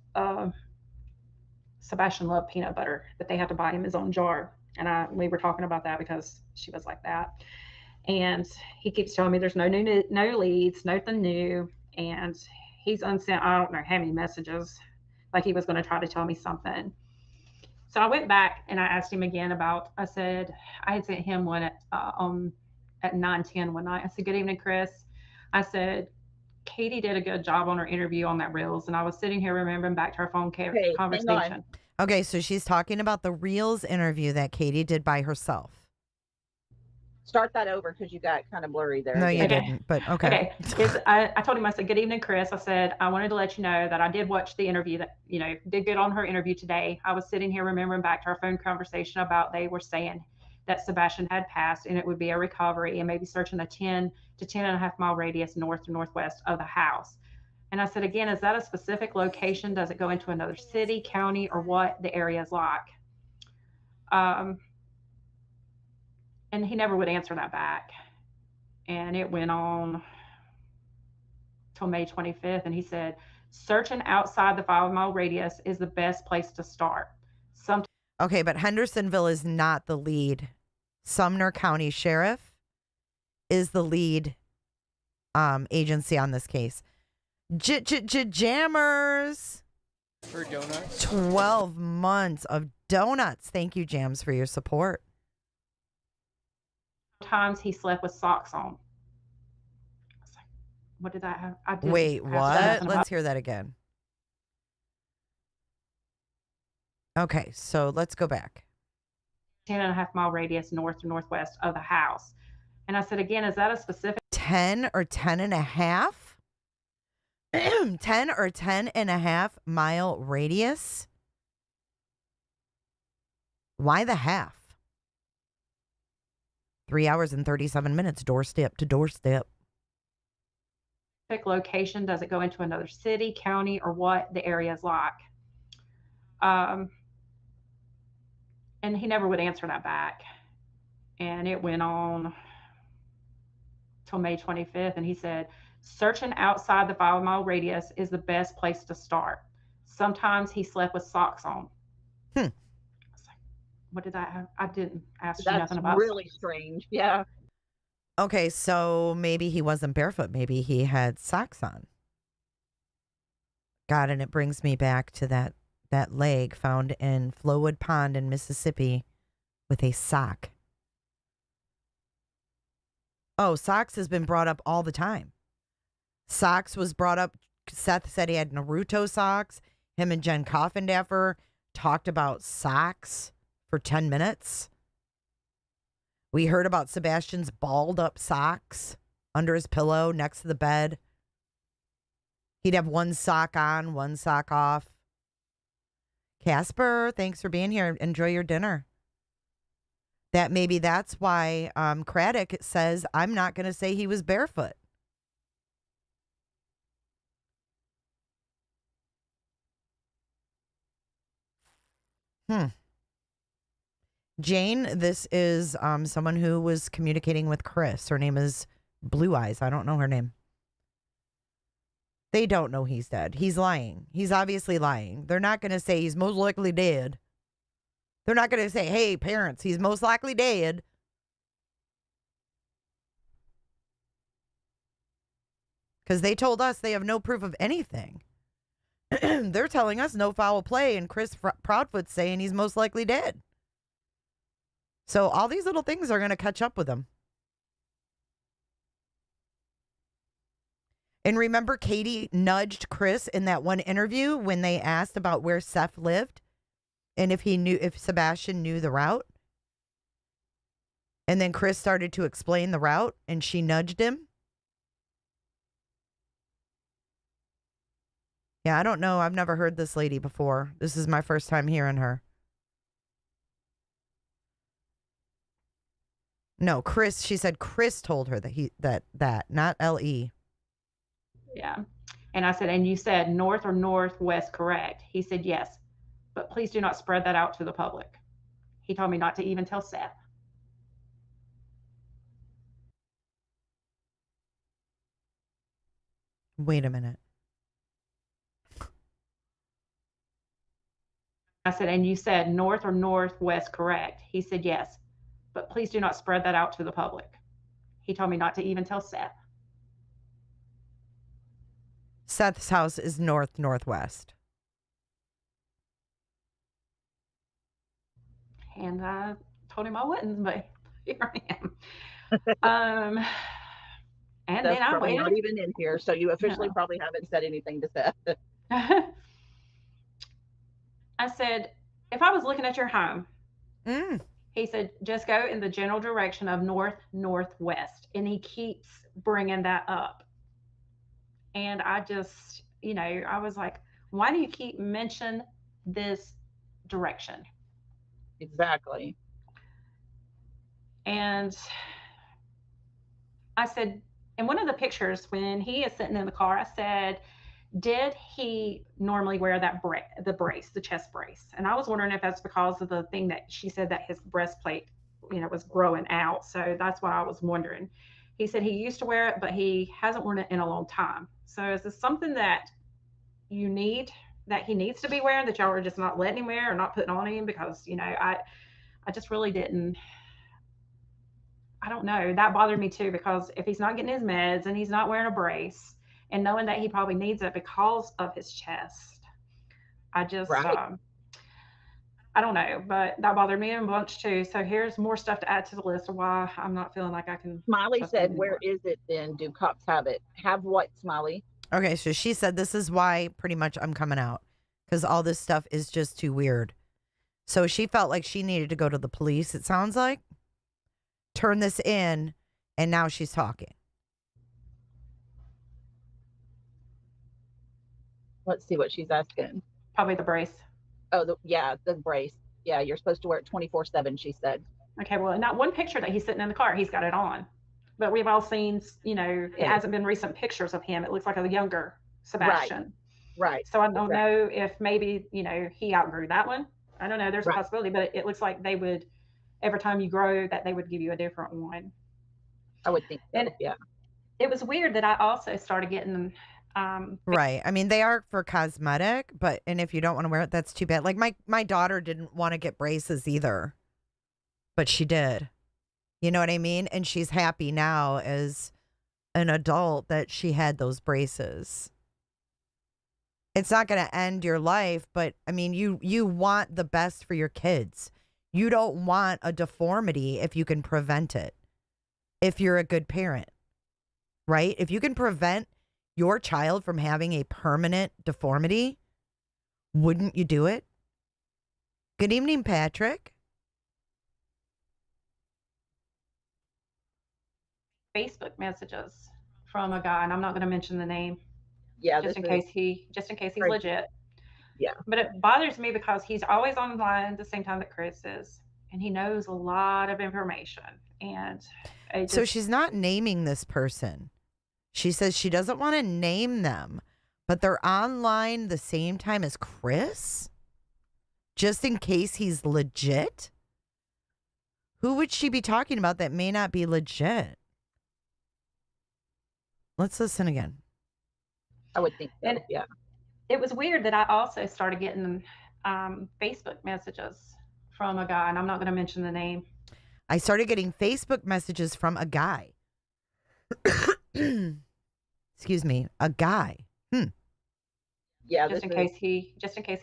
Speaker 2: Sebastian loved peanut butter, that they had to buy him his own jar. And we were talking about that because she was like that. And he keeps telling me there's no leads, nothing new. And he's unsent, I don't know how many messages, like he was going to try to tell me something. So I went back and I asked him again about, I said, I had sent him one at 9:10 one night. I said, good evening, Chris. I said, Katie did a good job on her interview on that Reels. And I was sitting here remembering back to our phone
Speaker 5: Hey,
Speaker 2: conversation.
Speaker 1: Okay, so she's talking about the Reels interview that Katie did by herself.
Speaker 5: Start that over because you got kind of blurry there.
Speaker 1: No, you
Speaker 2: Okay.
Speaker 1: didn't, but okay.
Speaker 2: I told him, I said, good evening, Chris. I said, I wanted to let you know that I did watch the interview, that, did good on her interview today. I was sitting here remembering back to our phone conversation about they were saying that Sebastian had passed and it would be a recovery and maybe searching a 10 to 10.5 mile radius north to northwest of the house. And I said, again, is that a specific location? Does it go into another city, county, or what the area is like? And he never would answer that back. And it went on till May 25th. And he said, searching outside the 5 mile radius is the best place to start.
Speaker 1: Okay, but Hendersonville is not the lead. Sumner County Sheriff is the lead agency on this case. Jammers.
Speaker 4: For donuts.
Speaker 1: 12 months of donuts. Thank you, Jams, for your support.
Speaker 2: Sometimes he slept with socks on. I was like, what did that have? I didn't
Speaker 1: Wait,
Speaker 2: ask
Speaker 1: what?
Speaker 2: nothing
Speaker 1: Let's
Speaker 2: about-
Speaker 1: hear that again. Okay, so let's go back.
Speaker 2: 10.5 mile radius north to northwest of the house. And I said, again, is that a specific
Speaker 1: 10 or 10 and a half? 10 or 10 and a half mile radius? Why the half? 3 hours and 37 minutes, doorstep to doorstep.
Speaker 2: location? Does it go into another city, county, or what the area is like? And he never would answer that back. And it went on till May 25th. And he said, searching outside the 5 mile radius is the best place to start. Sometimes he slept with socks on. I was like, what did that have? I didn't ask you nothing about.
Speaker 5: That's really strange. Yeah.
Speaker 1: Okay, so maybe he wasn't barefoot. Maybe he had socks on. God, and it brings me back to that leg found in Flowood Pond in Mississippi with a sock. Oh, socks has been brought up all the time. Socks was brought up. Seth said he had Naruto socks. Him and Jen Coffindaffer talked about socks for 10 minutes. We heard about Sebastian's balled up socks under his pillow next to the bed. He'd have one sock on, one sock off. Casper, thanks for being here. Enjoy your dinner. That's why Craddock says, I'm not going to say he was barefoot. Jane, this is someone who was communicating with Chris. Her name is Blueyz. I don't know her name. They don't know he's dead. He's lying. He's obviously lying. They're not going to say he's most likely dead. They're not going to say, hey, parents, he's most likely dead. Because they told us they have no proof of anything. They're telling us no foul play, and Chris Proudfoot's saying he's most likely dead. So all these little things are going to catch up with him. And remember, Katie nudged Chris in that one interview when they asked about where Seth lived and if Sebastian knew the route. And then Chris started to explain the route and she nudged him. Yeah, I don't know. I've never heard this lady before. This is my first time hearing her. No, Chris, she said Chris told her that not L.E.
Speaker 2: Yeah. And I said, and you said north or northwest, correct? He said, yes, but please do not spread that out to the public. He told me not to even tell Seth.
Speaker 1: Wait a minute.
Speaker 2: I said, and you said north or northwest, correct? He said, yes, but please do not spread that out to the public. he told me not to even tell Seth.
Speaker 1: Seth's house is northwest.
Speaker 2: And I told him I wouldn't, but here I am. And
Speaker 5: That's
Speaker 2: then I
Speaker 5: probably not
Speaker 2: waited.
Speaker 5: even in here, so you officially
Speaker 2: No.
Speaker 5: probably haven't said anything to Seth.
Speaker 2: I said, if I was looking at your home,
Speaker 1: Mm.
Speaker 2: he said, just go in the general direction of northwest. And he keeps bringing that up. And I just, I was like, why do you keep mentioning this direction?
Speaker 5: Exactly.
Speaker 2: And I said, in one of the pictures, when he is sitting in the car, I said, did he normally wear that the chest brace? And I was wondering if that's because of the thing that she said that his breastplate, was growing out. So that's why I was wondering. He said he used to wear it, but he hasn't worn it in a long time. So is this something that he needs to be wearing, that y'all are just not letting him wear or not putting on him? Because, I just really didn't. I don't know. That bothered me too, because if he's not getting his meds and he's not wearing a brace, and knowing that he probably needs it because of his chest, I just,
Speaker 5: Right.
Speaker 2: I don't know, but that bothered me a bunch too. So here's more stuff to add to the list of why I'm not feeling like I can.
Speaker 5: Smiley
Speaker 2: trust him
Speaker 5: said,
Speaker 2: anymore.
Speaker 5: where is it then? Do cops have it? Have what, Smiley?
Speaker 1: Okay, so she said this is why pretty much I'm coming out, because all this stuff is just too weird. So she felt like she needed to go to the police, it sounds like, turn this in, and now she's talking.
Speaker 5: Let's see what she's asking.
Speaker 2: Probably the brace.
Speaker 5: Oh, the brace. Yeah, you're supposed to wear it 24/7, she said.
Speaker 2: Okay, well, in that one picture that he's sitting in the car, he's got it on. But we've all seen, it hasn't been recent pictures of him. It looks like a younger Sebastian.
Speaker 5: Right.
Speaker 2: So I don't know if maybe, he outgrew that one. I don't know. There's a
Speaker 5: Right.
Speaker 2: possibility, but it looks like they would, every time you grow, that they would give you a different one.
Speaker 5: I would think so,
Speaker 2: And
Speaker 5: yeah.
Speaker 2: it was weird that I also started getting
Speaker 1: Right. I mean, they are for cosmetic, and if you don't want to wear it, that's too bad. Like my daughter didn't want to get braces either, but she did. You know what I mean? And she's happy now as an adult that she had those braces. It's not going to end your life, but I mean, you want the best for your kids. You don't want a deformity if you can prevent it. If you're a good parent, right? If you can prevent your child from having a permanent deformity, wouldn't you do it? Good evening, Patrick.
Speaker 2: Facebook messages from a guy, and I'm not going to mention the name.
Speaker 5: Yeah,
Speaker 2: just in case he's
Speaker 5: crazy.
Speaker 2: legit.
Speaker 5: Yeah.
Speaker 2: But it bothers me because he's always online at the same time that Chris is, and he knows a lot of information. And
Speaker 1: so she's not naming this person. She says she doesn't want to name them, but they're online the same time as Chris, just in case he's legit. Who would she be talking about that may not be legit? Let's listen again.
Speaker 5: I would think so,
Speaker 2: and
Speaker 5: yeah.
Speaker 2: It was weird that I also started getting Facebook messages from a guy, and I'm not going to mention the name.
Speaker 1: I started getting Facebook messages from a guy. Excuse me, a guy.
Speaker 5: Yeah,
Speaker 2: just in case he's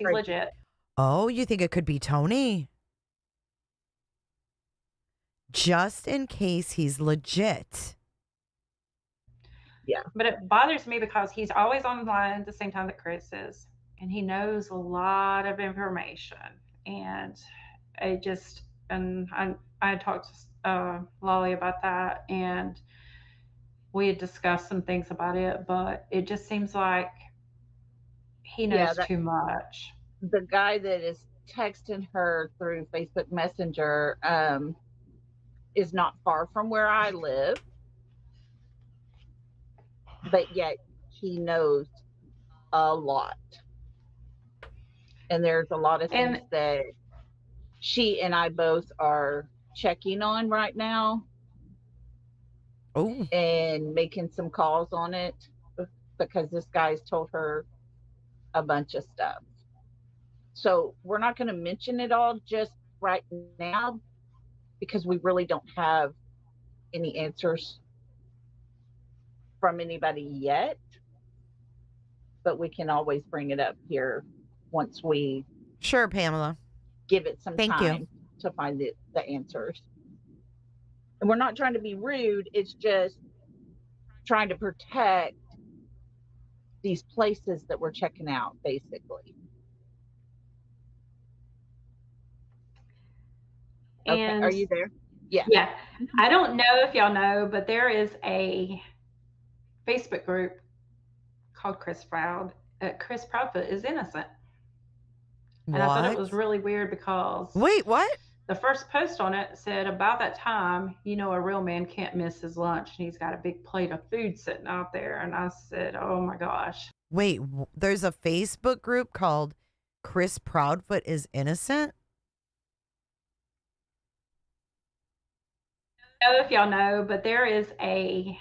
Speaker 2: legit.
Speaker 1: Oh, you think it could be Tony? Just in case he's legit.
Speaker 5: Yeah.
Speaker 2: But it bothers me because he's always online at the same time that Chris is, and he knows a lot of information. And I talked to Lolly about that, and we had discussed some things about it, but it just seems like he knows too much.
Speaker 5: The guy that is texting her through Facebook Messenger is not far from where I live, but yet he knows a lot. And there's a lot of things that she and I both are checking on right now.
Speaker 1: Oh.
Speaker 5: And making some calls on it because this guy's told her a bunch of stuff. So we're not going to mention it all just right now because we really don't have any answers from anybody yet, but we can always bring it up here once we
Speaker 1: Sure, Pamela.
Speaker 5: give it some
Speaker 1: Thank you.
Speaker 5: time to find the answers. And we're not trying to be rude. It's just trying to protect these places that we're checking out, basically. Okay,
Speaker 2: And
Speaker 5: are you there? Yeah.
Speaker 2: yeah, I don't know if y'all know, but there is a Facebook group called Chris Proudfoot is innocent.
Speaker 1: What?
Speaker 2: And I thought it was really weird because
Speaker 1: Wait, what?
Speaker 2: the first post on it said, about that time, you know, a real man can't miss his lunch, and he's got a big plate of food sitting out there. And I said, oh my gosh.
Speaker 1: Wait, there's a Facebook group called Chris Proudfoot is innocent?
Speaker 2: I don't know if y'all know, but there is a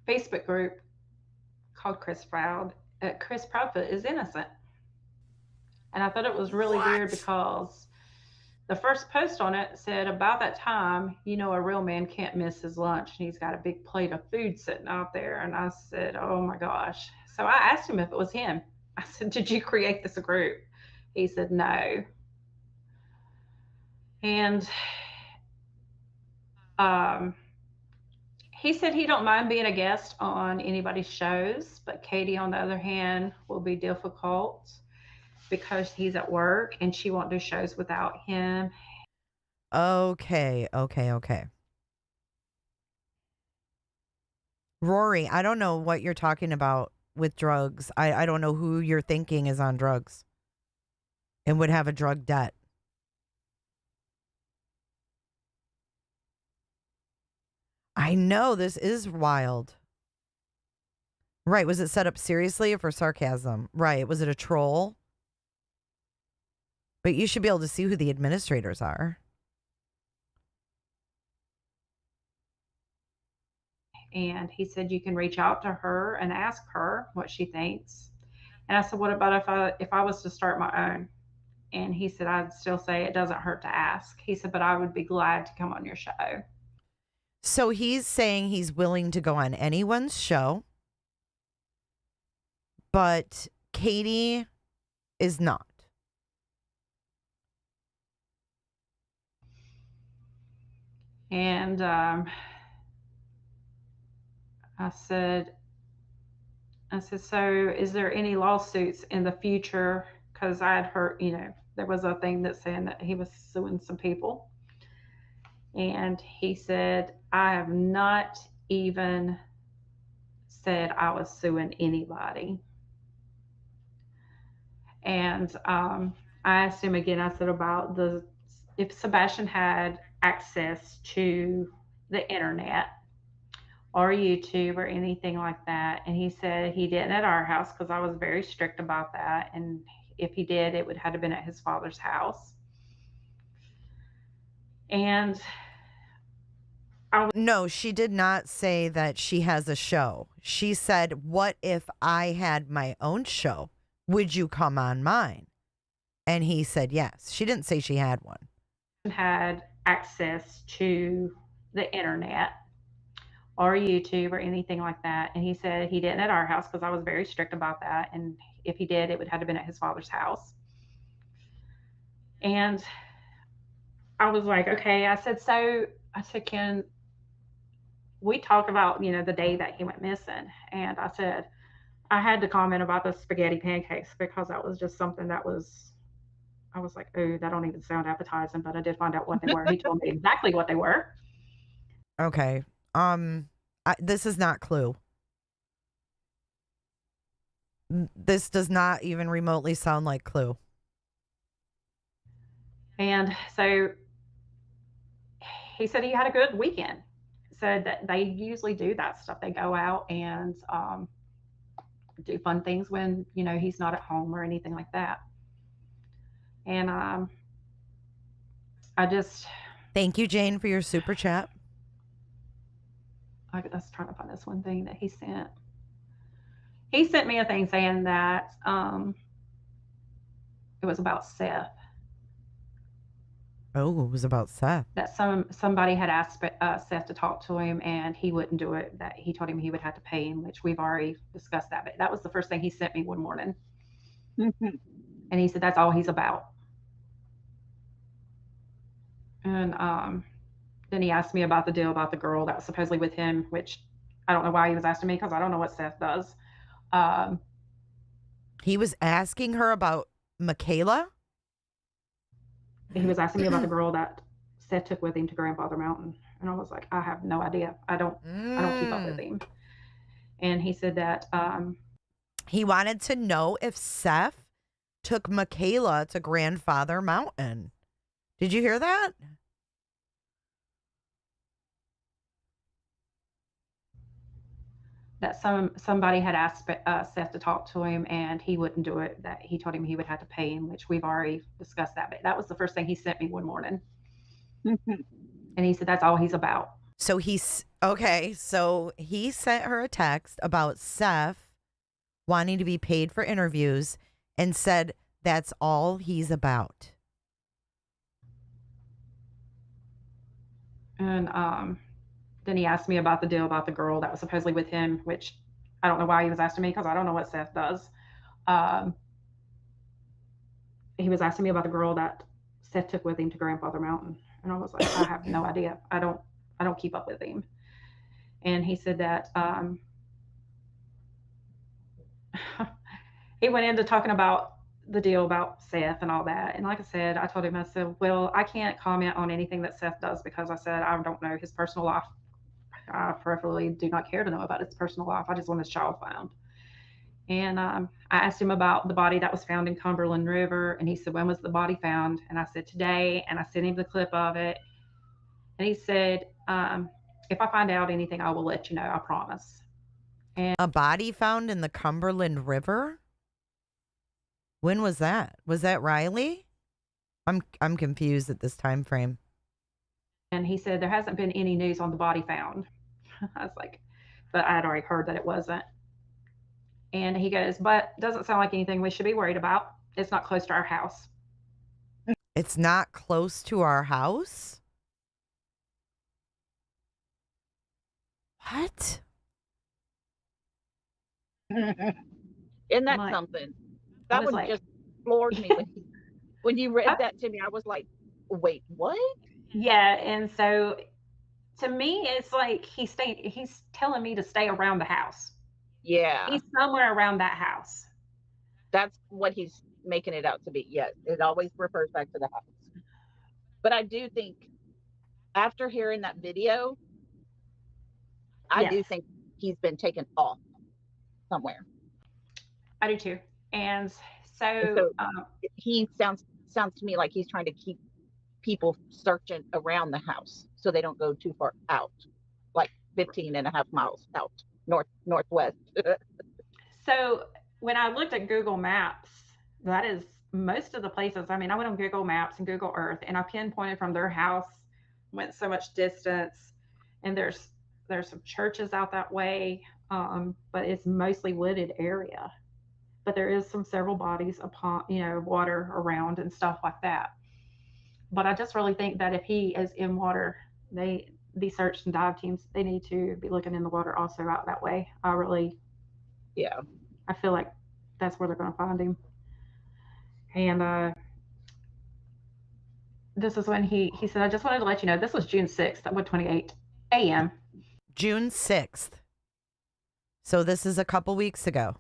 Speaker 2: Facebook group called Chris Proudfoot is innocent. And I thought it was really weird because the first post on it said, about that time, you know, a real man can't miss his lunch, and he's got a big plate of food sitting out there. And I said, oh my gosh. So I asked him if it was him. I said, did you create this group? He said, no. And he said he don't mind being a guest on anybody's shows, but Katie, on the other hand, will be difficult because he's at work and she won't do shows without him.
Speaker 1: Okay. Rory, I don't know what you're talking about with drugs. I don't know who you're thinking is on drugs and would have a drug debt. I know, this is wild. Right, was it set up seriously or for sarcasm? Right, was it a troll? But you should be able to see who the administrators are.
Speaker 2: And he said you can reach out to her and ask her what she thinks. And I said, what about if I was to start my own? And he said, I'd still say it doesn't hurt to ask. He said, but I would be glad to come on your show.
Speaker 1: So he's saying he's willing to go on anyone's show, but Katie is not.
Speaker 2: And I said, so is there any lawsuits in the future? Because I had heard, you know, there was a thing that saying that he was suing some people. And he said, I have not even said I was suing anybody. And I asked him again, I said about if Sebastian had access to the internet or YouTube or anything like that. And he said he didn't at our house because I was very strict about that. And if he did, it would have been at his father's house. And
Speaker 1: no, she did not say that she has a show. She said, what if I had my own show? Would you come on mine? And he said yes. She didn't say she had one.
Speaker 2: Had access to the internet or YouTube or anything like that. And he said he didn't at our house because I was very strict about that. And if he did, it would have been at his father's house. And I was like, okay. I said, can we talk about, you know, the day that he went missing? And I said, I had to comment about the spaghetti pancakes because that was just something that was, I was like, oh, that don't even sound appetizing, but I did find out what they were. He told me exactly what they were.
Speaker 1: Okay. This is not Clue. This does not even remotely sound like Clue.
Speaker 2: And so he said he had a good weekend. Said that they usually do that stuff. They go out and do fun things when, you know, he's not at home or anything like that. And I just...
Speaker 1: Thank you, Jane, for your super chat.
Speaker 2: I was trying to find this one thing that he sent. He sent me a thing saying that it was about Seth.
Speaker 1: Oh, it was about Seth.
Speaker 2: that somebody had asked Seth to talk to him, and he wouldn't do it. That he told him he would have to pay him, which we've already discussed that. But that was the first thing he sent me one morning, and he said that's all he's about. And then he asked me about the deal about the girl that was supposedly with him, which I don't know why he was asking me because I don't know what Seth does.
Speaker 1: He was asking her about Michaela?
Speaker 2: He was asking me about the girl that Seth took with him to Grandfather Mountain, and I was like, I have no idea. I don't keep up with him. And he said that
Speaker 1: he wanted to know if Seth took Michaela to Grandfather Mountain. Did you hear that?
Speaker 2: That somebody had asked Seth to talk to him, and he wouldn't do it. That he told him he would have to pay him, which we've already discussed that. But that was the first thing he sent me one morning, and he said that's all he's about.
Speaker 1: So So he sent her a text about Seth wanting to be paid for interviews, and said that's all he's about.
Speaker 2: And then he asked me about the deal about the girl that was supposedly with him, which I don't know why he was asking me because I don't know what Seth does. He was asking me about the girl that Seth took with him to Grandfather Mountain, and I was like, I have no idea. I don't keep up with him. And he said that he went into talking about the deal about Seth and all that. And like I said, I told him, I said, well, I can't comment on anything that Seth does because I said I don't know his personal life. I preferably do not care to know about his personal life. I just want his child found. And I asked him about the body that was found in Cumberland River. And he said, when was the body found? And I said, today. And I sent him the clip of it. And he said, if I find out anything, I will let you know. I promise. And
Speaker 1: a body found in the Cumberland River? When was that? Was that Riley? I'm confused at this time frame.
Speaker 2: And he said, there hasn't been any news on the body found. I was like, but I had already heard that it wasn't. And he goes, but doesn't sound like anything we should be worried about. It's not close to our house.
Speaker 1: It's not close to our house? What?
Speaker 5: Isn't that something? That one just floored me when you read that to me. I was like, wait, what?
Speaker 2: Yeah, and so to me, it's like he's telling me to stay around the house.
Speaker 5: Yeah.
Speaker 2: He's somewhere around that house.
Speaker 5: That's what he's making it out to be. Yes, it always refers back to the house. But I do think after hearing that video, I do think he's been taken off somewhere.
Speaker 2: I do too. And so
Speaker 5: he sounds to me like he's trying to keep people searching around the house so they don't go too far out, like 15.5 miles out northwest.
Speaker 2: So when I looked at Google Maps, that is most of the places. I mean, I went on Google Maps and Google Earth, and I pinpointed from their house, went so much distance, and there's some churches out that way, but it's mostly wooded area. But there is several bodies upon, water around and stuff like that. But I just really think that if he is in water, the search and dive teams, they need to be looking in the water also out that way. I feel like that's where they're going to find him. And this is when he said, I just wanted to let you know, this was June 6th at 1:28 a.m.
Speaker 1: June 6th. So this is a couple weeks ago.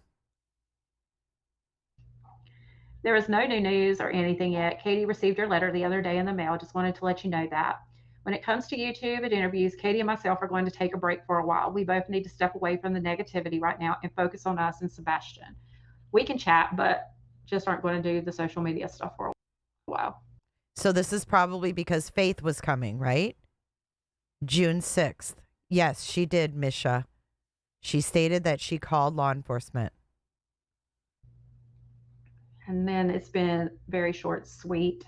Speaker 2: There is no new news or anything yet. Katie received your letter the other day in the mail. Just wanted to let you know that. When it comes to YouTube and interviews, Katie and myself are going to take a break for a while. We both need to step away from the negativity right now and focus on us and Sebastian. We can chat, but just aren't going to do the social media stuff for a while.
Speaker 1: So this is probably because Faith was coming, right? June 6th. Yes, she did, Misha. She stated that she called law enforcement.
Speaker 2: And then it's been very short, sweet,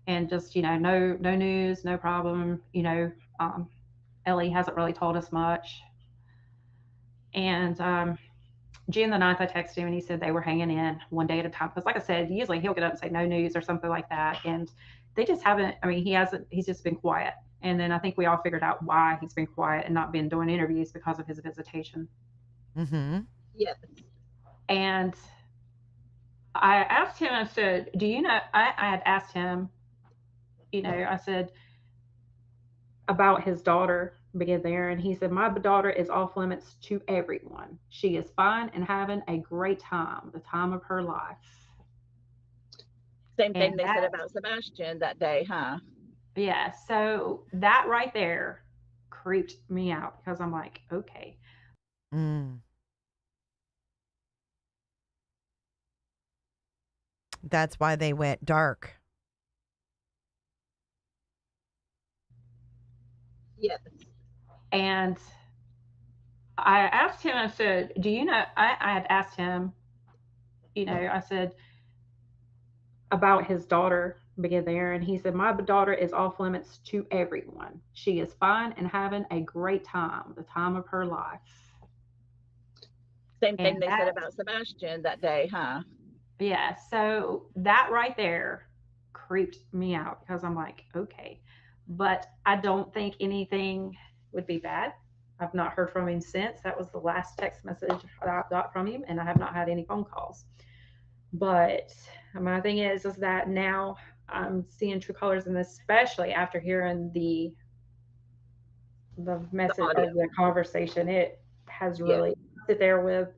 Speaker 2: and just, no news, no problem. Ellie hasn't really told us much. And June the 9th, I texted him and he said they were hanging in one day at a time. Because like I said, usually he'll get up and say no news or something like that. And they just haven't, I mean, he's just been quiet. And then I think we all figured out why he's been quiet and not been doing interviews because of his visitation.
Speaker 1: Mm-hmm.
Speaker 5: Yes.
Speaker 2: And I asked him, I said, do you know, I had asked him, I said about his daughter being there. And he said, my daughter is off limits to everyone. She is fine and having a great time, the time of her life.
Speaker 5: Same thing
Speaker 2: And
Speaker 5: they said about Sebastian that day, huh?
Speaker 2: Yeah. So that right there creeped me out because I'm like, okay.
Speaker 1: That's why they went dark.
Speaker 5: Yes.
Speaker 2: And I asked him, I said, do you know, I had asked him, I said about his daughter being there. And he said, my daughter is off limits to everyone. She is fine and having a great time, the time of her life.
Speaker 5: Same thing they said about Sebastian that day, huh?
Speaker 2: Yeah. So that right there creeped me out because I'm like, okay. But I don't think anything would be bad. I've not heard from him since. That was the last text message that I got from him, and I have not had any phone calls. But my thing is that now I'm seeing true colors, and especially after hearing the message of the conversation, it has really sit there with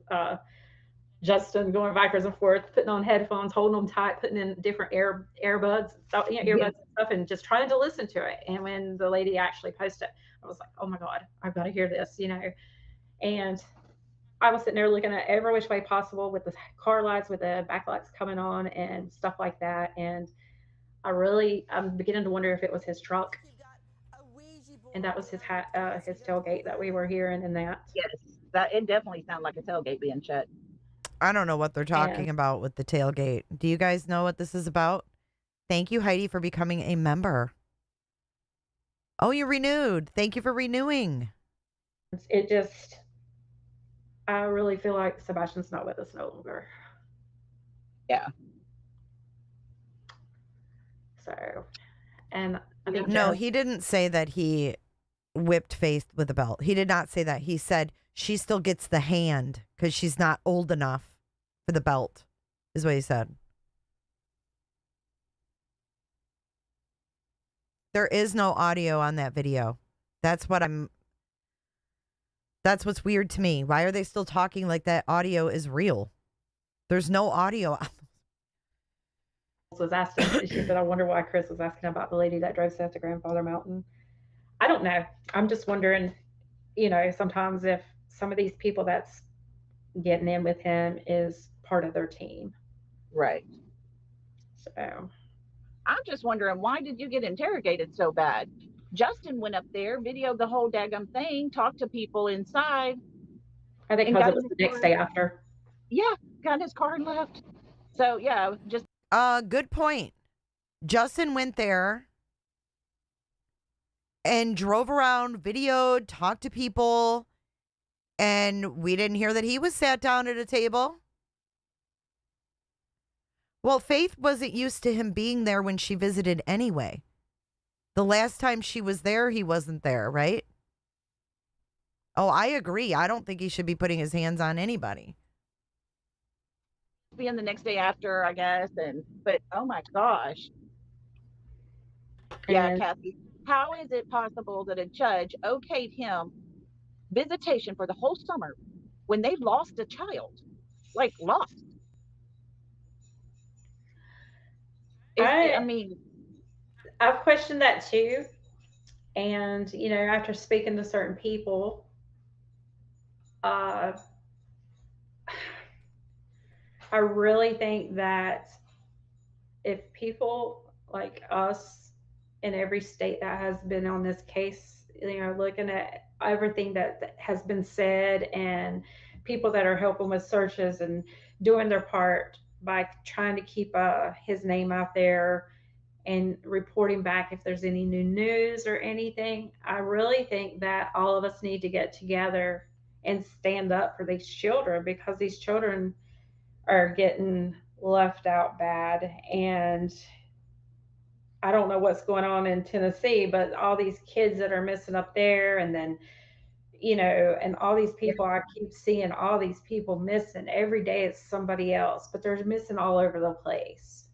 Speaker 2: Justin going backwards and forth, putting on headphones, holding them tight, putting in different earbuds, stuff, earbuds and stuff, and just trying to listen to it. And when the lady actually posted, I was like, oh my God, I've got to hear this, And I was sitting there looking at every which way possible with the car lights, with the backlights coming on and stuff like that. And I'm beginning to wonder if it was his truck. And that was his tailgate that we were hearing in that.
Speaker 5: Yes, it definitely sounded like a tailgate being shut.
Speaker 1: I don't know what they're talking about with the tailgate. Do you guys know what this is about? Thank you, Heidi, for becoming a member. Oh, you renewed. Thank you for renewing.
Speaker 2: I really feel like Sebastian's not with us no longer.
Speaker 5: Yeah.
Speaker 2: So, and I think
Speaker 1: no, he didn't say that he whipped Faith with a belt. He did not say that. He said she still gets the hand because she's not old enough for the belt, is what he said. There is no audio on that video. That's what's weird to me. Why are they still talking like that audio is real? There's no audio.
Speaker 2: Was asking, she said, I wonder why Chris was asking about the lady that drove Seth to Grandfather Mountain. I don't know. I'm just wondering, sometimes if some of these people that's getting in with him is part of their team.
Speaker 5: Right.
Speaker 2: So
Speaker 5: I'm just wondering, why did you get interrogated so bad? Justin went up there, videoed the whole daggum thing, talked to people inside.
Speaker 2: I think because it was the next day after.
Speaker 5: Yeah, got in his car and left. So yeah, just
Speaker 1: good point. Justin went there and drove around, videoed, talked to people, and we didn't hear that he was sat down at a table. Well, Faith wasn't used to him being there when she visited anyway. The last time she was there, he wasn't there, right? Oh, I agree. I don't think he should be putting his hands on anybody.
Speaker 5: Being the next day after, I guess, but oh my gosh. Yeah, Kathy. How is it possible that a judge okayed him visitation for the whole summer when they lost a child? Like lost.
Speaker 2: I've questioned that too. And, after speaking to certain people, I really think that if people like us in every state that has been on this case, looking at everything that has been said and people that are helping with searches and doing their part by trying to keep his name out there and reporting back if there's any new news or anything, I really think that all of us need to get together and stand up for these children, because these children are getting left out bad. And I don't know what's going on in Tennessee, but all these kids that are missing up there, and then, and all these people, I keep seeing all these people missing. Every day it's somebody else, but they're missing all over the place.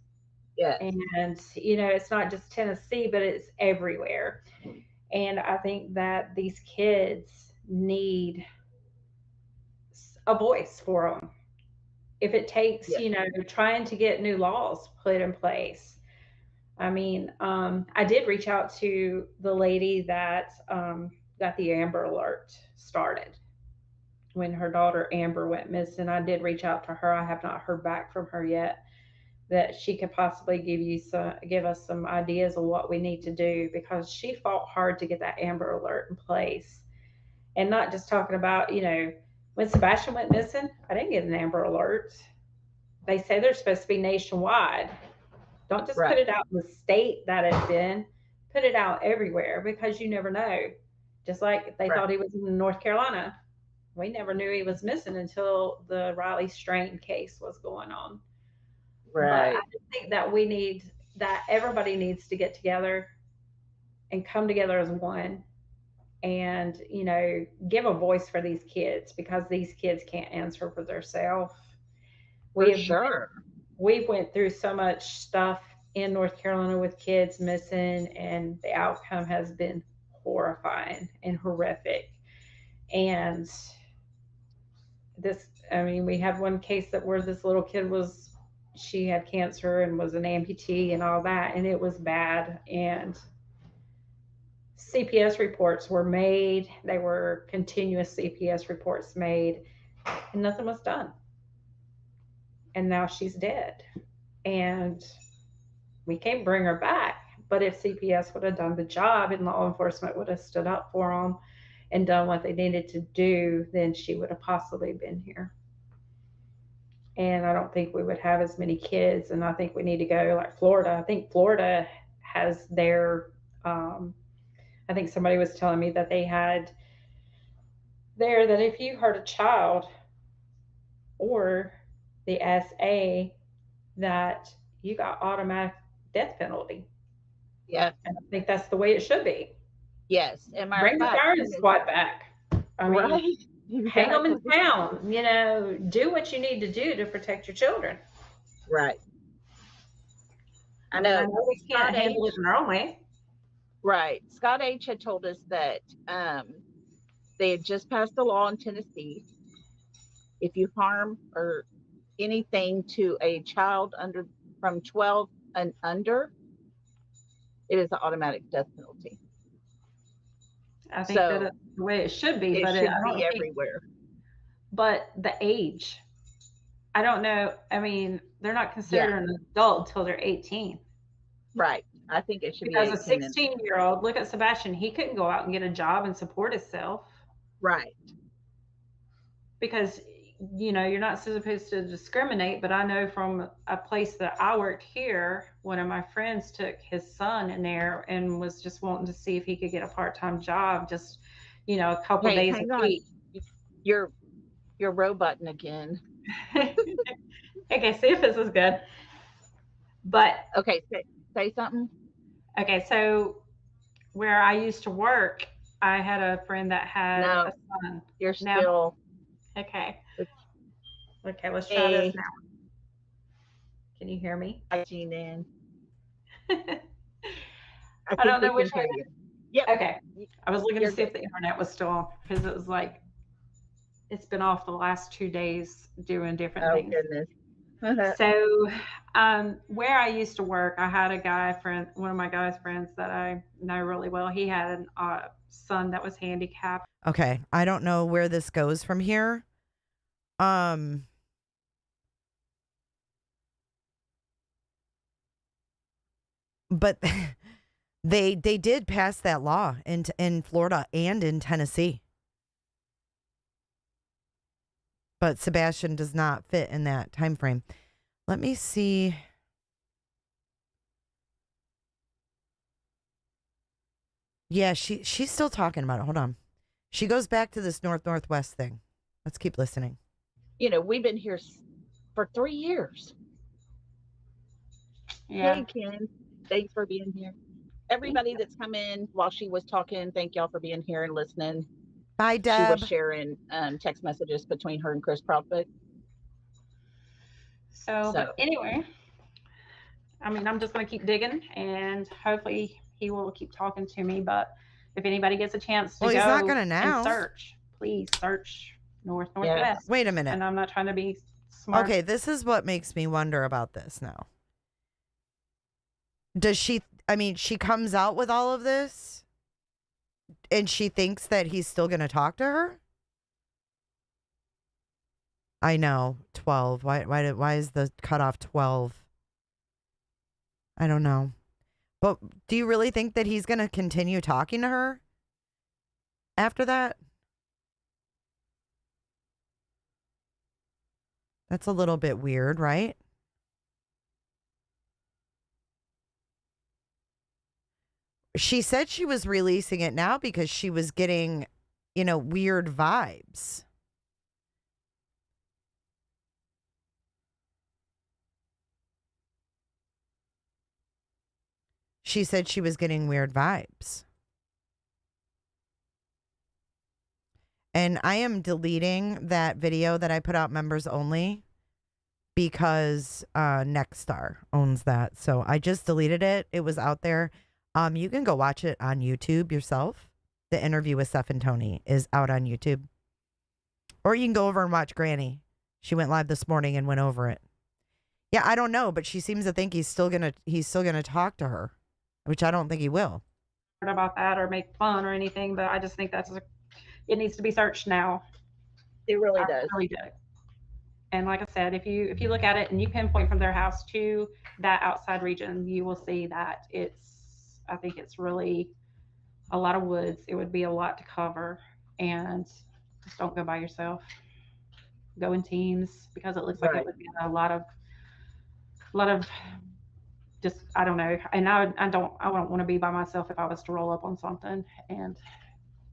Speaker 5: Yes.
Speaker 2: And, it's not just Tennessee, but it's everywhere. And I think that these kids need a voice for them. If it takes,
Speaker 5: Yes.
Speaker 2: trying to get new laws put in place. I mean, I did reach out to the lady that got the Amber Alert started when her daughter Amber went missing. I did reach out to her. I have not heard back from her yet. That she could possibly give us some ideas of what we need to do, because she fought hard to get that Amber Alert in place, and not just talking about when Sebastian went missing. I didn't get an Amber Alert. They say they're supposed to be nationwide. Don't just put it out in the state that it's in. Put it out everywhere, because you never know. Just like they thought he was in North Carolina. We never knew he was missing until the Riley Strain case was going on.
Speaker 5: Right.
Speaker 2: But I just think that everybody needs to get together and come together as one, and, give a voice for these kids, because these kids can't answer for themselves. We've went through so much stuff in North Carolina with kids missing, and the outcome has been horrifying and horrific. And we had one case where this little kid she had cancer and was an amputee and all that, and it was bad. And CPS reports were made. They were continuous CPS reports made, and nothing was done. And now she's dead. And we can't bring her back. But if CPS would have done the job and law enforcement would have stood up for them and done what they needed to do, then she would have possibly been here. And I don't think we would have as many kids. And I think we need to go like Florida. I think Florida has their, I think somebody was telling me that they had there that if you hurt a child or the SA, that you got automatic death penalty.
Speaker 5: Yes.
Speaker 2: And I think that's the way it should be.
Speaker 5: Yes. And
Speaker 2: bring the firing squad back. I mean, hang them in town. Do what you need to do to protect your children.
Speaker 5: Right. I know
Speaker 2: we can't handle it in our own way.
Speaker 5: Right. Scott H. had told us that they had just passed a law in Tennessee. If you harm or anything to a child from 12 and under, it is an automatic death penalty.
Speaker 2: I think that's the way it should be, but
Speaker 5: it should be everywhere.
Speaker 2: But the age, I don't know. I mean, they're not considered an adult until they're 18.
Speaker 5: Right. I think it should be
Speaker 2: because a 16-year-old. Look at Sebastian; he couldn't go out and get a job and support himself.
Speaker 5: Right.
Speaker 2: Because you're not supposed to discriminate, but I know from a place that I worked here, one of my friends took his son in there and was just wanting to see if he could get a part-time job, just a couple days a week.
Speaker 5: You're roboting again.
Speaker 2: Okay, see if this is good. But
Speaker 5: okay, say something.
Speaker 2: Okay, so where I used to work, I had a friend that had a son.
Speaker 5: You're still
Speaker 2: okay. Okay, let's try this now. Can you hear me?
Speaker 5: I tuned in.
Speaker 2: I don't know which way.
Speaker 5: Yep.
Speaker 2: Okay. I was looking to see if the internet was still on, because it was like it's been off the last 2 days doing different things.
Speaker 5: Goodness.
Speaker 2: So where I used to work, I had one of my guy's friends that I know really well. He had a son that was handicapped.
Speaker 1: Okay. I don't know where this goes from here. But they did pass that law in Florida and in Tennessee. But Sebastian does not fit in that time frame. Let me see. Yeah, she's still talking about it. Hold on. She goes back to this northwest thing. Let's keep listening.
Speaker 5: We've been here for 3 years.
Speaker 2: Yeah.
Speaker 5: Hey, Ken. Thanks for being here. Everybody that's come in while she was talking, thank y'all for being here and listening.
Speaker 1: Bye,
Speaker 5: She
Speaker 1: Deb.
Speaker 5: was sharing text messages between her and Chris Proudfoot.
Speaker 2: But anyway, I mean, I'm just going to keep digging, and hopefully he will keep talking to me. But if anybody gets a chance to
Speaker 1: Well, he's
Speaker 2: go
Speaker 1: not gonna now.
Speaker 2: and search, please search northwest.
Speaker 5: Yes.
Speaker 1: Wait a minute.
Speaker 2: And I'm not trying to be smart.
Speaker 1: Okay, this is what makes me wonder about this now. Does she, I mean, she comes out with all of this and she thinks that he's still going to talk to her? I know, 12. Why is the cutoff 12? I don't know. But do you really think that he's going to continue talking to her after that? That's a little bit weird, right? She said she was releasing it now because she was getting, weird vibes. She said she was getting weird vibes. And I am deleting that video that I put out members only because Nexstar owns that. So I just deleted it. It was out there. You can go watch it on YouTube yourself. The interview with Seth and Tony is out on YouTube. Or you can go over and watch Granny. She went live this morning and went over it. Yeah, I don't know, but she seems to think he's still gonna talk to her, which I don't think he will.
Speaker 2: About that or make fun or anything, but I just think it needs to be searched now.
Speaker 5: It really does.
Speaker 2: Really do. And like I said, if you look at it and you pinpoint from their house to that outside region, you will see that I think it's really a lot of woods. It would be a lot to cover, and just don't go by yourself. Go in teams, because it looks like it would be a lot of just, I don't know. And I don't want to be by myself if I was to roll up on something,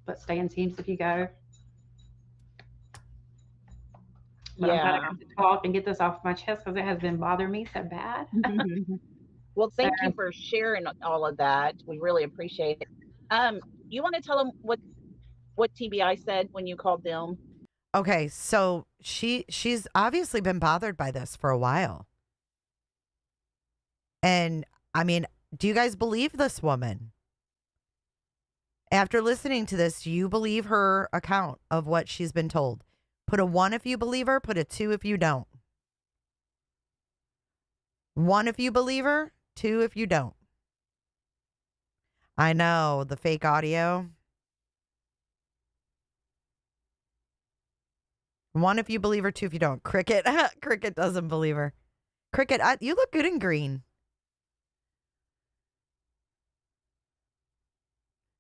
Speaker 2: but stay in teams if you go. But I'm glad I got to talk and get this off my chest because it has been bothering me so bad.
Speaker 5: Well, thank you for sharing all of that. We really appreciate it. You want to tell them what TBI said when you called them?
Speaker 1: Okay, so she's obviously been bothered by this for a while. And I mean, do you guys believe this woman? After listening to this, do you believe her account of what she's been told? Put a 1 if you believe her, put a 2 if you don't. 1 if you believe her, 2 if you don't. I know, the fake audio. 1 if you believe her, 2 if you don't. Cricket. Cricket doesn't believe her. Cricket, you look good in green.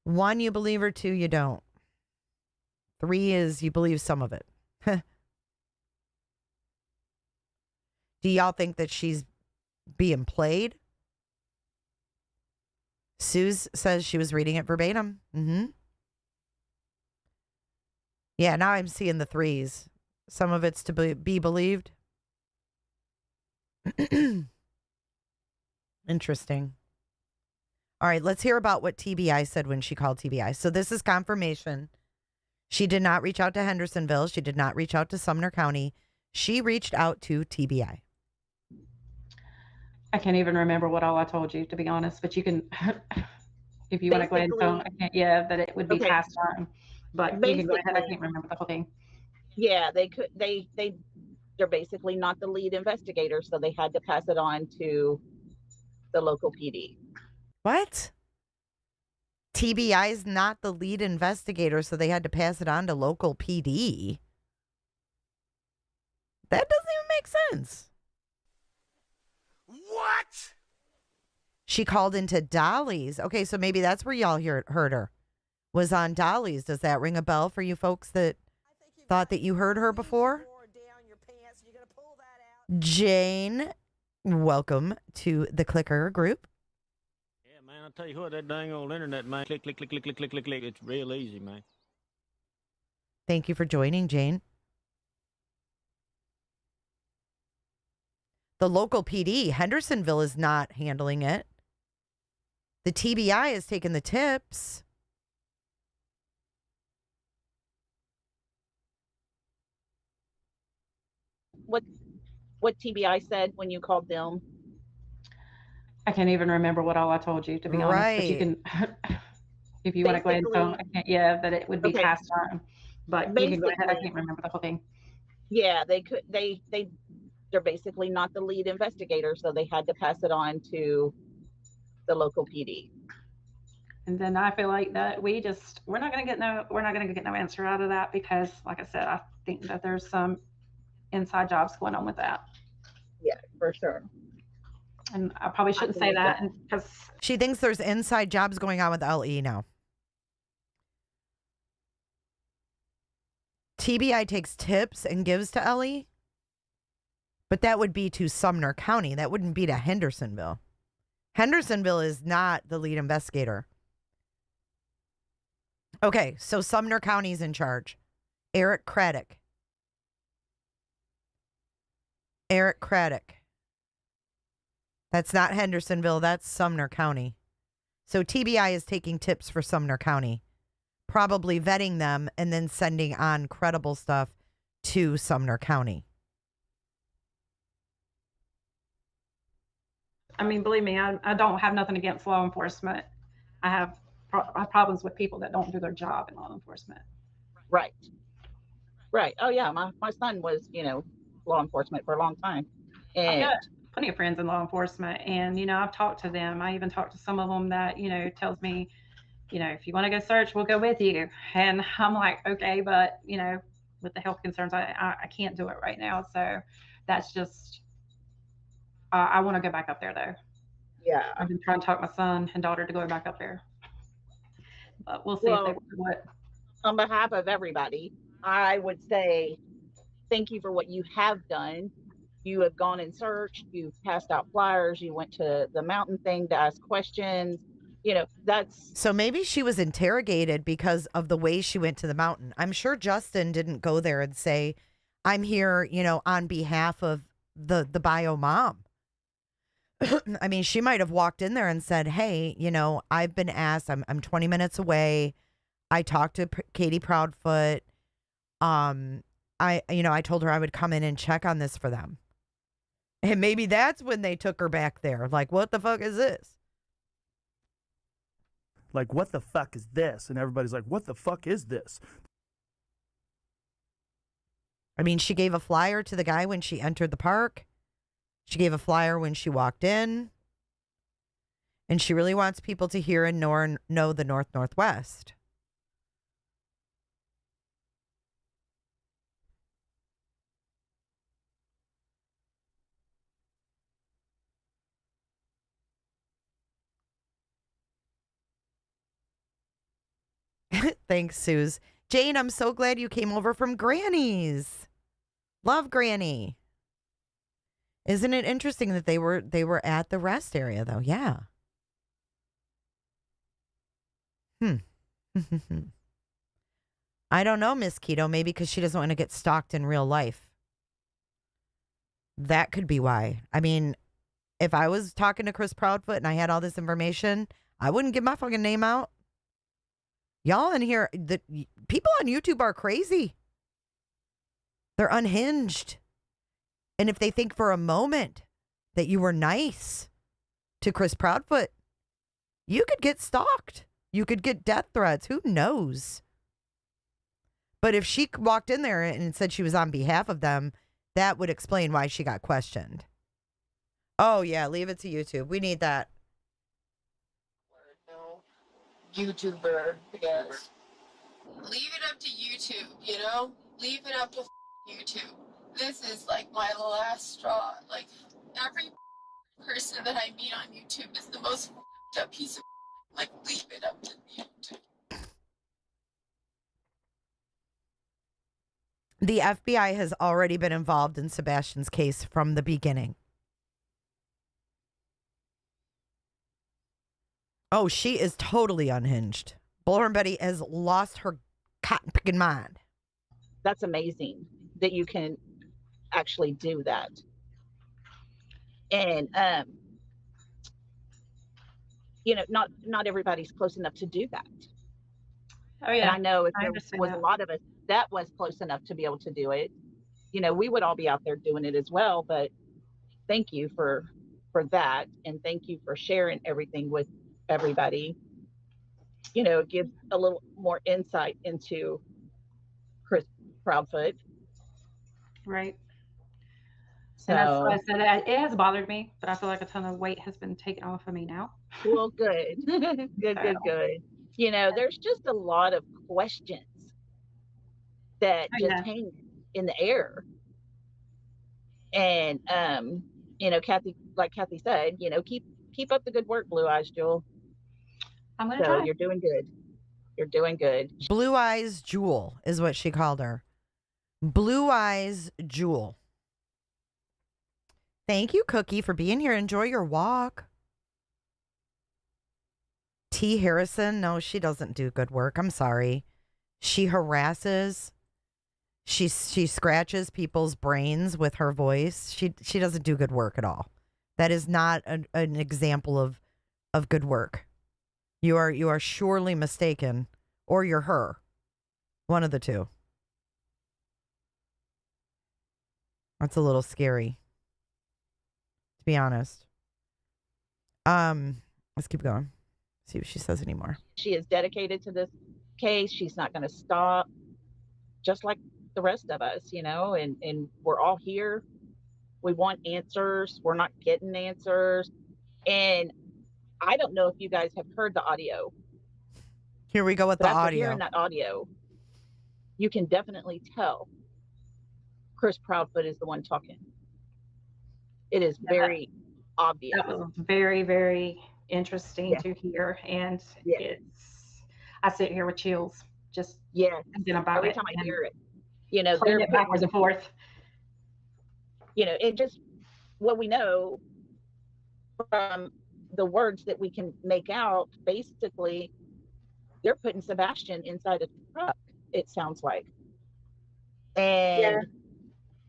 Speaker 1: 1, you believe her, 2, you don't. 3 is you believe some of it. Do y'all think that she's being played? Suze says she was reading it verbatim. Yeah, now I'm seeing the 3s. Some of it's to be believed. Interesting. All right, let's hear about what TBI said when she called TBI. So this is confirmation. She did not reach out to Hendersonville. She did not reach out to Sumner County. She reached out to TBI.
Speaker 2: I can't even remember what all I told you, to be honest, but you can, if you want to go ahead and tell, that it would be past time, but you can go ahead. I can't remember the whole thing.
Speaker 5: Yeah, they're basically not the lead investigator, so they had to pass it on to the local PD.
Speaker 1: What? TBI is not the lead investigator, so they had to pass it on to local PD. That doesn't even make sense.
Speaker 6: What?
Speaker 1: She called into Dolly's. Okay, so maybe that's where y'all heard her. Was on Dolly's. Does that ring a bell for you folks that thought that you heard her before? Jane, welcome to the Clicker group.
Speaker 10: Yeah, man, I'll tell you what, that dang old internet, man, click, click, click, click, click, click, click, click. It's real easy, man.
Speaker 1: Thank you for joining, Jane. The local PD, Hendersonville, is not handling it. The TBI has taken the tips.
Speaker 5: What TBI said when you called them?
Speaker 2: I can't even remember what all I told you, to be honest. But you
Speaker 1: Right.
Speaker 2: can, if you want to go ahead and tell them, I can't. Yeah, that it would be
Speaker 5: Okay.
Speaker 2: past time. But you can go ahead. I
Speaker 5: Basically,
Speaker 2: can't remember the whole thing.
Speaker 5: yeah, they're basically not the lead investigator, so they had to pass it on to the local PD.
Speaker 2: And then I feel like that we're not going to get no answer out of that, because like I said, I think that there's some inside jobs going on with that.
Speaker 5: Yeah, for sure.
Speaker 2: And I probably shouldn't say that, because
Speaker 1: She thinks there's inside jobs going on with LE now. TBI takes tips and gives to LE, but that would be to Sumner County. That wouldn't be to Hendersonville. Hendersonville is not the lead investigator. Okay, so Sumner County's in charge. Eric Craddock. Eric Craddock. That's not Hendersonville, that's Sumner County. So TBI is taking tips for Sumner County, probably vetting them and then sending on credible stuff to Sumner County.
Speaker 2: I mean, believe me, I don't have nothing against law enforcement. I have problems with people that don't do their job in law enforcement.
Speaker 5: Right. Oh yeah, my son was, law enforcement for a long time. And
Speaker 2: I've got plenty of friends in law enforcement, and I've talked to them. I even talked to some of them that tells me, if you want to go search, we'll go with you. And I'm like, okay, but with the health concerns, I can't do it right now. So that's just, I want to go back up there though.
Speaker 5: Yeah,
Speaker 2: I've been trying to talk my son and daughter to go back up there, but we'll see if they want it.
Speaker 5: On behalf of everybody, I would say thank you for what you have done. You have gone and searched, you've passed out flyers, you went to the mountain thing to ask questions. That's...
Speaker 1: So maybe she was interrogated because of the way she went to the mountain. I'm sure Justin didn't go there and say, I'm here, on behalf of the bio mom. I mean, she might have walked in there and said, hey, I've been asked, I'm 20 minutes away. I talked to Katie Proudfoot. I told her I would come in and check on this for them. And maybe that's when they took her back there. Like, what the fuck is this?
Speaker 11: Like, what the fuck is this? And everybody's like, what the fuck is this?
Speaker 1: I mean, she gave a flyer to the guy when she entered the park. She gave a flyer when she walked in. And she really wants people to hear and know the Northwest. Thanks, Suze. Jane, I'm so glad you came over from Granny's. Love Granny. Isn't it interesting that they were at the rest area though? Yeah. I don't know, Miss Keto. Maybe because she doesn't want to get stalked in real life. That could be why. I mean, if I was talking to Chris Proudfoot and I had all this information, I wouldn't give my fucking name out. Y'all in here, the people on YouTube are crazy. They're unhinged. And if they think for a moment that you were nice to Chris Proudfoot, you could get stalked. You could get death threats. Who knows? But if she walked in there and said she was on behalf of them, that would explain why she got questioned. Oh, yeah, leave it to YouTube. We need that.
Speaker 12: No YouTuber, because leave it up to YouTube, leave it up to YouTube. This is like my last straw. Like, every person that I meet on YouTube is the most up piece of like, leave it up to YouTube.
Speaker 1: The FBI has already been involved in Sebastian's case from the beginning. Oh, she is totally unhinged. Bullhorn Betty has lost her cotton picking mind.
Speaker 5: That's amazing that you can actually do that. And not everybody's close enough to do that.
Speaker 2: Oh
Speaker 5: And
Speaker 2: yeah,
Speaker 5: I know if
Speaker 2: I
Speaker 5: there
Speaker 2: understand
Speaker 5: was a
Speaker 2: that.
Speaker 5: lot of us that was close enough to be able to do it, we would all be out there doing it as well. But thank you for that, and thank you for sharing everything with everybody. It gives a little more insight into Chris Proudfoot.
Speaker 2: Right.
Speaker 5: So,
Speaker 2: and that's why I said it has bothered me, but I feel like a ton of weight has been taken off of me now.
Speaker 5: well, good. Good. There's just a lot of questions that
Speaker 2: Oh,
Speaker 5: just
Speaker 2: yeah.
Speaker 5: hang in the air. And Kathy, like Kathy said, keep up the good work, Blueyz Jewel.
Speaker 2: I'm gonna
Speaker 5: So
Speaker 2: try.
Speaker 5: you're doing good. You're doing good.
Speaker 1: Blueyz Jewel is what she called her. Blueyz Jewel. Thank you, Cookie, for being here. Enjoy your walk. T. Harrison, no, she doesn't do good work. I'm sorry. She harasses. She scratches people's brains with her voice. She doesn't do good work at all. That is not an example of good work. You are surely mistaken, or you're her. One of the two. That's a little scary, to be honest. Let's keep going. See what she says anymore.
Speaker 5: She is dedicated to this case. She's not going to stop, just like the rest of us, and we're all here. We want answers. We're not getting answers. And I don't know if you guys have heard the audio.
Speaker 1: Here we go with
Speaker 5: But
Speaker 1: the
Speaker 5: after
Speaker 1: audio.
Speaker 5: hearing that audio, you can definitely tell Chris Proudfoot is the one talking. It is very obvious.
Speaker 2: That was very, very interesting to hear, and I sit here with chills just thinking about
Speaker 5: every
Speaker 2: it.
Speaker 5: time I hear it.
Speaker 2: Playing it backwards and forth.
Speaker 5: It just what we know from the words that we can make out, basically, they're putting Sebastian inside a truck, it sounds like. And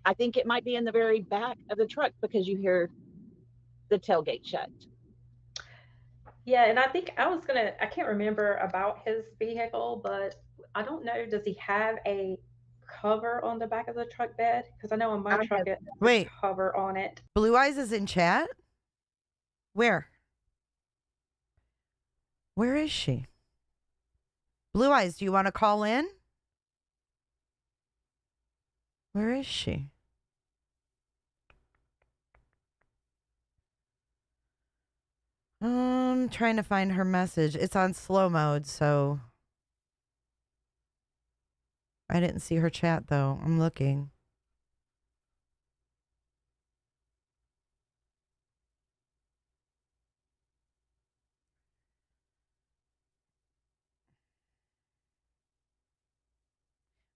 Speaker 5: I think it might be in the very back of the truck because you hear the tailgate shut.
Speaker 2: Yeah, and I think I can't remember about his vehicle, but I don't know, does he have a cover on the back of the truck bed? Because I know on my truck it has a cover on it.
Speaker 1: Blueyz is in chat? Where? Where is she? Blueyz, do you want to call in? Where is she? I'm trying to find her message. It's on slow mode, so I didn't see her chat though. I'm looking.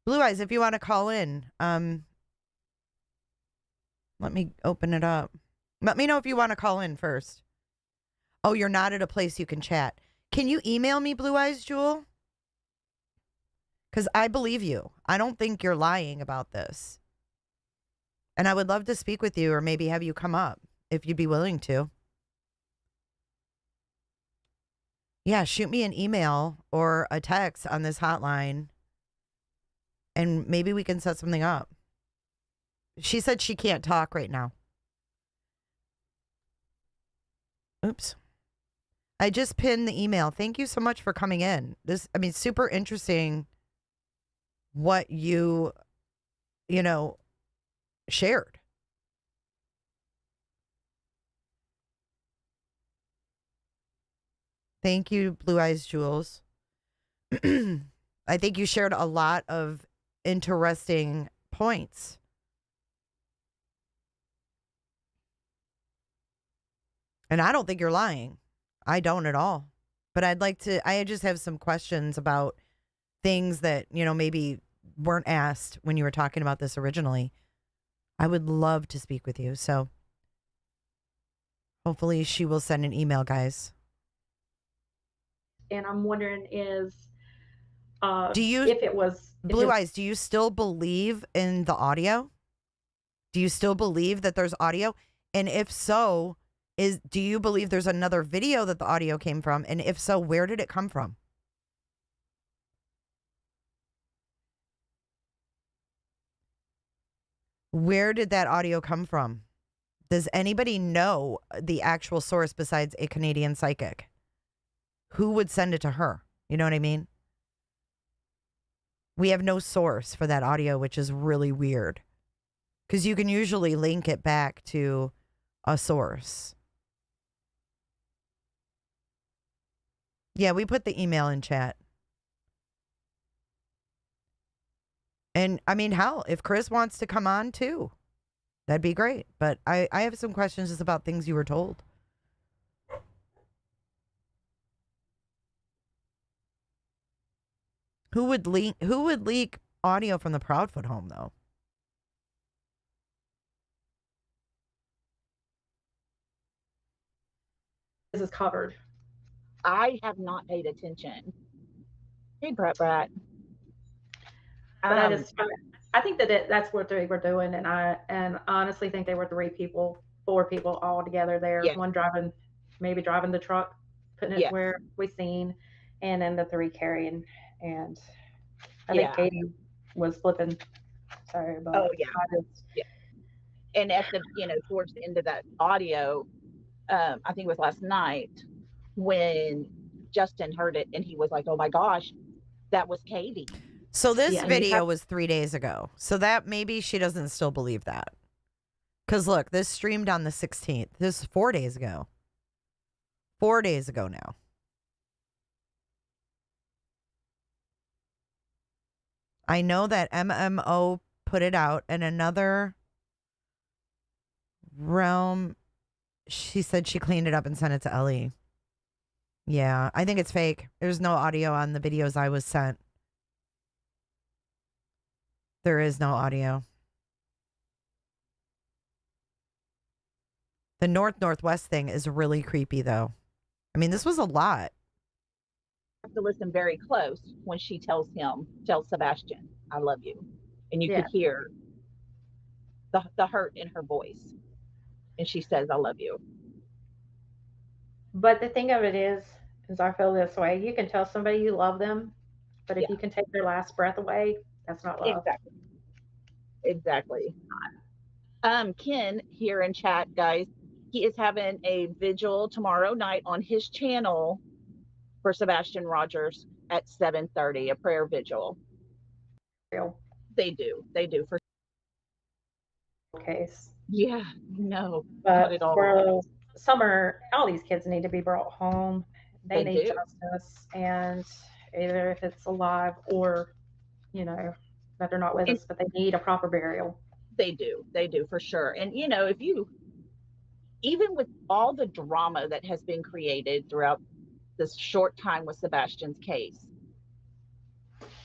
Speaker 1: Blueyz, if you want to call in, let me open it up. Let me know if you want to call in first. Oh, you're not at a place you can chat. Can you email me, Blueyz Jewel? Because I believe you. I don't think you're lying about this. And I would love to speak with you or maybe have you come up if you'd be willing to. Yeah, shoot me an email or a text on this hotline and maybe we can set something up. She said she can't talk right now. Oops. I just pinned the email. Thank you so much for coming in. Super interesting what you shared. Thank you, Blueyz Jules. I think you shared a lot of interesting points. And I don't think you're lying. I don't at all. But I just have some questions about things that, maybe weren't asked when you were talking about this originally. I would love to speak with you. So hopefully she will send an email, guys.
Speaker 2: And I'm wondering if
Speaker 1: Blueyz, do you still believe in the audio? Do you still believe that there's audio? And if so, Do you believe there's another video that the audio came from? And if so, where did it come from? Where did that audio come from? Does anybody know the actual source besides a Canadian psychic? Who would send it to her? You know what I mean? We have no source for that audio, which is really weird. Because you can usually link it back to a source. Yeah, we put the email in chat. And I mean, hell, if Chris wants to come on too, that'd be great. But I have some questions just about things you were told. Who would leak audio from the Proudfoot home though?
Speaker 2: This is covered.
Speaker 5: I have not paid attention. Hey, Brat.
Speaker 2: But I think that that's what they were doing, and I honestly think they were 4 people all together there.
Speaker 5: Yes.
Speaker 2: One maybe driving the truck, putting it
Speaker 5: Yes.
Speaker 2: where we seen, and then the 3 carrying. And I think Katie was flipping. So, but
Speaker 5: oh yeah. And at the towards the end of that audio, I think it was last night when Justin heard it and he was like, "Oh my gosh, that was Katie."
Speaker 1: So this video was 3 days ago. So that maybe she doesn't still believe that. Because look, this streamed on the 16th. This is 4 days ago. 4 days ago now. I know that MMO put it out, and another realm, she said she cleaned it up and sent it to Ellie. Yeah, I think it's fake. There's no audio on the videos I was sent. There is no audio. The northwest thing is really creepy, though. I mean, this was a lot.
Speaker 5: You have to listen very close when she tells Sebastian, "I love you," and you could hear the hurt in her voice, and she says, "I love you."
Speaker 2: But the thing of it is I feel this way: you can tell somebody you love them, but if you can take their last breath away, that's not love.
Speaker 5: Exactly. Ken here in chat, guys, he is having a vigil tomorrow night on his channel for Sebastian Rogers at 7:30, a prayer vigil. They do for
Speaker 2: case.
Speaker 5: Yeah, no,
Speaker 2: But
Speaker 5: not at all.
Speaker 2: for summer, all these kids need to be brought home. They need justice, and either if it's alive or, that they're not with us, but they need a proper burial.
Speaker 5: They do for sure. And if you, even with all the drama that has been created throughout this short time with Sebastian's case,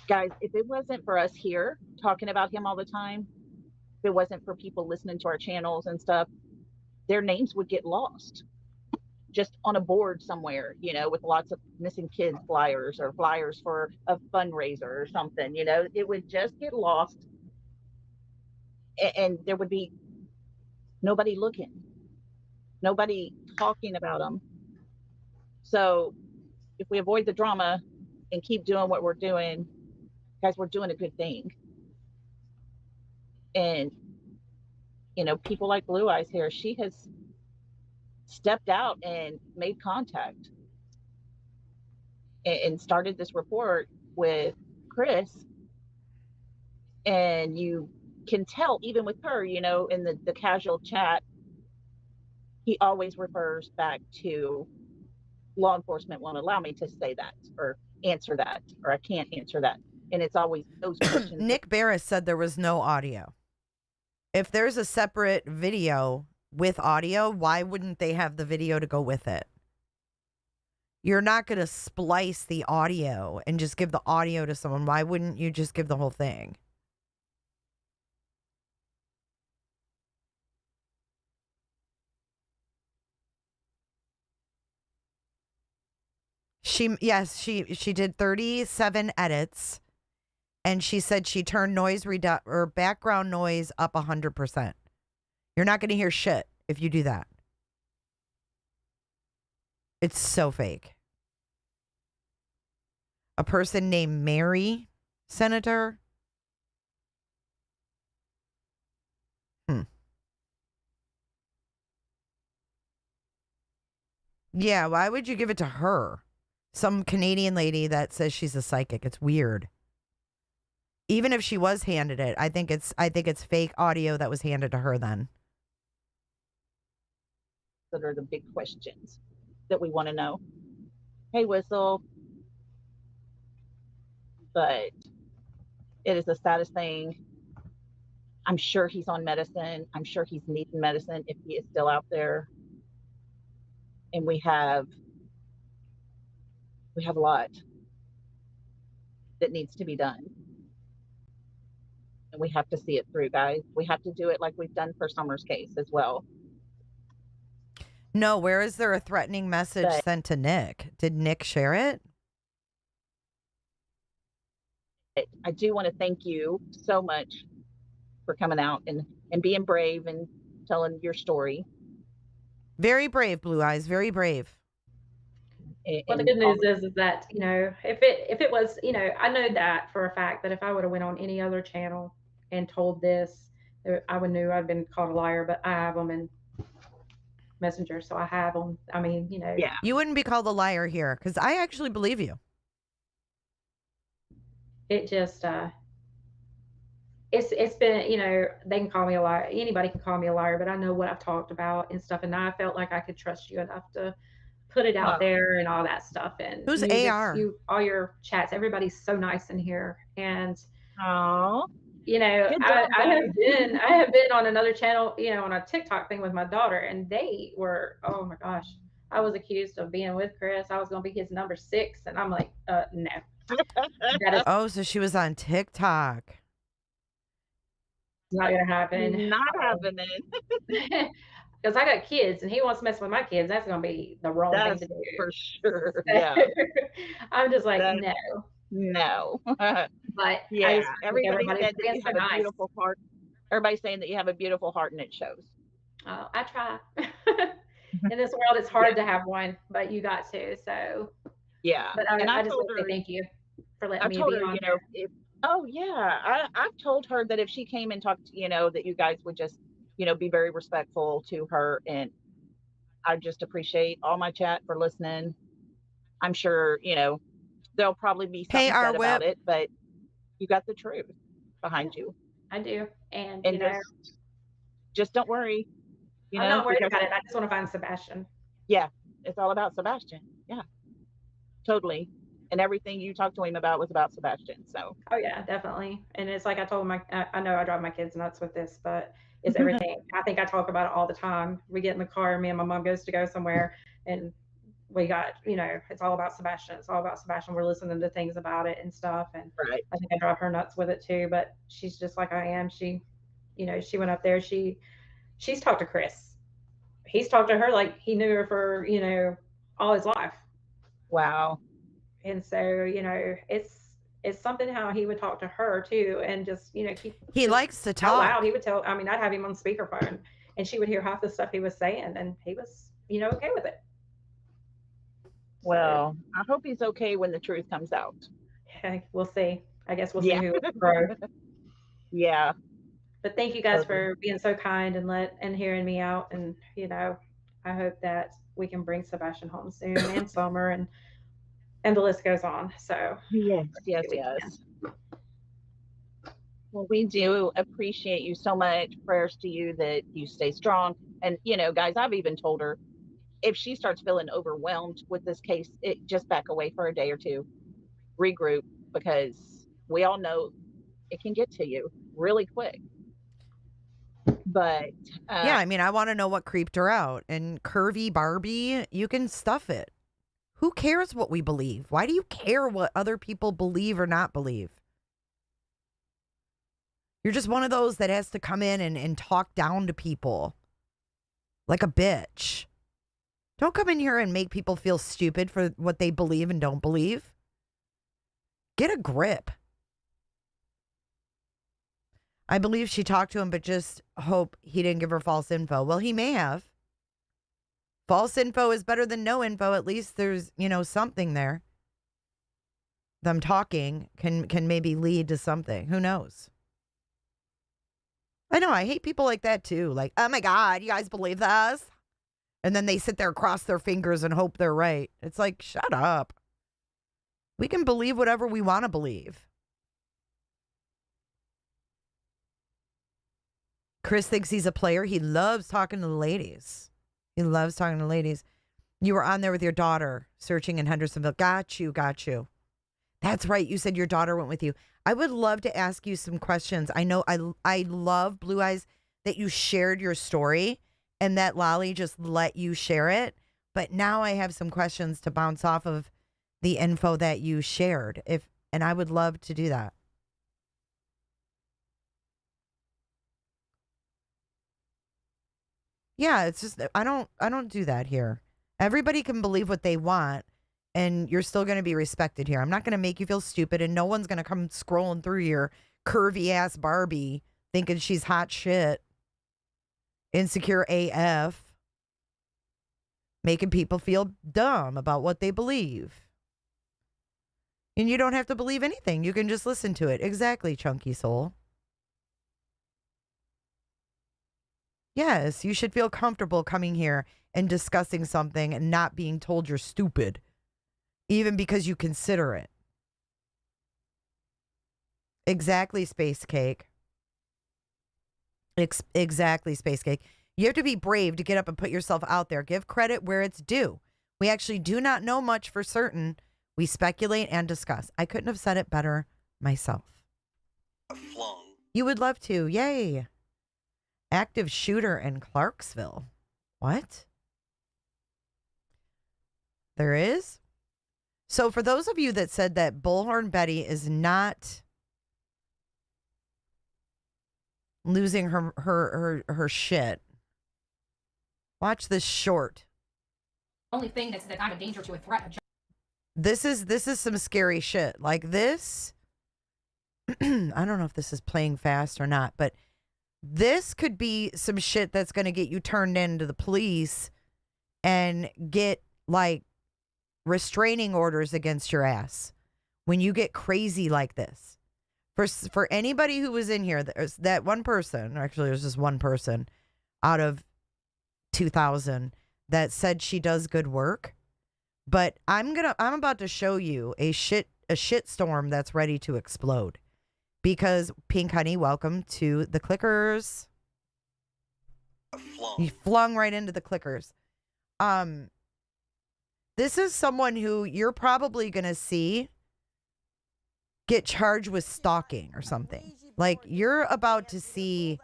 Speaker 5: guys, if it wasn't for us here talking about him all the time, if it wasn't for people listening to our channels and stuff, their names would get lost just on a board somewhere, with lots of missing kids flyers or flyers for a fundraiser or something. It would just get lost, and there would be nobody looking, nobody talking about them. So if we avoid the drama and keep doing what we're doing, guys, we're doing a good thing. And people like Blueyz here, she has stepped out and made contact and started this report with Chris. And you can tell, even with her, in the casual chat, he always refers back to law enforcement won't allow me to say that or answer that, or I can't answer that. And it's always those questions.
Speaker 1: Nick Barris said there was no audio. If there's a separate video with audio, why wouldn't they have the video to go with it? You're not going to splice the audio and just give the audio to someone. Why wouldn't you just give the whole thing? She did 37 edits, and she said she turned background noise up 100%. You're not going to hear shit if you do that. It's so fake. A person named Mary, Senator. Yeah, why would you give it to her? Some Canadian lady that says she's a psychic. It's weird. Even if she was handed it, I think it's fake audio that was handed to her then.
Speaker 5: That are the big questions that we want to know. Hey, Whistle. But it is the saddest thing. I'm sure he's on medicine. I'm sure he's needing medicine if he is still out there. And we have a lot that needs to be done. And we have to see it through, guys. We have to do it like we've done for Summer's case as well.
Speaker 1: No, where is there a threatening message sent to Nick? Did Nick share it?
Speaker 5: I do want to thank you so much for coming out and being brave and telling your story.
Speaker 1: Very brave, Blue Eyes. Very brave.
Speaker 2: Well, the good news is that, you know, if it was, you know, I know that for a fact that if I would have went on any other channel and told this, I would knew I'd been called a liar, but I have them in Messenger, so I have them. I mean, you know.
Speaker 5: Yeah.
Speaker 1: You wouldn't be called a liar here because I actually believe you.
Speaker 2: It just, it's been, you know, they can call me a liar. Anybody can call me a liar, but I know what I've talked about and stuff, and I felt like I could trust you enough to put it out there and all that stuff. And
Speaker 1: who's AR?
Speaker 2: All your chats, everybody's so nice in here, and
Speaker 5: you
Speaker 2: know, I have been on another channel, you know, on a TikTok thing with my daughter, and they were, oh my gosh, I was accused of being with Chris. I was going to be his number 6, and I'm like, no.
Speaker 1: Oh, so she was on TikTok.
Speaker 2: It's not gonna happen.
Speaker 5: Not happening.
Speaker 2: Because I got kids, and he wants to mess with my kids. That's gonna be the wrong thing to do.
Speaker 5: For sure.
Speaker 2: So,
Speaker 5: Yeah.
Speaker 2: I'm just like,
Speaker 5: no.
Speaker 2: But
Speaker 5: yeah, everybody said that you have
Speaker 2: nice.
Speaker 5: a beautiful heart. Everybody's saying that you have a beautiful heart, and it shows.
Speaker 2: Oh, I try. In this world, it's hard to have one, but you got to. So
Speaker 5: yeah.
Speaker 2: But I just want to say thank you for letting me be on
Speaker 5: you know, oh yeah, I've told her that if she came and talked, you know, that you guys would just, you know, be very respectful to her, and I just appreciate all my chat for listening. I'm sure, you know, there'll probably be something said about it, but you got the truth behind you.
Speaker 2: I do, and
Speaker 5: you
Speaker 2: know,
Speaker 5: just don't worry. You
Speaker 2: I'm
Speaker 5: know,
Speaker 2: not worried about it. I just want to find Sebastian.
Speaker 5: Yeah, it's all about Sebastian. Yeah, totally. And everything you talked to him about was about Sebastian. So.
Speaker 2: Oh yeah, definitely. And it's like I told him, I know I drive my kids nuts with this, but it's everything. I think I talk about it all the time. We get in the car, me and my mom goes to go somewhere, and we got, you know, it's all about Sebastian. It's all about Sebastian. We're listening to things about it and stuff. And
Speaker 5: right.
Speaker 2: I think I drive her nuts with it too, but she's just like I am. She, you know, she went up there. She's talked to Chris. He's talked to her like he knew her for, you know, all his life.
Speaker 5: Wow.
Speaker 2: And so, you know, it's something how he would talk to her too, and just, you know,
Speaker 1: he likes to talk.
Speaker 2: Loud. He would tell. I mean, I'd have him on speakerphone, and she would hear half the stuff he was saying, and he was, you know, okay with it.
Speaker 5: Well, I hope he's okay when the truth comes out.
Speaker 2: Okay, we'll see. I guess we'll see who will grow.
Speaker 5: Yeah.
Speaker 2: But thank you guys for being so kind and hearing me out, and you know, I hope that we can bring Sebastian home soon, and Summer, and the list goes on. So
Speaker 5: yes. Well, we do appreciate you so much. Prayers to you that you stay strong. And you know, guys, I've even told her if she starts feeling overwhelmed with this case, just back away for a day or two, regroup, because we all know it can get to you really quick. But
Speaker 1: yeah, I mean, I want to know what creeped her out. And curvy Barbie, you can stuff it. Who cares what we believe? Why do you care what other people believe or not believe? You're just one of those that has to come in and talk down to people like a bitch. Don't come in here and make people feel stupid for what they believe and don't believe. Get a grip. I believe she talked to him, but just hope he didn't give her false info. Well, he may have. False info is better than no info. At least there's, something there. Them talking can maybe lead to something. Who knows? I know. I hate people like that too. Like, oh my God, you guys believe this? And then they sit there, cross their fingers, and hope they're right. It's like, shut up. We can believe whatever we want to believe. Chris thinks he's a player. He loves talking to the ladies. He loves talking to ladies. You were on there with your daughter searching in Hendersonville. Got you. That's right. You said your daughter went with you. I would love to ask you some questions. I know I love, Blueyz, that you shared your story and that Lolly just let you share it. But now I have some questions to bounce off of the info that you shared. And I would love to do that. Yeah, it's just I don't do that here. Everybody can believe what they want, and you're still going to be respected here. I'm not going to make you feel stupid, and no one's going to come scrolling through your curvy ass Barbie thinking she's hot shit, insecure AF, making people feel dumb about what they believe. And you don't have to believe anything. You can just listen to it. Exactly, Chunky Soul. Yes, you should feel comfortable coming here and discussing something and not being told you're stupid, even because you consider it. Exactly, Space Cake. Exactly, Space Cake. You have to be brave to get up and put yourself out there. Give credit where it's due. We actually do not know much for certain. We speculate and discuss. I couldn't have said it better myself. You would love to. Yay. Active shooter in Clarksville. What? There is? So for those of you that said that Bullhorn Betty is not losing her shit, watch this short.
Speaker 13: Only thing that's that I'm a danger to a threat of.
Speaker 1: This is some scary shit. Like this, I don't know if this is playing fast or not, but this could be some shit that's going to get you turned into the police and get like restraining orders against your ass when you get crazy like this. For anybody who was in here, there's that one person, actually there's just one person out of 2,000 that said she does good work. But I'm about to show you a shit storm that's ready to explode. Because, Pink Honey, welcome to the clickers. You flung right into the clickers. This is someone who you're probably going to see get charged with stalking or something. Like, you're about to see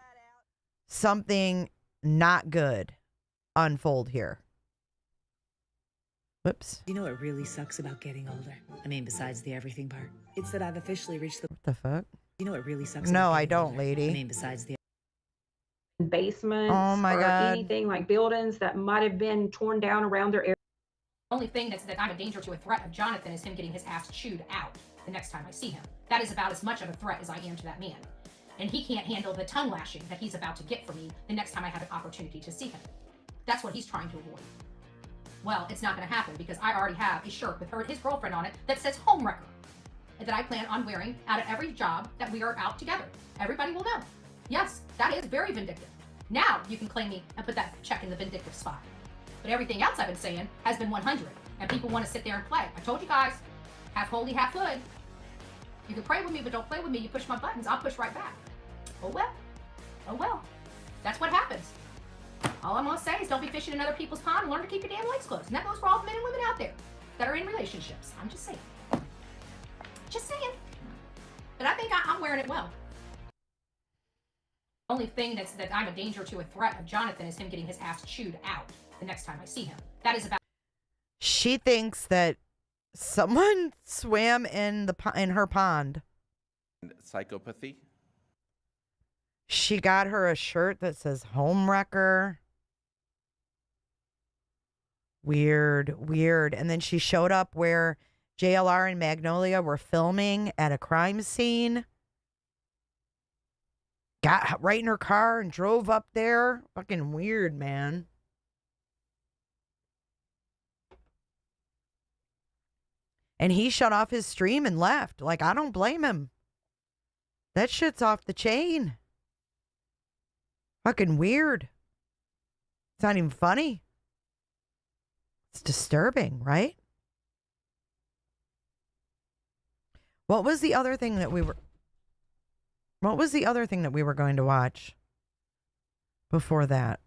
Speaker 1: something not good unfold here. Whoops.
Speaker 14: You know what really sucks about getting older? I mean, besides the everything part, it's that I've officially reached the...
Speaker 1: What the fuck?
Speaker 14: You know what really sucks?
Speaker 1: No, I don't, lady.
Speaker 14: I mean, besides the
Speaker 2: basements
Speaker 1: oh my
Speaker 2: or
Speaker 1: God.
Speaker 2: anything like buildings that might have been torn down around their area.
Speaker 13: Only thing that's that I'm a danger to a threat of Jonathan is him getting his ass chewed out the next time I see him. That is about as much of a threat as I am to that man. And he can't handle the tongue lashing that he's about to get from me the next time I have an opportunity to see him. That's what he's trying to avoid. Well, it's not going to happen because I already have a shirt with his girlfriend on it that says homewrecker, that I plan on wearing out of every job that we are out together. Everybody will know. Yes, that is very vindictive. Now you can claim me and put that check in the vindictive spot. But everything else I've been saying has been 100, and people want to sit there and play. I told you guys, half holy, half good. You can pray with me, but don't play with me. You push my buttons, I'll push right back. Oh well. Oh well. That's what happens. All I'm going to say is don't be fishing in other people's pond and learn to keep your damn legs closed. And that goes for all the men and women out there that are in relationships. I'm just saying. Just saying. But I think I'm wearing it well. Only thing that I'm a danger to a threat of Jonathan is him getting his ass chewed out the next time I see him. That is about...
Speaker 1: She thinks that someone swam in her pond.
Speaker 15: Psychopathy.
Speaker 1: She got her a shirt that says homewrecker. Weird. And then she showed up where JLR and Magnolia were filming at a crime scene. Got right in her car and drove up there. Fucking weird, man. And he shut off his stream and left. Like, I don't blame him. That shit's off the chain. Fucking weird. It's not even funny. It's disturbing, right? What was the other thing that we were going to watch before that?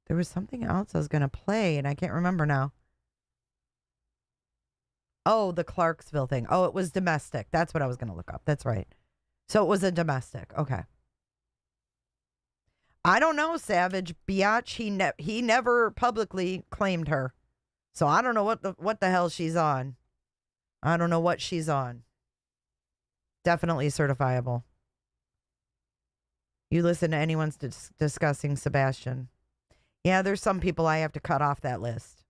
Speaker 1: There was something else I was going to play, and I can't remember now. Oh, the Clarksville thing. Oh, it was domestic. That's what I was going to look up. That's right. So it was a domestic. Okay. I don't know, Savage Biatch. He never publicly claimed her. So I don't know what the hell she's on. I don't know what she's on. Definitely certifiable. You listen to anyone's discussing Sebastian. Yeah, there's some people I have to cut off that list.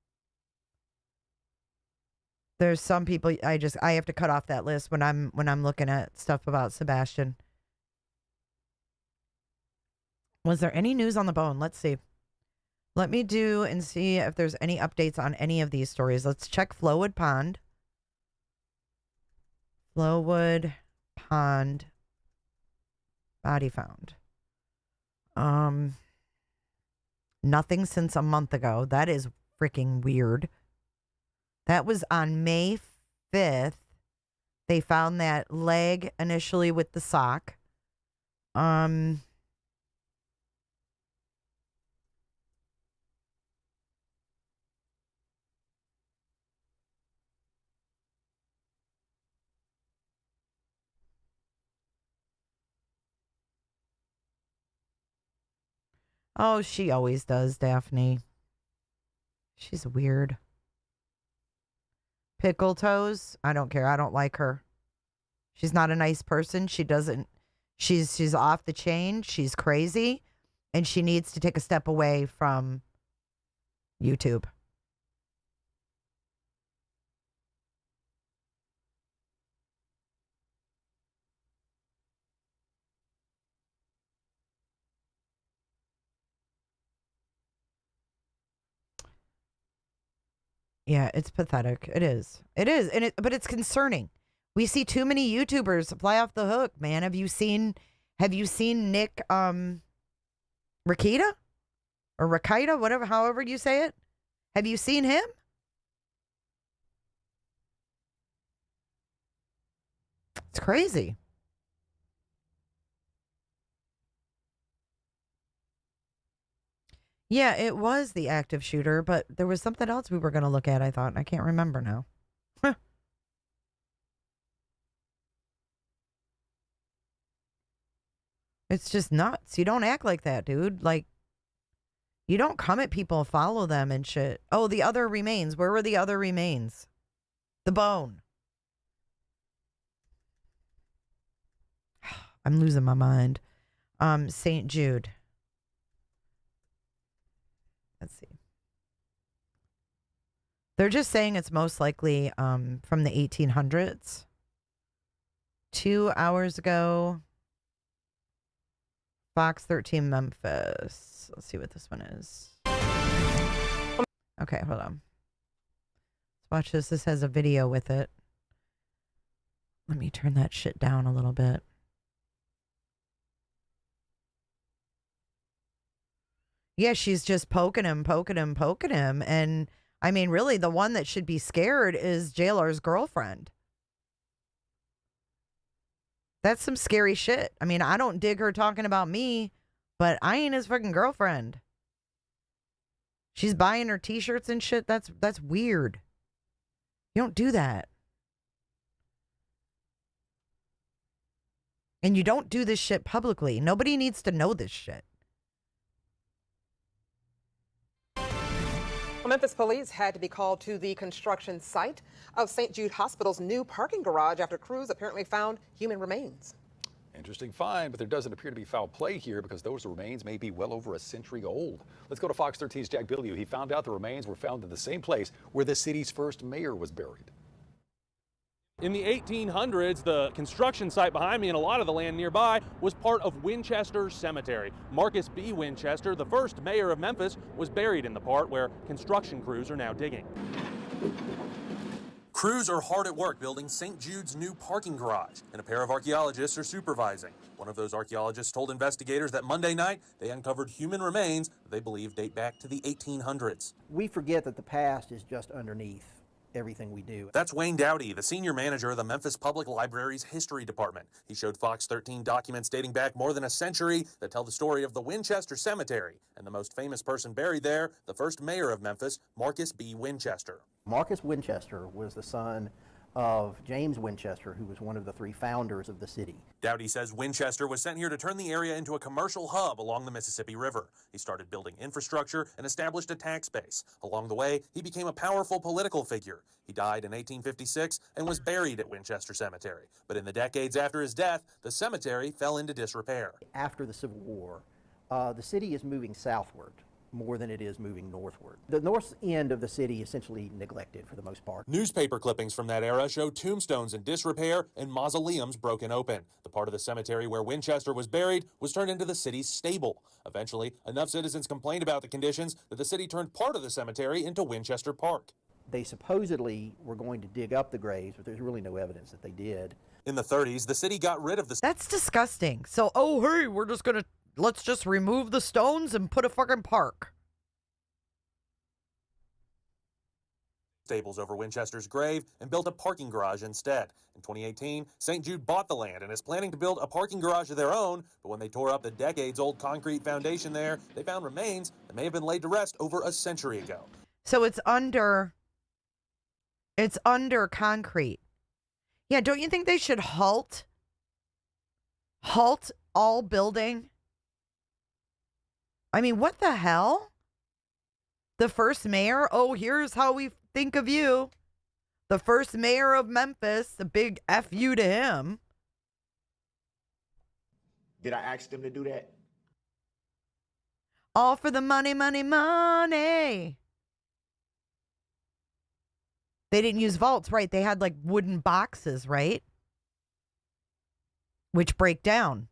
Speaker 1: There's some people I have to cut off that list when I'm looking at stuff about Sebastian. Was there any news on the bone? Let's see. Let me do and see if there's any updates on any of these stories. Let's check Flowwood Pond. Flowwood Pond. Body found. Nothing since a month ago. That is freaking weird. That was on May 5th. They found that leg initially with the sock. Oh, she always does, Daphne. She's weird. Pickle Toes. I don't care. I don't like her. She's not a nice person. She's off the chain. She's crazy. And she needs to take a step away from YouTube. Yeah, it's pathetic. It is. It is. But it's concerning. We see too many YouTubers fly off the hook, man. Have you seen Nick Rakita? Or Rakita, whatever, however you say it? Have you seen him? It's crazy. Yeah, it was the active shooter, but there was something else we were going to look at, I thought, and I can't remember now. It's just nuts. You don't act like that, dude. Like, you don't come at people, follow them and shit. Oh, the other remains. Where were the other remains? The bone. I'm losing my mind. St. Jude. Let's see. They're just saying it's most likely from the 1800s. 2 hours ago. Fox 13 Memphis. Let's see what this one is. Okay, hold on. Let's watch this. This has a video with it. Let me turn that shit down a little bit. Yeah, she's just poking him. And I mean, really, the one that should be scared is JLR's girlfriend. That's some scary shit. I mean, I don't dig her talking about me, but I ain't his fucking girlfriend. She's buying her t-shirts and shit. That's weird. You don't do that. And you don't do this shit publicly. Nobody needs to know this shit.
Speaker 16: Well, Memphis police had to be called to the construction site of St Jude Hospital's new parking garage after crews apparently found human remains.
Speaker 17: Interesting find, but there doesn't appear to be foul play here because those remains may be well over a century old. Let's go to Fox 13's Jack Bilyeu. He found out the remains were found in the same place where the city's first mayor was buried.
Speaker 18: In the 1800s, the construction site behind me and a lot of the land nearby was part of Winchester Cemetery. Marcus B. Winchester, the first mayor of Memphis, was buried in the part where construction crews are now digging. Crews are hard at work building St. Jude's new parking garage, and a pair of archaeologists are supervising. One of those archaeologists told investigators that Monday night they uncovered human remains they believe date back to the 1800s.
Speaker 19: We forget that the past is just underneath everything we do.
Speaker 18: That's Wayne Dowdy, the senior manager of the Memphis Public Library's history department. He showed Fox 13 documents dating back more than a century that tell the story of the Winchester Cemetery and the most famous person buried there, the first mayor of Memphis, Marcus B. Winchester.
Speaker 19: Marcus Winchester was the son of James Winchester, who was one of the three founders of the city.
Speaker 18: Dowdy says Winchester was sent here to turn the area into a commercial hub along the Mississippi River. He started building infrastructure and established a tax base. Along the way, he became a powerful political figure. He died in 1856 and was buried at Winchester Cemetery. But in the decades after his death, the cemetery fell into disrepair.
Speaker 19: After the Civil War, the city is moving southward more than it is moving northward. The north end of the city essentially neglected for the most part.
Speaker 18: Newspaper clippings from that era show tombstones in disrepair and mausoleums broken open. The part of the cemetery where Winchester was buried was turned into the city's stable. Eventually, enough citizens complained about the conditions that the city turned part of the cemetery into Winchester Park.
Speaker 19: They supposedly were going to dig up the graves, but there's really no evidence that they did.
Speaker 18: In the 30s, the city got rid of the...
Speaker 1: That's disgusting. So, hey, let's just remove the stones and put a fucking park.
Speaker 18: Stables over Winchester's grave and built a parking garage instead. In 2018, St. Jude bought the land and is planning to build a parking garage of their own, but when they tore up the decades-old concrete foundation there, they found remains that may have been laid to rest over a century ago.
Speaker 1: So it's under concrete. Yeah, don't you think they should halt all building? I mean, what the hell? The first mayor? Oh, here's how we think of you. The first mayor of Memphis, a big F you to him.
Speaker 20: Did I ask them to do that?
Speaker 1: All for the money, money, money. They didn't use vaults, right? They had like wooden boxes, right? Which break down.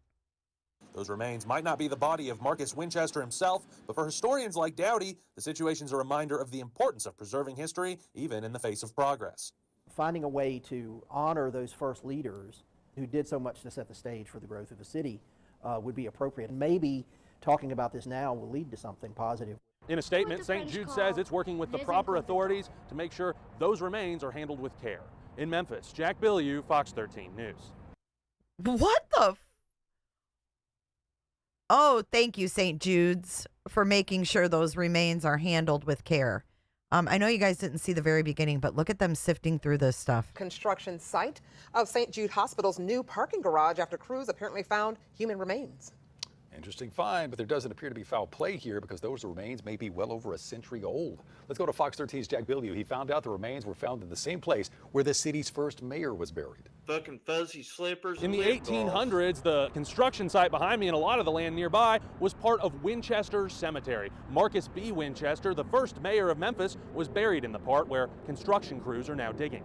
Speaker 18: Those remains might not be the body of Marcus Winchester himself, but for historians like Dowdy, the situation's a reminder of the importance of preserving history, even in the face of progress.
Speaker 19: Finding a way to honor those first leaders who did so much to set the stage for the growth of the city would be appropriate. Maybe talking about this now will lead to something positive.
Speaker 18: In a statement, St. Jude says it's working with the proper authorities to make sure those remains are handled with care. In Memphis, Jack Bilyeu, Fox 13 News.
Speaker 1: What the? Oh, thank you, St. Jude's, for making sure those remains are handled with care. I know you guys didn't see the very beginning, but look at them sifting through this stuff.
Speaker 16: Construction site of St. Jude Hospital's new parking garage after crews apparently found human remains.
Speaker 17: Interesting find, but there doesn't appear to be foul play here because those remains may be well over a century old. Let's go to Fox 13's Jack Bilyeu. He found out the remains were found in the same place where the city's first mayor was buried.
Speaker 21: Fucking fuzzy slippers.
Speaker 18: In the 1800s, the construction site behind me and a lot of the land nearby was part of Winchester Cemetery. Marcus B. Winchester, the first mayor of Memphis, was buried in the part where construction crews are now digging.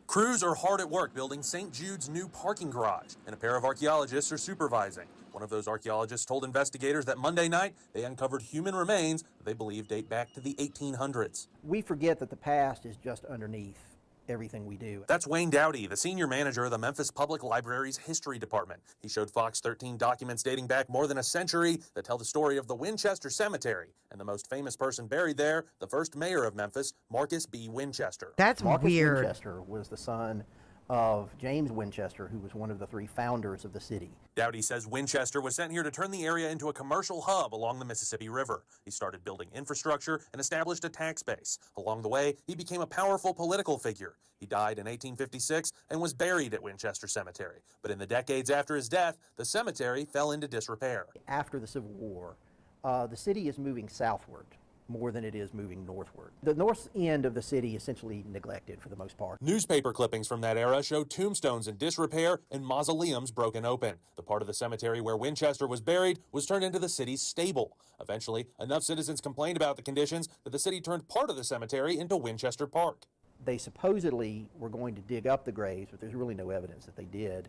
Speaker 18: Crews are hard at work building St. Jude's new parking garage, and a pair of archaeologists are supervising. One of those archaeologists told investigators that Monday night they uncovered human remains they believe date back to the 1800s.
Speaker 19: We forget that the past is just underneath everything we do.
Speaker 18: That's Wayne Dowdy, the senior manager of the Memphis Public Library's history department. He showed Fox 13 documents dating back more than a century that tell the story of the Winchester Cemetery and the most famous person buried there, the first mayor of Memphis, Marcus B. Winchester.
Speaker 1: That's
Speaker 19: Marcus
Speaker 1: weird.
Speaker 19: Winchester was the son of James Winchester, who was one of the three founders of the city.
Speaker 18: Dowdy says Winchester was sent here to turn the area into a commercial hub along the Mississippi River. He started building infrastructure and established a tax base. Along the way, he became a powerful political figure. He died in 1856 and was buried at Winchester Cemetery. But in the decades after his death, the cemetery fell into disrepair.
Speaker 19: After the Civil War, the city is moving southward more than it is moving northward. The north end of the city essentially neglected for the most part.
Speaker 18: Newspaper clippings from that era show tombstones in disrepair and mausoleums broken open. The part of the cemetery where Winchester was buried was turned into the city's stable. Eventually, enough citizens complained about the conditions that the city turned part of the cemetery into Winchester Park.
Speaker 19: They supposedly were going to dig up the graves, but there's really no evidence that they did.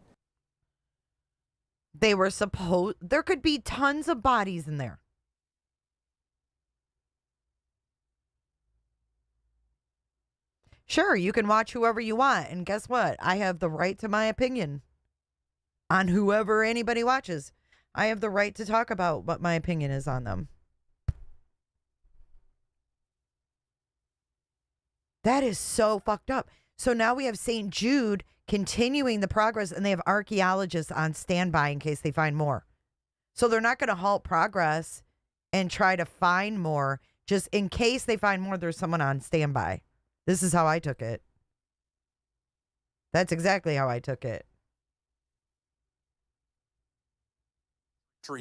Speaker 1: They were there could be tons of bodies in there. Sure, you can watch whoever you want, and guess what? I have the right to my opinion on whoever anybody watches. I have the right to talk about what my opinion is on them. That is so fucked up. So now we have St. Jude continuing the progress, and they have archaeologists on standby in case they find more. So they're not going to halt progress and try to find more. Just in case they find more, there's someone on standby. This is how I took it. That's exactly how I took it.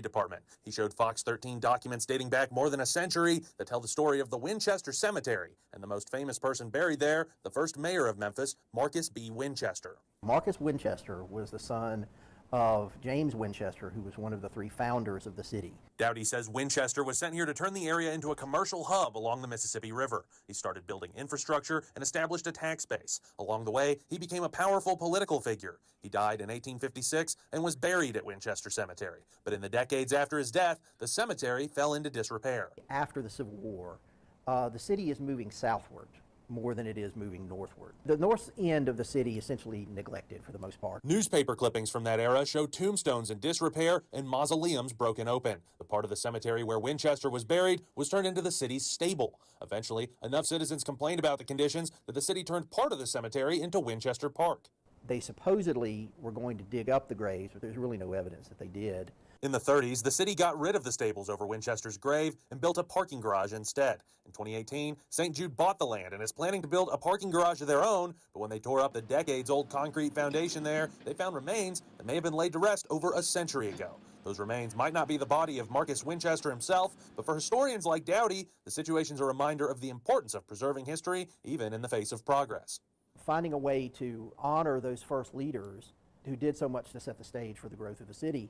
Speaker 18: Department. He showed Fox 13 documents dating back more than a century that tell the story of the Winchester Cemetery and the most famous person buried there, the first mayor of Memphis, Marcus B. Winchester.
Speaker 19: Marcus Winchester was the son of James Winchester, who was one of the 3 founders of the city.
Speaker 18: Dowdy says Winchester was sent here to turn the area into a commercial hub along the Mississippi River. He started building infrastructure and established a tax base. Along the way, he became a powerful political figure. He died in 1856 and was buried at Winchester Cemetery. But in the decades after his death, the cemetery fell into disrepair.
Speaker 19: After the Civil War, the city is moving southward more than it is moving northward. The north end of the city essentially neglected for the most part.
Speaker 18: Newspaper clippings from that era show tombstones in disrepair and mausoleums broken open. The part of the cemetery where Winchester was buried was turned into the city's stable. Eventually, enough citizens complained about the conditions that the city turned part of the cemetery into Winchester Park.
Speaker 19: They supposedly were going to dig up the graves, but there's really no evidence that they did.
Speaker 18: In the 30s, the city got rid of the stables over Winchester's grave and built a parking garage instead. In 2018, St. Jude bought the land and is planning to build a parking garage of their own, but when they tore up the decades-old concrete foundation there, they found remains that may have been laid to rest over a century ago. Those remains might not be the body of Marcus Winchester himself, but for historians like Dowdy, the situation's a reminder of the importance of preserving history, even in the face of progress.
Speaker 19: Finding a way to honor those first leaders who did so much to set the stage for the growth of the city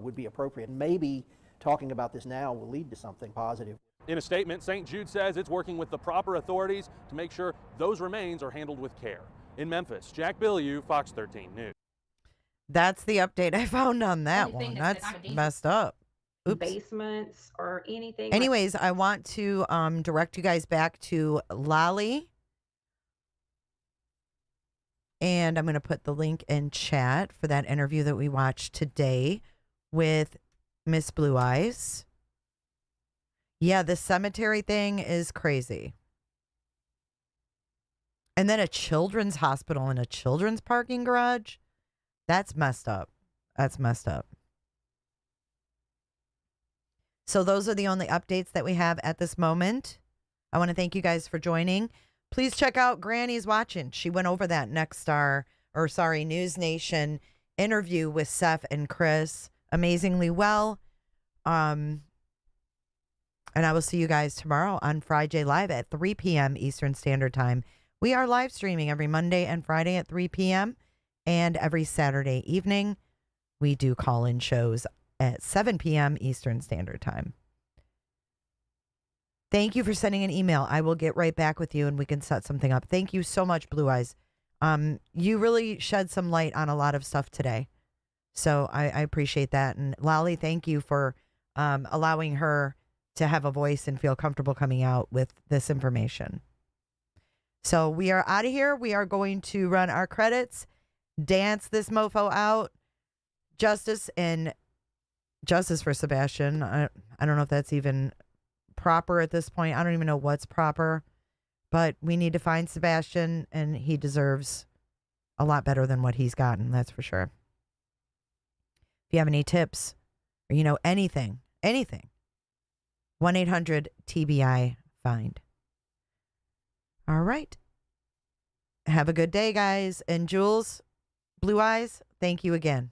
Speaker 19: would be appropriate. Maybe talking about this now will lead to something positive.
Speaker 7: In a statement, St. Jude says it's working with the proper authorities to make sure those remains are handled with care. In Memphis, Jack Bilyeu, Fox 13 News.
Speaker 1: That's the update I found on that one. That's messed up. Oops.
Speaker 2: Basements or anything.
Speaker 1: Anyways, I want to direct you guys back to Lolly. And I'm going to put the link in chat for that interview that we watched today with Miss Blueyz. Yeah, the cemetery thing is crazy. And then a children's hospital and a children's parking garage. That's messed up. That's messed up. So those are the only updates that we have at this moment. I want to thank you guys for joining. Please check out Granny's Watching. She went over that News Nation interview with Seth and Chris amazingly well. And I will see you guys tomorrow on Friday Live at 3 p.m. Eastern Standard Time. We are live streaming every Monday and Friday at 3 p.m. And every Saturday evening, we do call-in shows at 7 p.m. Eastern Standard Time. Thank you for sending an email. I will get right back with you and we can set something up. Thank you so much, Blueyz. You really shed some light on a lot of stuff today. So I appreciate that. And Lolly, thank you for allowing her to have a voice and feel comfortable coming out with this information. So we are out of here. We are going to run our credits, dance this mofo out. Justice for Sebastian. I don't know if that's even proper at this point. I don't even know what's proper, but we need to find Sebastian and he deserves a lot better than what he's gotten. That's for sure. If you have any tips or, anything, 1-800-TBI-FIND. All right. Have a good day, guys. And Jules, Blueyz, thank you again.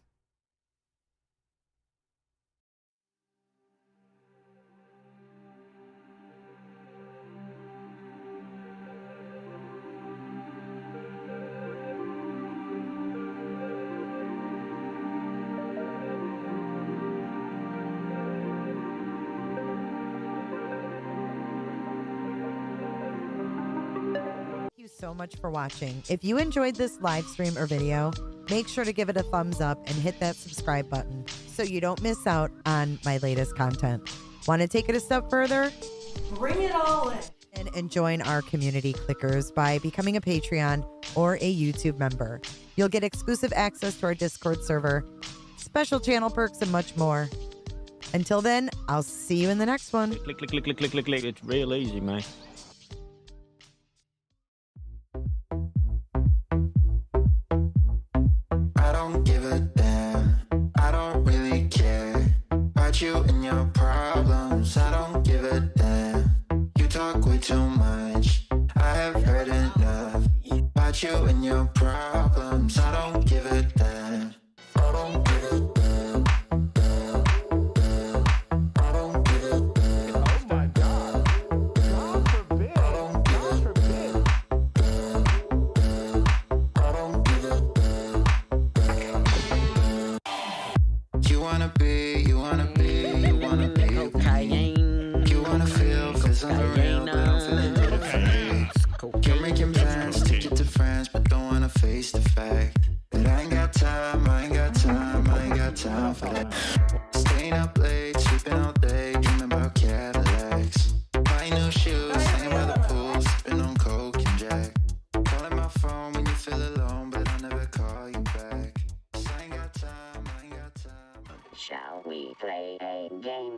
Speaker 1: so much for watching. If you enjoyed this live stream or video, make sure to give it a thumbs up and hit that subscribe button so you don't miss out on my latest content. Want to take it a step further?
Speaker 3: Bring it all in.
Speaker 1: And join our community clickers by becoming a Patreon or a YouTube member. You'll get exclusive access to our Discord server, special channel perks, and much more. Until then, I'll see you in the next one.
Speaker 10: Click, click, click, click, click, click, click. It's real easy, man.
Speaker 8: I don't give a damn. I don't really care about you and your problems. I don't give a damn. You talk way too much. I have heard enough about you and your problems. I don't give a damn. I don't give a damn. I don't give a damn. Oh my God. God forbid. I don't give a damn. I don't give a damn. You wanna be, you wanna be, you wanna be. You wanna feel, cause I'm the real, but I'm feeling little fake. You're making plans to get to France, but don't wanna face the fact that I ain't got time, I ain't got time, I ain't got time for that. Staying up late, sleeping all day, dreaming about Cadillacs. Buying new shoes, hanging by the pool, sipping on Coke and Jack. Calling my phone when you feel alone, but I'll never call you back. 'Cause I ain't got time, I ain't got time.
Speaker 22: Shall we play a game?